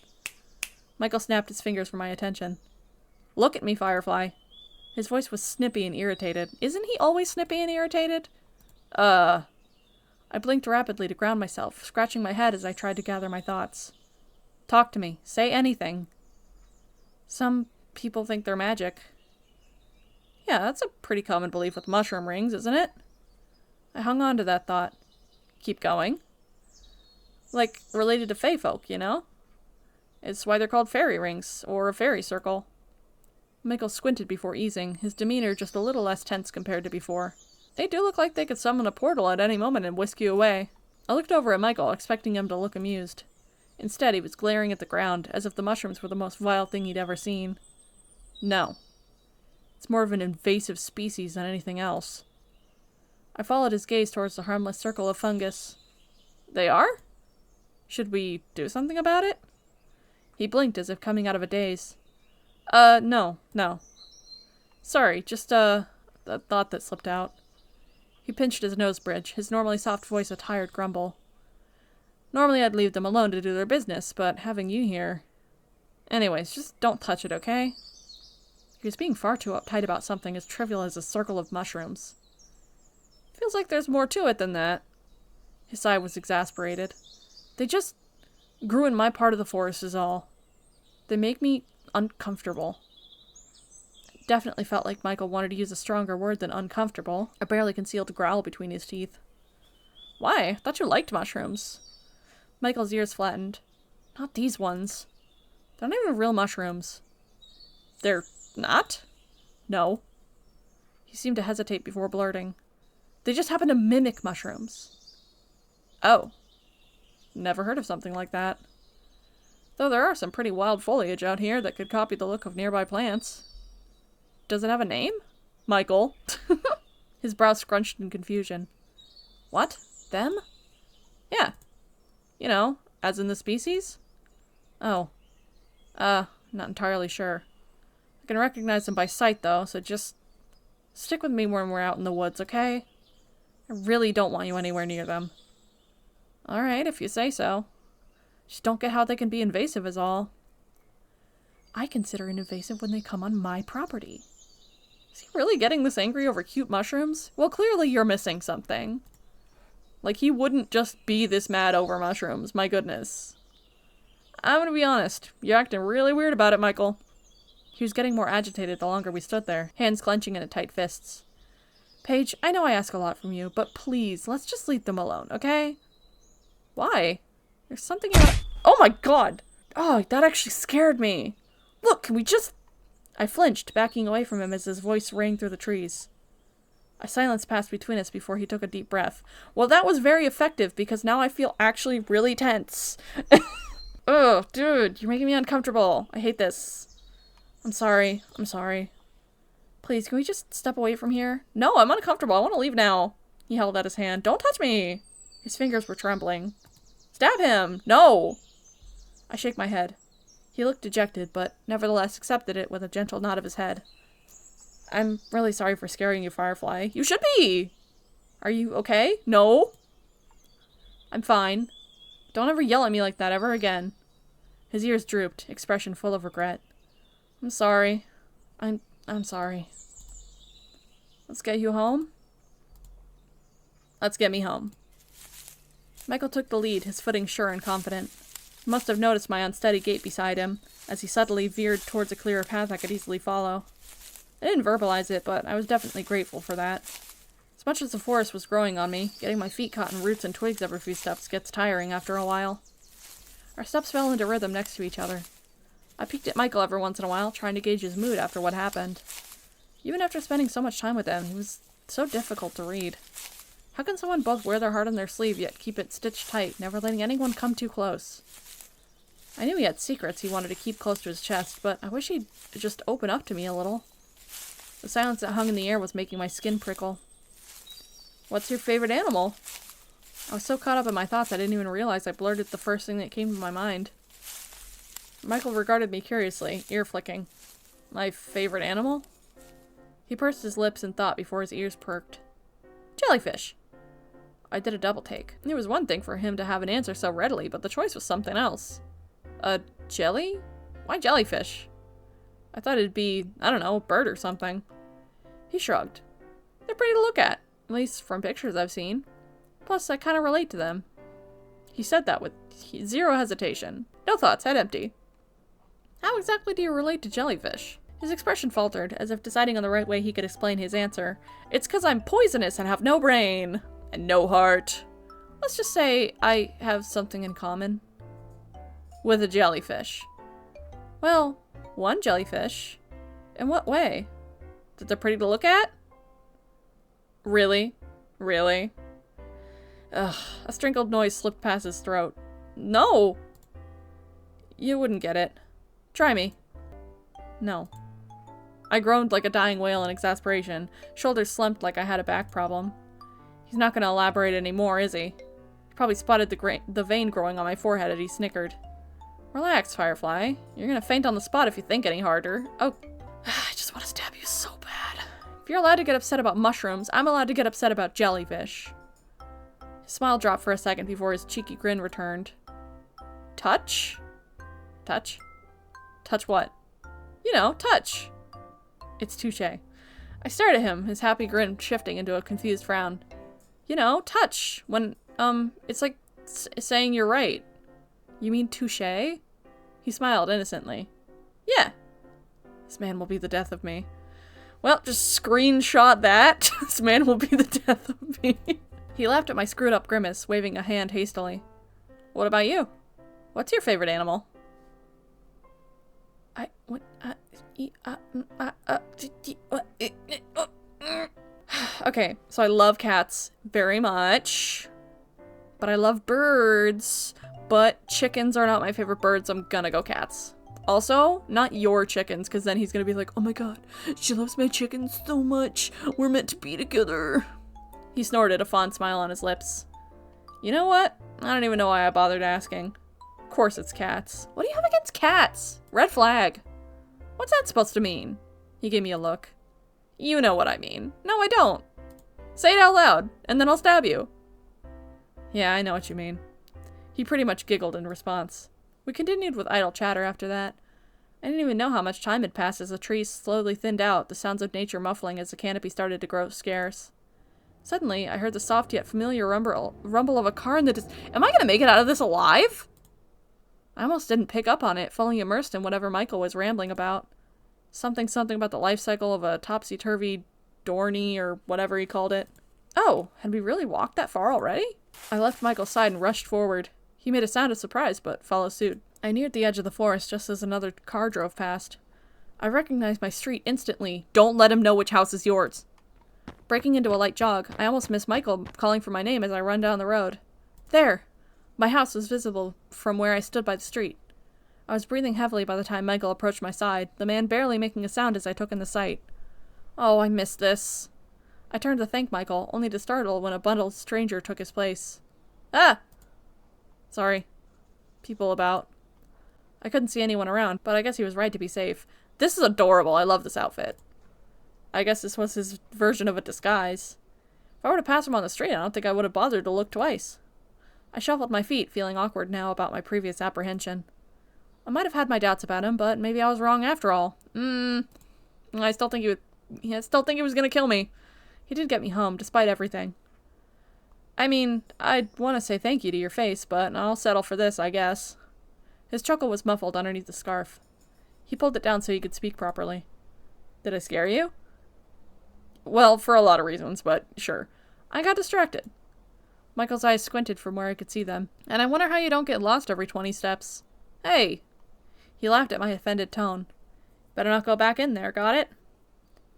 Michael snapped his fingers for my attention. Look at me, Firefly. His voice was snippy and irritated. Isn't he always snippy and irritated? I blinked rapidly to ground myself, scratching my head as I tried to gather my thoughts. Talk to me. Say anything. Some people think they're magic. Yeah, that's a pretty common belief with mushroom rings, isn't it? I hung on to that thought. Keep going. Like, related to fae folk, you know? It's why they're called fairy rings, or a fairy circle. Michael squinted before easing, his demeanor just a little less tense compared to before. They do look like they could summon a portal at any moment and whisk you away. I looked over at Michael, expecting him to look amused. Instead, he was glaring at the ground, as if the mushrooms were the most vile thing he'd ever seen. No. It's more of an invasive species than anything else. I followed his gaze towards the harmless circle of fungus. They are? Should we do something about it? He blinked as if coming out of a daze. No. Sorry, just, a thought that slipped out. He pinched his nose bridge, his normally soft voice a tired grumble. Normally I'd leave them alone to do their business, but having you here... Anyways, just don't touch it, okay? He was being far too uptight about something as trivial as a circle of mushrooms. Feels like there's more to it than that. His sigh was exasperated. They just grew in my part of the forest is all. They make me uncomfortable. It definitely felt like Michael wanted to use a stronger word than uncomfortable, a barely concealed growl between his teeth. Why? I thought you liked mushrooms. Michael's ears flattened. Not these ones. They're not even real mushrooms. They're not? No. He seemed to hesitate before blurting. They just happen to mimic mushrooms. Oh. Never heard of something like that. Though there are some pretty wild foliage out here that could copy the look of nearby plants. Does it have a name? Michael. His brow scrunched in confusion. What? Them? Yeah. You know, as in the species? Oh. Not entirely sure. I can recognize them by sight, though, so just stick with me when we're out in the woods, okay? I really don't want you anywhere near them. Alright, if you say so. Just don't get how they can be invasive is all. I consider it invasive when they come on my property. Is he really getting this angry over cute mushrooms? Well, clearly you're missing something. Like, he wouldn't just be this mad over mushrooms, my goodness. I'm gonna be honest, you're acting really weird about it, Michael. He was getting more agitated the longer we stood there, hands clenching into tight fists. Paige, I know I ask a lot from you, but please, let's just leave them alone, okay? Why? There's something about— Oh my god! Oh, that actually scared me. Look, can we just— I flinched, backing away from him as his voice rang through the trees. A silence passed between us before he took a deep breath. Well, that was very effective, because now I feel actually really tense. Ugh, dude, you're making me uncomfortable. I hate this. I'm sorry. I'm sorry. Please, can we just step away from here? No, I'm uncomfortable. I want to leave now. He held out his hand. Don't touch me. His fingers were trembling. Stab him. No. I shake my head. He looked dejected, but nevertheless accepted it with a gentle nod of his head. I'm really sorry for scaring you, Firefly. You should be. Are you okay? No. I'm fine. Don't ever yell at me like that ever again. His ears drooped, expression full of regret. I'm sorry. I'm sorry. Let's get you home. Let's get me home. Michael took the lead, his footing sure and confident. He must have noticed my unsteady gait beside him, as he subtly veered towards a clearer path I could easily follow. I didn't verbalize it, but I was definitely grateful for that. As much as the forest was growing on me, getting my feet caught in roots and twigs every few steps gets tiring after a while. Our steps fell into rhythm next to each other. I peeked at Michael every once in a while, trying to gauge his mood after what happened. Even after spending so much time with him, he was so difficult to read. How can someone both wear their heart on their sleeve yet keep it stitched tight, never letting anyone come too close? I knew he had secrets he wanted to keep close to his chest, but I wish he'd just open up to me a little. The silence that hung in the air was making my skin prickle. What's your favorite animal? I was so caught up in my thoughts I didn't even realize I blurted the first thing that came to my mind. Michael regarded me curiously, ear flicking. My favorite animal? He pursed his lips in thought before his ears perked. Jellyfish. I did a double take. It was one thing for him to have an answer so readily, but the choice was something else. A jelly? Why jellyfish? I thought it'd be, I don't know, a bird or something. He shrugged. They're pretty to look at least from pictures I've seen. Plus, I kind of relate to them. He said that with zero hesitation. No thoughts, head empty. How exactly do you relate to jellyfish? His expression faltered, as if deciding on the right way he could explain his answer. It's 'cause I'm poisonous and have no brain. And no heart. Let's just say I have something in common. With a jellyfish. Well, one jellyfish. In what way? That they're pretty to look at? Really? Really? Ugh, a strangled noise slipped past his throat. No! You wouldn't get it. Try me. No. I groaned like a dying whale in exasperation, shoulders slumped like I had a back problem. He's not going to elaborate anymore, is he? He probably spotted the vein growing on my forehead as he snickered. Relax, Firefly. You're going to faint on the spot if you think any harder. Oh, I just want to stab you so bad. If you're allowed to get upset about mushrooms, I'm allowed to get upset about jellyfish. His smile dropped for a second before his cheeky grin returned. Touch? Touch? Touch what? You know, touch. It's touché. I stared at him, his happy grin shifting into a confused frown. You know, touch. When, it's like saying you're right. You mean touché? He smiled innocently. Yeah. This man will be the death of me. Well, just screenshot that. This man will be the death of me. He laughed at my screwed up grimace, waving a hand hastily. What about you? What's your favorite animal? Okay, so I love cats very much, but I love birds, but chickens are not my favorite birds. I'm gonna go cats. Also, not your chickens, because then he's gonna be like, oh my god, she loves my chickens so much. We're meant to be together. He snorted, a fond smile on his lips. You know what? I don't even know why I bothered asking. Of course it's cats. What do you have against cats? Red flag. What's that supposed to mean? He gave me a look. You know what I mean. No, I don't. Say it out loud, and then I'll stab you. Yeah, I know what you mean. He pretty much giggled in response. We continued with idle chatter after that. I didn't even know how much time had passed as the trees slowly thinned out, the sounds of nature muffling as the canopy started to grow scarce. Suddenly, I heard the soft yet familiar rumble of a car in the distance. Am I gonna make it out of this alive? I almost didn't pick up on it, fully immersed in whatever Michael was rambling about. Something about the life cycle of a topsy-turvy Dorney or whatever he called it. Oh, had we really walked that far already? I left Michael's side and rushed forward. He made a sound of surprise, but followed suit. I neared the edge of the forest just as another car drove past. I recognized my street instantly. Don't let him know which house is yours. Breaking into a light jog, I almost missed Michael calling for my name as I run down the road. There! My house was visible from where I stood by the street. I was breathing heavily by the time Michael approached my side, the man barely making a sound as I took in the sight. Oh, I missed this. I turned to thank Michael, only to startle when a bundled stranger took his place. Ah! Sorry. People about. I couldn't see anyone around, but I guess he was right to be safe. This is adorable. I love this outfit. I guess this was his version of a disguise. If I were to pass him on the street, I don't think I would have bothered to look twice. I shuffled my feet, feeling awkward now about my previous apprehension. I might have had my doubts about him, but maybe I was wrong after all. I still think he was gonna kill me. He did get me home, despite everything. I mean, I'd want to say thank you to your face, but I'll settle for this, I guess. His chuckle was muffled underneath the scarf. He pulled it down so he could speak properly. Did I scare you? Well, for a lot of reasons, but sure. I got distracted. Michael's eyes squinted from where I could see them. And I wonder how you don't get lost every 20 steps. Hey! He laughed at my offended tone. Better not go back in there, got it?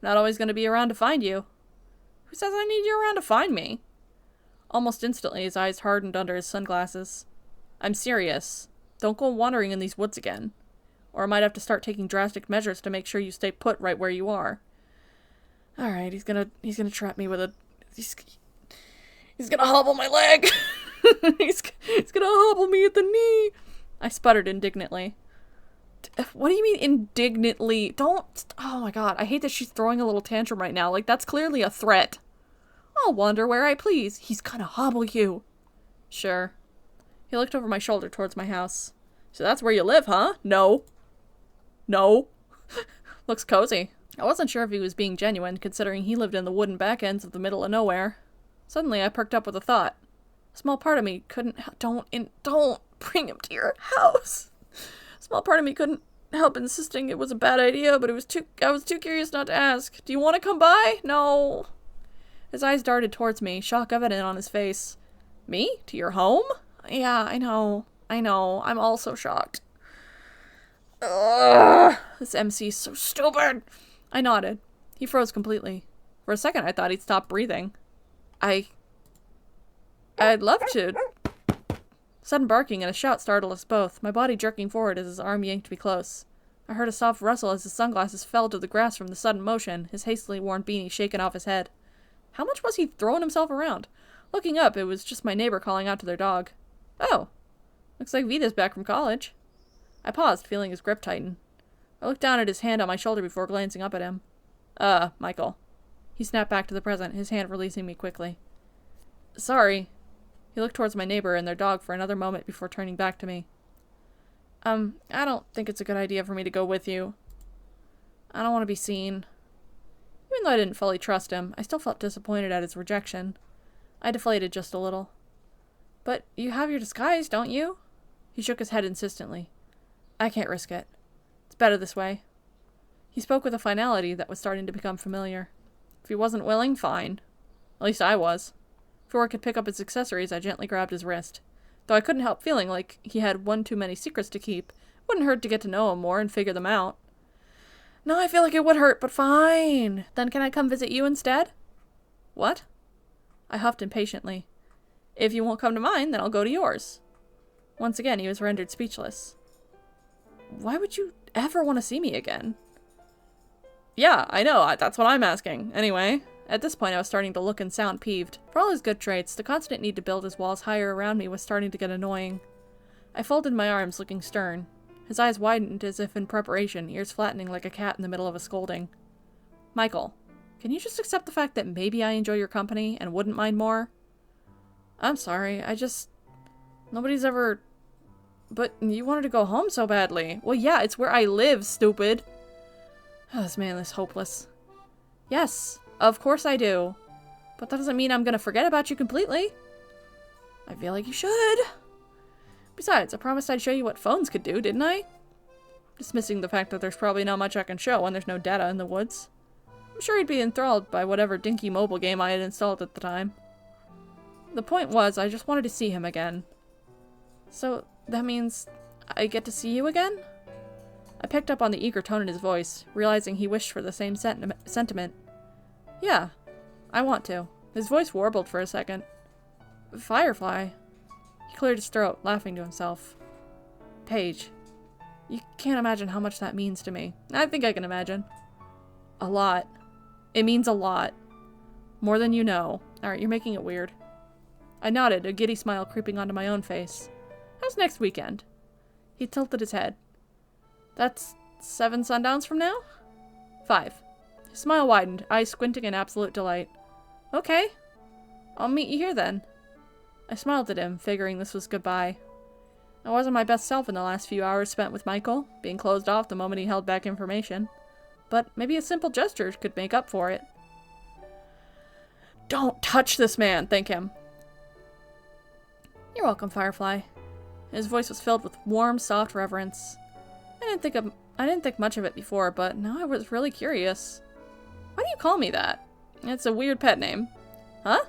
Not always going to be around to find you. Who says I need you around to find me? Almost instantly, his eyes hardened under his sunglasses. I'm serious. Don't go wandering in these woods again. Or I might have to start taking drastic measures to make sure you stay put right where you are. Alright, he's gonna trap me with a... He's gonna hobble my leg! he's gonna hobble me at the knee! I sputtered indignantly. What do you mean indignantly? Don't... Oh my god, I hate that she's throwing a little tantrum right now. Like, that's clearly a threat. I'll wander where I please. He's gonna hobble you. Sure. He looked over my shoulder towards my house. So that's where you live, huh? No. No. Looks cozy. I wasn't sure if he was being genuine, considering he lived in the wooden back ends of the middle of nowhere. Suddenly, I perked up with a thought. A small part of me couldn't... Don't bring him to your house. A small part of me couldn't help insisting it was a bad idea, but I was too curious not to ask. Do you want to come by? No. His eyes darted towards me, shock evident on his face. Me? To your home? Yeah, I know. I'm also shocked. Ugh, this MC's so stupid. I nodded. He froze completely. For a second, I thought he'd stopped breathing. I'd love to. Sudden barking and a shout startled us both, my body jerking forward as his arm yanked me close. I heard a soft rustle as his sunglasses fell to the grass from the sudden motion, his hastily worn beanie shaken off his head. How much was he throwing himself around? Looking up, it was just my neighbor calling out to their dog. Oh, looks like Vita's back from college. I paused, feeling his grip tighten. I looked down at his hand on my shoulder before glancing up at him. Michael. He snapped back to the present, his hand releasing me quickly. Sorry. He looked towards my neighbor and their dog for another moment before turning back to me. I don't think it's a good idea for me to go with you. I don't want to be seen. Even though I didn't fully trust him, I still felt disappointed at his rejection. I deflated just a little. But you have your disguise, don't you? He shook his head insistently. I can't risk it. It's better this way. He spoke with a finality that was starting to become familiar. If he wasn't willing, fine. At least I was. Before I could pick up his accessories, I gently grabbed his wrist. Though I couldn't help feeling like he had one too many secrets to keep, it wouldn't hurt to get to know him more and figure them out. No, I feel like it would hurt, but fine. Then can I come visit you instead? What? I huffed impatiently. If you won't come to mine, then I'll go to yours. Once again, he was rendered speechless. Why would you ever want to see me again? Yeah, I know. That's what I'm asking. Anyway, at this point I was starting to look and sound peeved. For all his good traits, the constant need to build his walls higher around me was starting to get annoying. I folded my arms, looking stern. His eyes widened as if in preparation, ears flattening like a cat in the middle of a scolding. Michael, can you just accept the fact that maybe I enjoy your company and wouldn't mind more? I'm sorry, nobody's ever... But you wanted to go home so badly. Well, yeah, it's where I live, stupid. Oh, this man is hopeless. Yes, of course I do. But that doesn't mean I'm gonna forget about you completely. I feel like you should. Besides, I promised I'd show you what phones could do, didn't I? Dismissing the fact that there's probably not much I can show when there's no data in the woods. I'm sure he'd be enthralled by whatever dinky mobile game I had installed at the time. The point was, I just wanted to see him again. So, that means I get to see you again? I picked up on the eager tone in his voice, realizing he wished for the same sentiment. Yeah, I want to. His voice warbled for a second. Firefly. He cleared his throat, laughing to himself. Paige. You can't imagine how much that means to me. I think I can imagine. A lot. It means a lot. More than you know. Alright, you're making it weird. I nodded, a giddy smile creeping onto my own face. How's next weekend? He tilted his head. That's 7 sundowns from now? 5. His smile widened, eyes squinting in absolute delight. Okay. I'll meet you here then. I smiled at him, figuring this was goodbye. I wasn't my best self in the last few hours spent with Michael, being closed off the moment he held back information. But maybe a simple gesture could make up for it. Don't touch this man, thank him. You're welcome, Firefly. His voice was filled with warm, soft reverence. I didn't think much of it before, but now I was really curious. Why do you call me that? It's a weird pet name. Huh?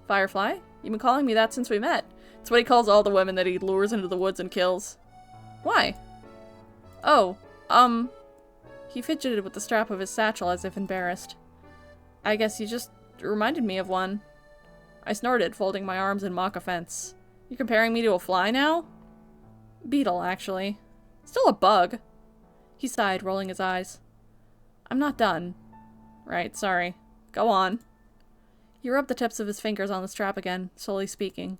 Firefly? You've been calling me that since we met. It's what he calls all the women that he lures into the woods and kills. Why? Oh, He fidgeted with the strap of his satchel as if embarrassed. I guess you just reminded me of one. I snorted, folding my arms in mock offense. You comparing me to a fly now? Beetle, actually. Still a bug. He sighed, rolling his eyes. I'm not done. Right, sorry. Go on. He rubbed the tips of his fingers on the strap again, slowly speaking.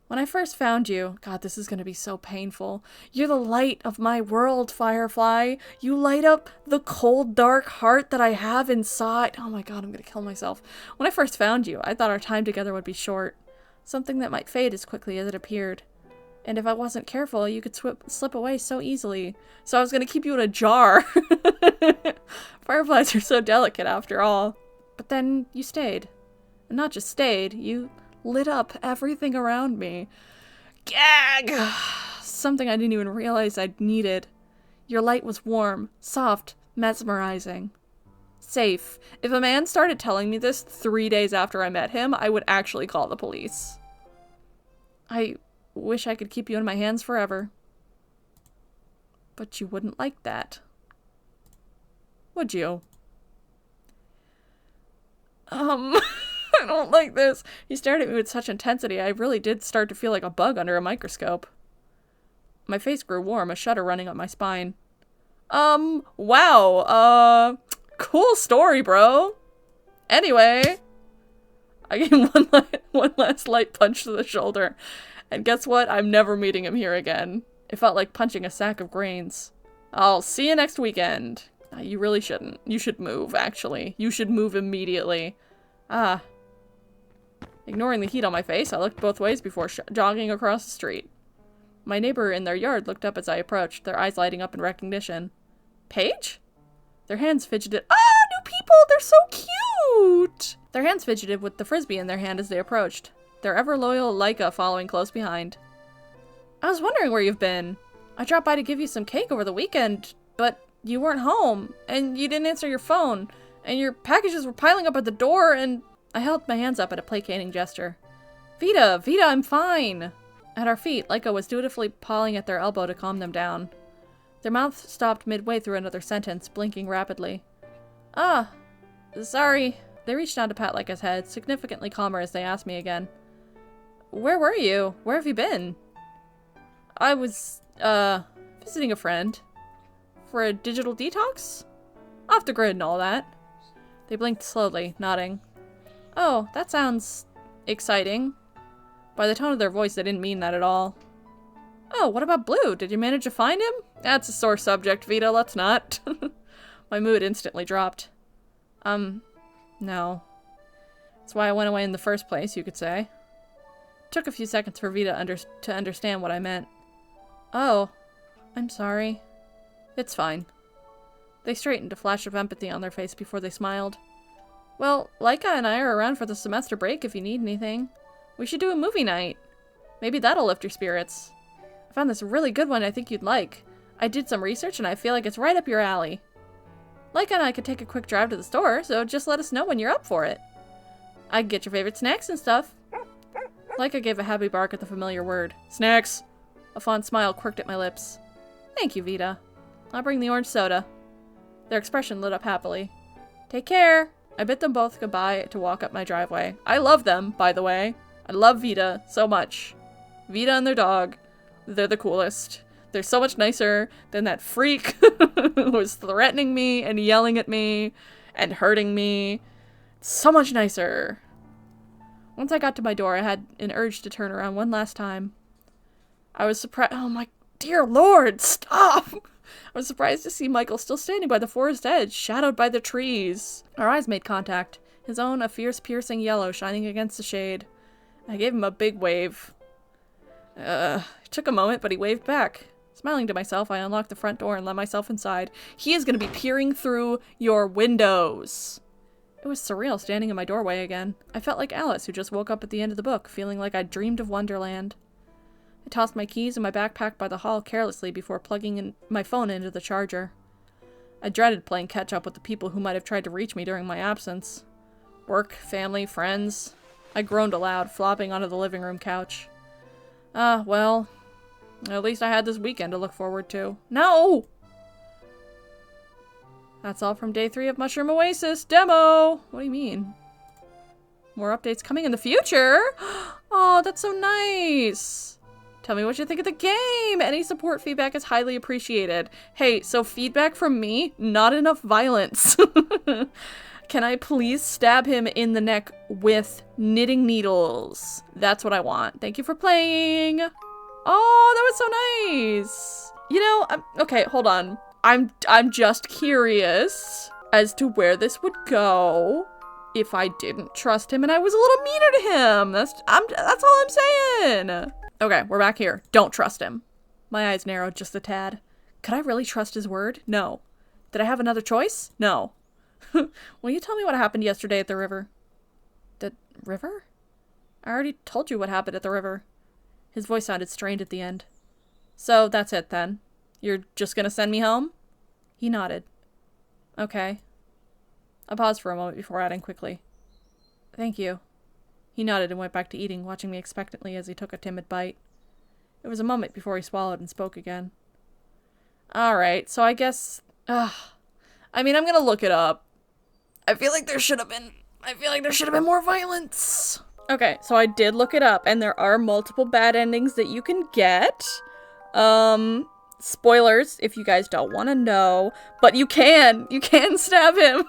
When I first found you, God, this is going to be so painful. You're the light of my world, Firefly. You light up the cold, dark heart that I have inside. Oh my God, I'm going to kill myself. When I first found you, I thought our time together would be short. Something that might fade as quickly as it appeared. And if I wasn't careful, you could slip away so easily. So I was going to keep you in a jar. Fireflies are so delicate after all. But then you stayed. And not just stayed, you lit up everything around me. Gag! Something I didn't even realize I'd needed. Your light was warm, soft, mesmerizing. Safe. If a man started telling me this 3 days after I met him, I would actually call the police. I wish I could keep you in my hands forever. But you wouldn't like that. Would you? I don't like this. He stared at me with such intensity, I really did start to feel like a bug under a microscope. My face grew warm, a shudder running up my spine. Wow, cool story, bro. Anyway, I gave him one last light punch to the shoulder. And guess what? I'm never meeting him here again. It felt like punching a sack of grains. I'll see you next weekend. You really shouldn't. You should move, actually. You should move immediately. Ah. Ignoring the heat on my face, I looked both ways before jogging across the street. My neighbor in their yard looked up as I approached, their eyes lighting up in recognition. Paige? Their hands fidgeted. Ah, new people! They're so cute! Their hands fidgeted with the frisbee in their hand as they approached, their ever-loyal Laika following close behind. I was wondering where you've been. I dropped by to give you some cake over the weekend, but you weren't home, and you didn't answer your phone, and your packages were piling up at the door, and I held my hands up at a placating gesture. Vita, I'm fine! At our feet, Laika was dutifully pawing at their elbow to calm them down. Their mouths stopped midway through another sentence, blinking rapidly. Ah, sorry. They reached down to pat Laika's head, significantly calmer as they asked me again. Where were you? Where have you been? I was, visiting a friend. For a digital detox? Off the grid and all that. They blinked slowly, nodding. Oh, that sounds exciting. By the tone of their voice, they didn't mean that at all. Oh, what about Blue? Did you manage to find him? That's a sore subject, Vita, let's not. My mood instantly dropped. No. That's why I went away in the first place, you could say. It took a few seconds for Vita to understand what I meant. Oh, I'm sorry. It's fine. They straightened, a flash of empathy on their face before they smiled. Well, Laika and I are around for the semester break if you need anything. We should do a movie night. Maybe that'll lift your spirits. I found this really good one I think you'd like. I did some research and I feel like it's right up your alley. Leica and I could take a quick drive to the store, so just let us know when you're up for it. I can get your favorite snacks and stuff. Leica gave a happy bark at the familiar word. Snacks! A fond smile quirked at my lips. Thank you, Vita. I'll bring the orange soda. Their expression lit up happily. Take care! I bid them both goodbye to walk up my driveway. I love them, by the way. I love Vita so much. Vita and their dog. They're the coolest. They're so much nicer than that freak who was threatening me and yelling at me and hurting me. So much nicer. Once I got to my door, I had an urge to turn around one last time. I was surprised. Oh my dear Lord, stop! I was surprised to see Michael still standing by the forest edge, shadowed by the trees. Our eyes made contact, his own a fierce, piercing yellow shining against the shade. I gave him a big wave. It took a moment, but he waved back. Smiling to myself, I unlocked the front door and let myself inside. He is going to be peering through your windows. It was surreal standing in my doorway again. I felt like Alice, who just woke up at the end of the book, feeling like I'd dreamed of Wonderland. I tossed my keys in my backpack by the hall carelessly before plugging in my phone into the charger. I dreaded playing catch-up with the people who might have tried to reach me during my absence. Work, family, friends. I groaned aloud, flopping onto the living room couch. Well, at least I had this weekend to look forward to. No! That's all from day 3 of Mushroom Oasis demo! What do you mean? More updates coming in the future? Oh, that's so nice! Tell me what you think of the game! Any support feedback is highly appreciated. Hey, so feedback from me? Not enough violence. Can I please stab him in the neck with knitting needles? That's what I want. Thank you for playing! Oh, that was so nice! You know, okay, hold on. I'm just curious as to where this would go if I didn't trust him and I was a little meaner to him. That's all I'm saying. Okay, we're back here. Don't trust him. My eyes narrowed just a tad. Could I really trust his word? No. Did I have another choice? No. Will you tell me what happened yesterday at the river? The river? I already told you what happened at the river. His voice sounded strained at the end. So that's it then. You're just gonna send me home? He nodded. Okay. I paused for a moment before adding quickly. Thank you. He nodded and went back to eating, watching me expectantly as he took a timid bite. It was a moment before he swallowed and spoke again. Alright, so I guess... I mean, I'm gonna look it up. I feel like there should have been more violence. Okay, so I did look it up, and there are multiple bad endings that you can get. Spoilers, if you guys don't want to know, but you can stab him.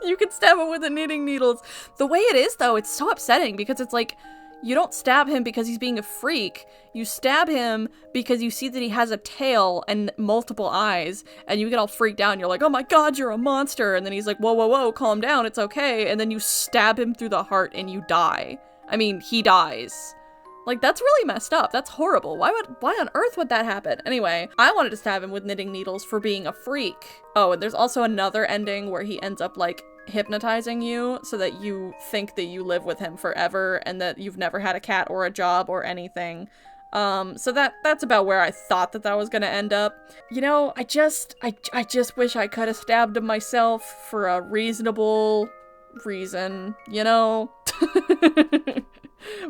You can stab him with the knitting needles. The way it is, though, it's so upsetting because it's like, you don't stab him because he's being a freak. You stab him because you see that he has a tail and multiple eyes, and you get all freaked out, and you're like, oh my god, you're a monster, and then he's like, whoa, whoa, whoa, calm down, it's okay, and then you stab him through the heart and you die. I mean, he dies. Like, that's really messed up. That's horrible. Why on earth would that happen? Anyway, I wanted to stab him with knitting needles for being a freak. Oh, and there's also another ending where he ends up, like, hypnotizing you so that you think that you live with him forever and that you've never had a cat or a job or anything. So that's about where I thought that was gonna end up. You know, I just wish I could have stabbed him myself for a reasonable reason, you know?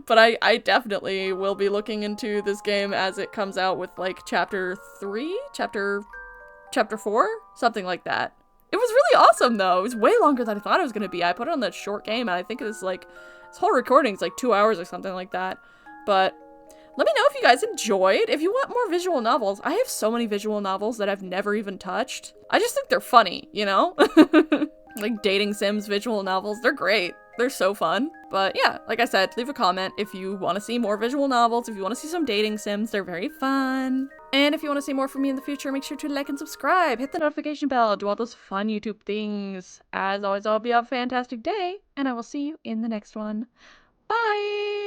But I definitely will be looking into this game as it comes out with, like, chapter 3? Chapter 4? Something like that. It was really awesome, though. It was way longer than I thought it was gonna be. I put it on that short game, and I think it's, like, this whole recording's, like, 2 hours or something like that. But let me know if you guys enjoyed. If you want more visual novels, I have so many visual novels that I've never even touched. I just think they're funny, you know? Like, dating sims visual novels, they're great. They're so fun. But yeah, like I said, leave a comment if you want to see more visual novels, if you want to see some dating sims, they're very fun. And if you want to see more from me in the future, make sure to like and subscribe, hit the notification bell, do all those fun YouTube things. As always, I hope you have a fantastic day, and I will see you in the next one. Bye!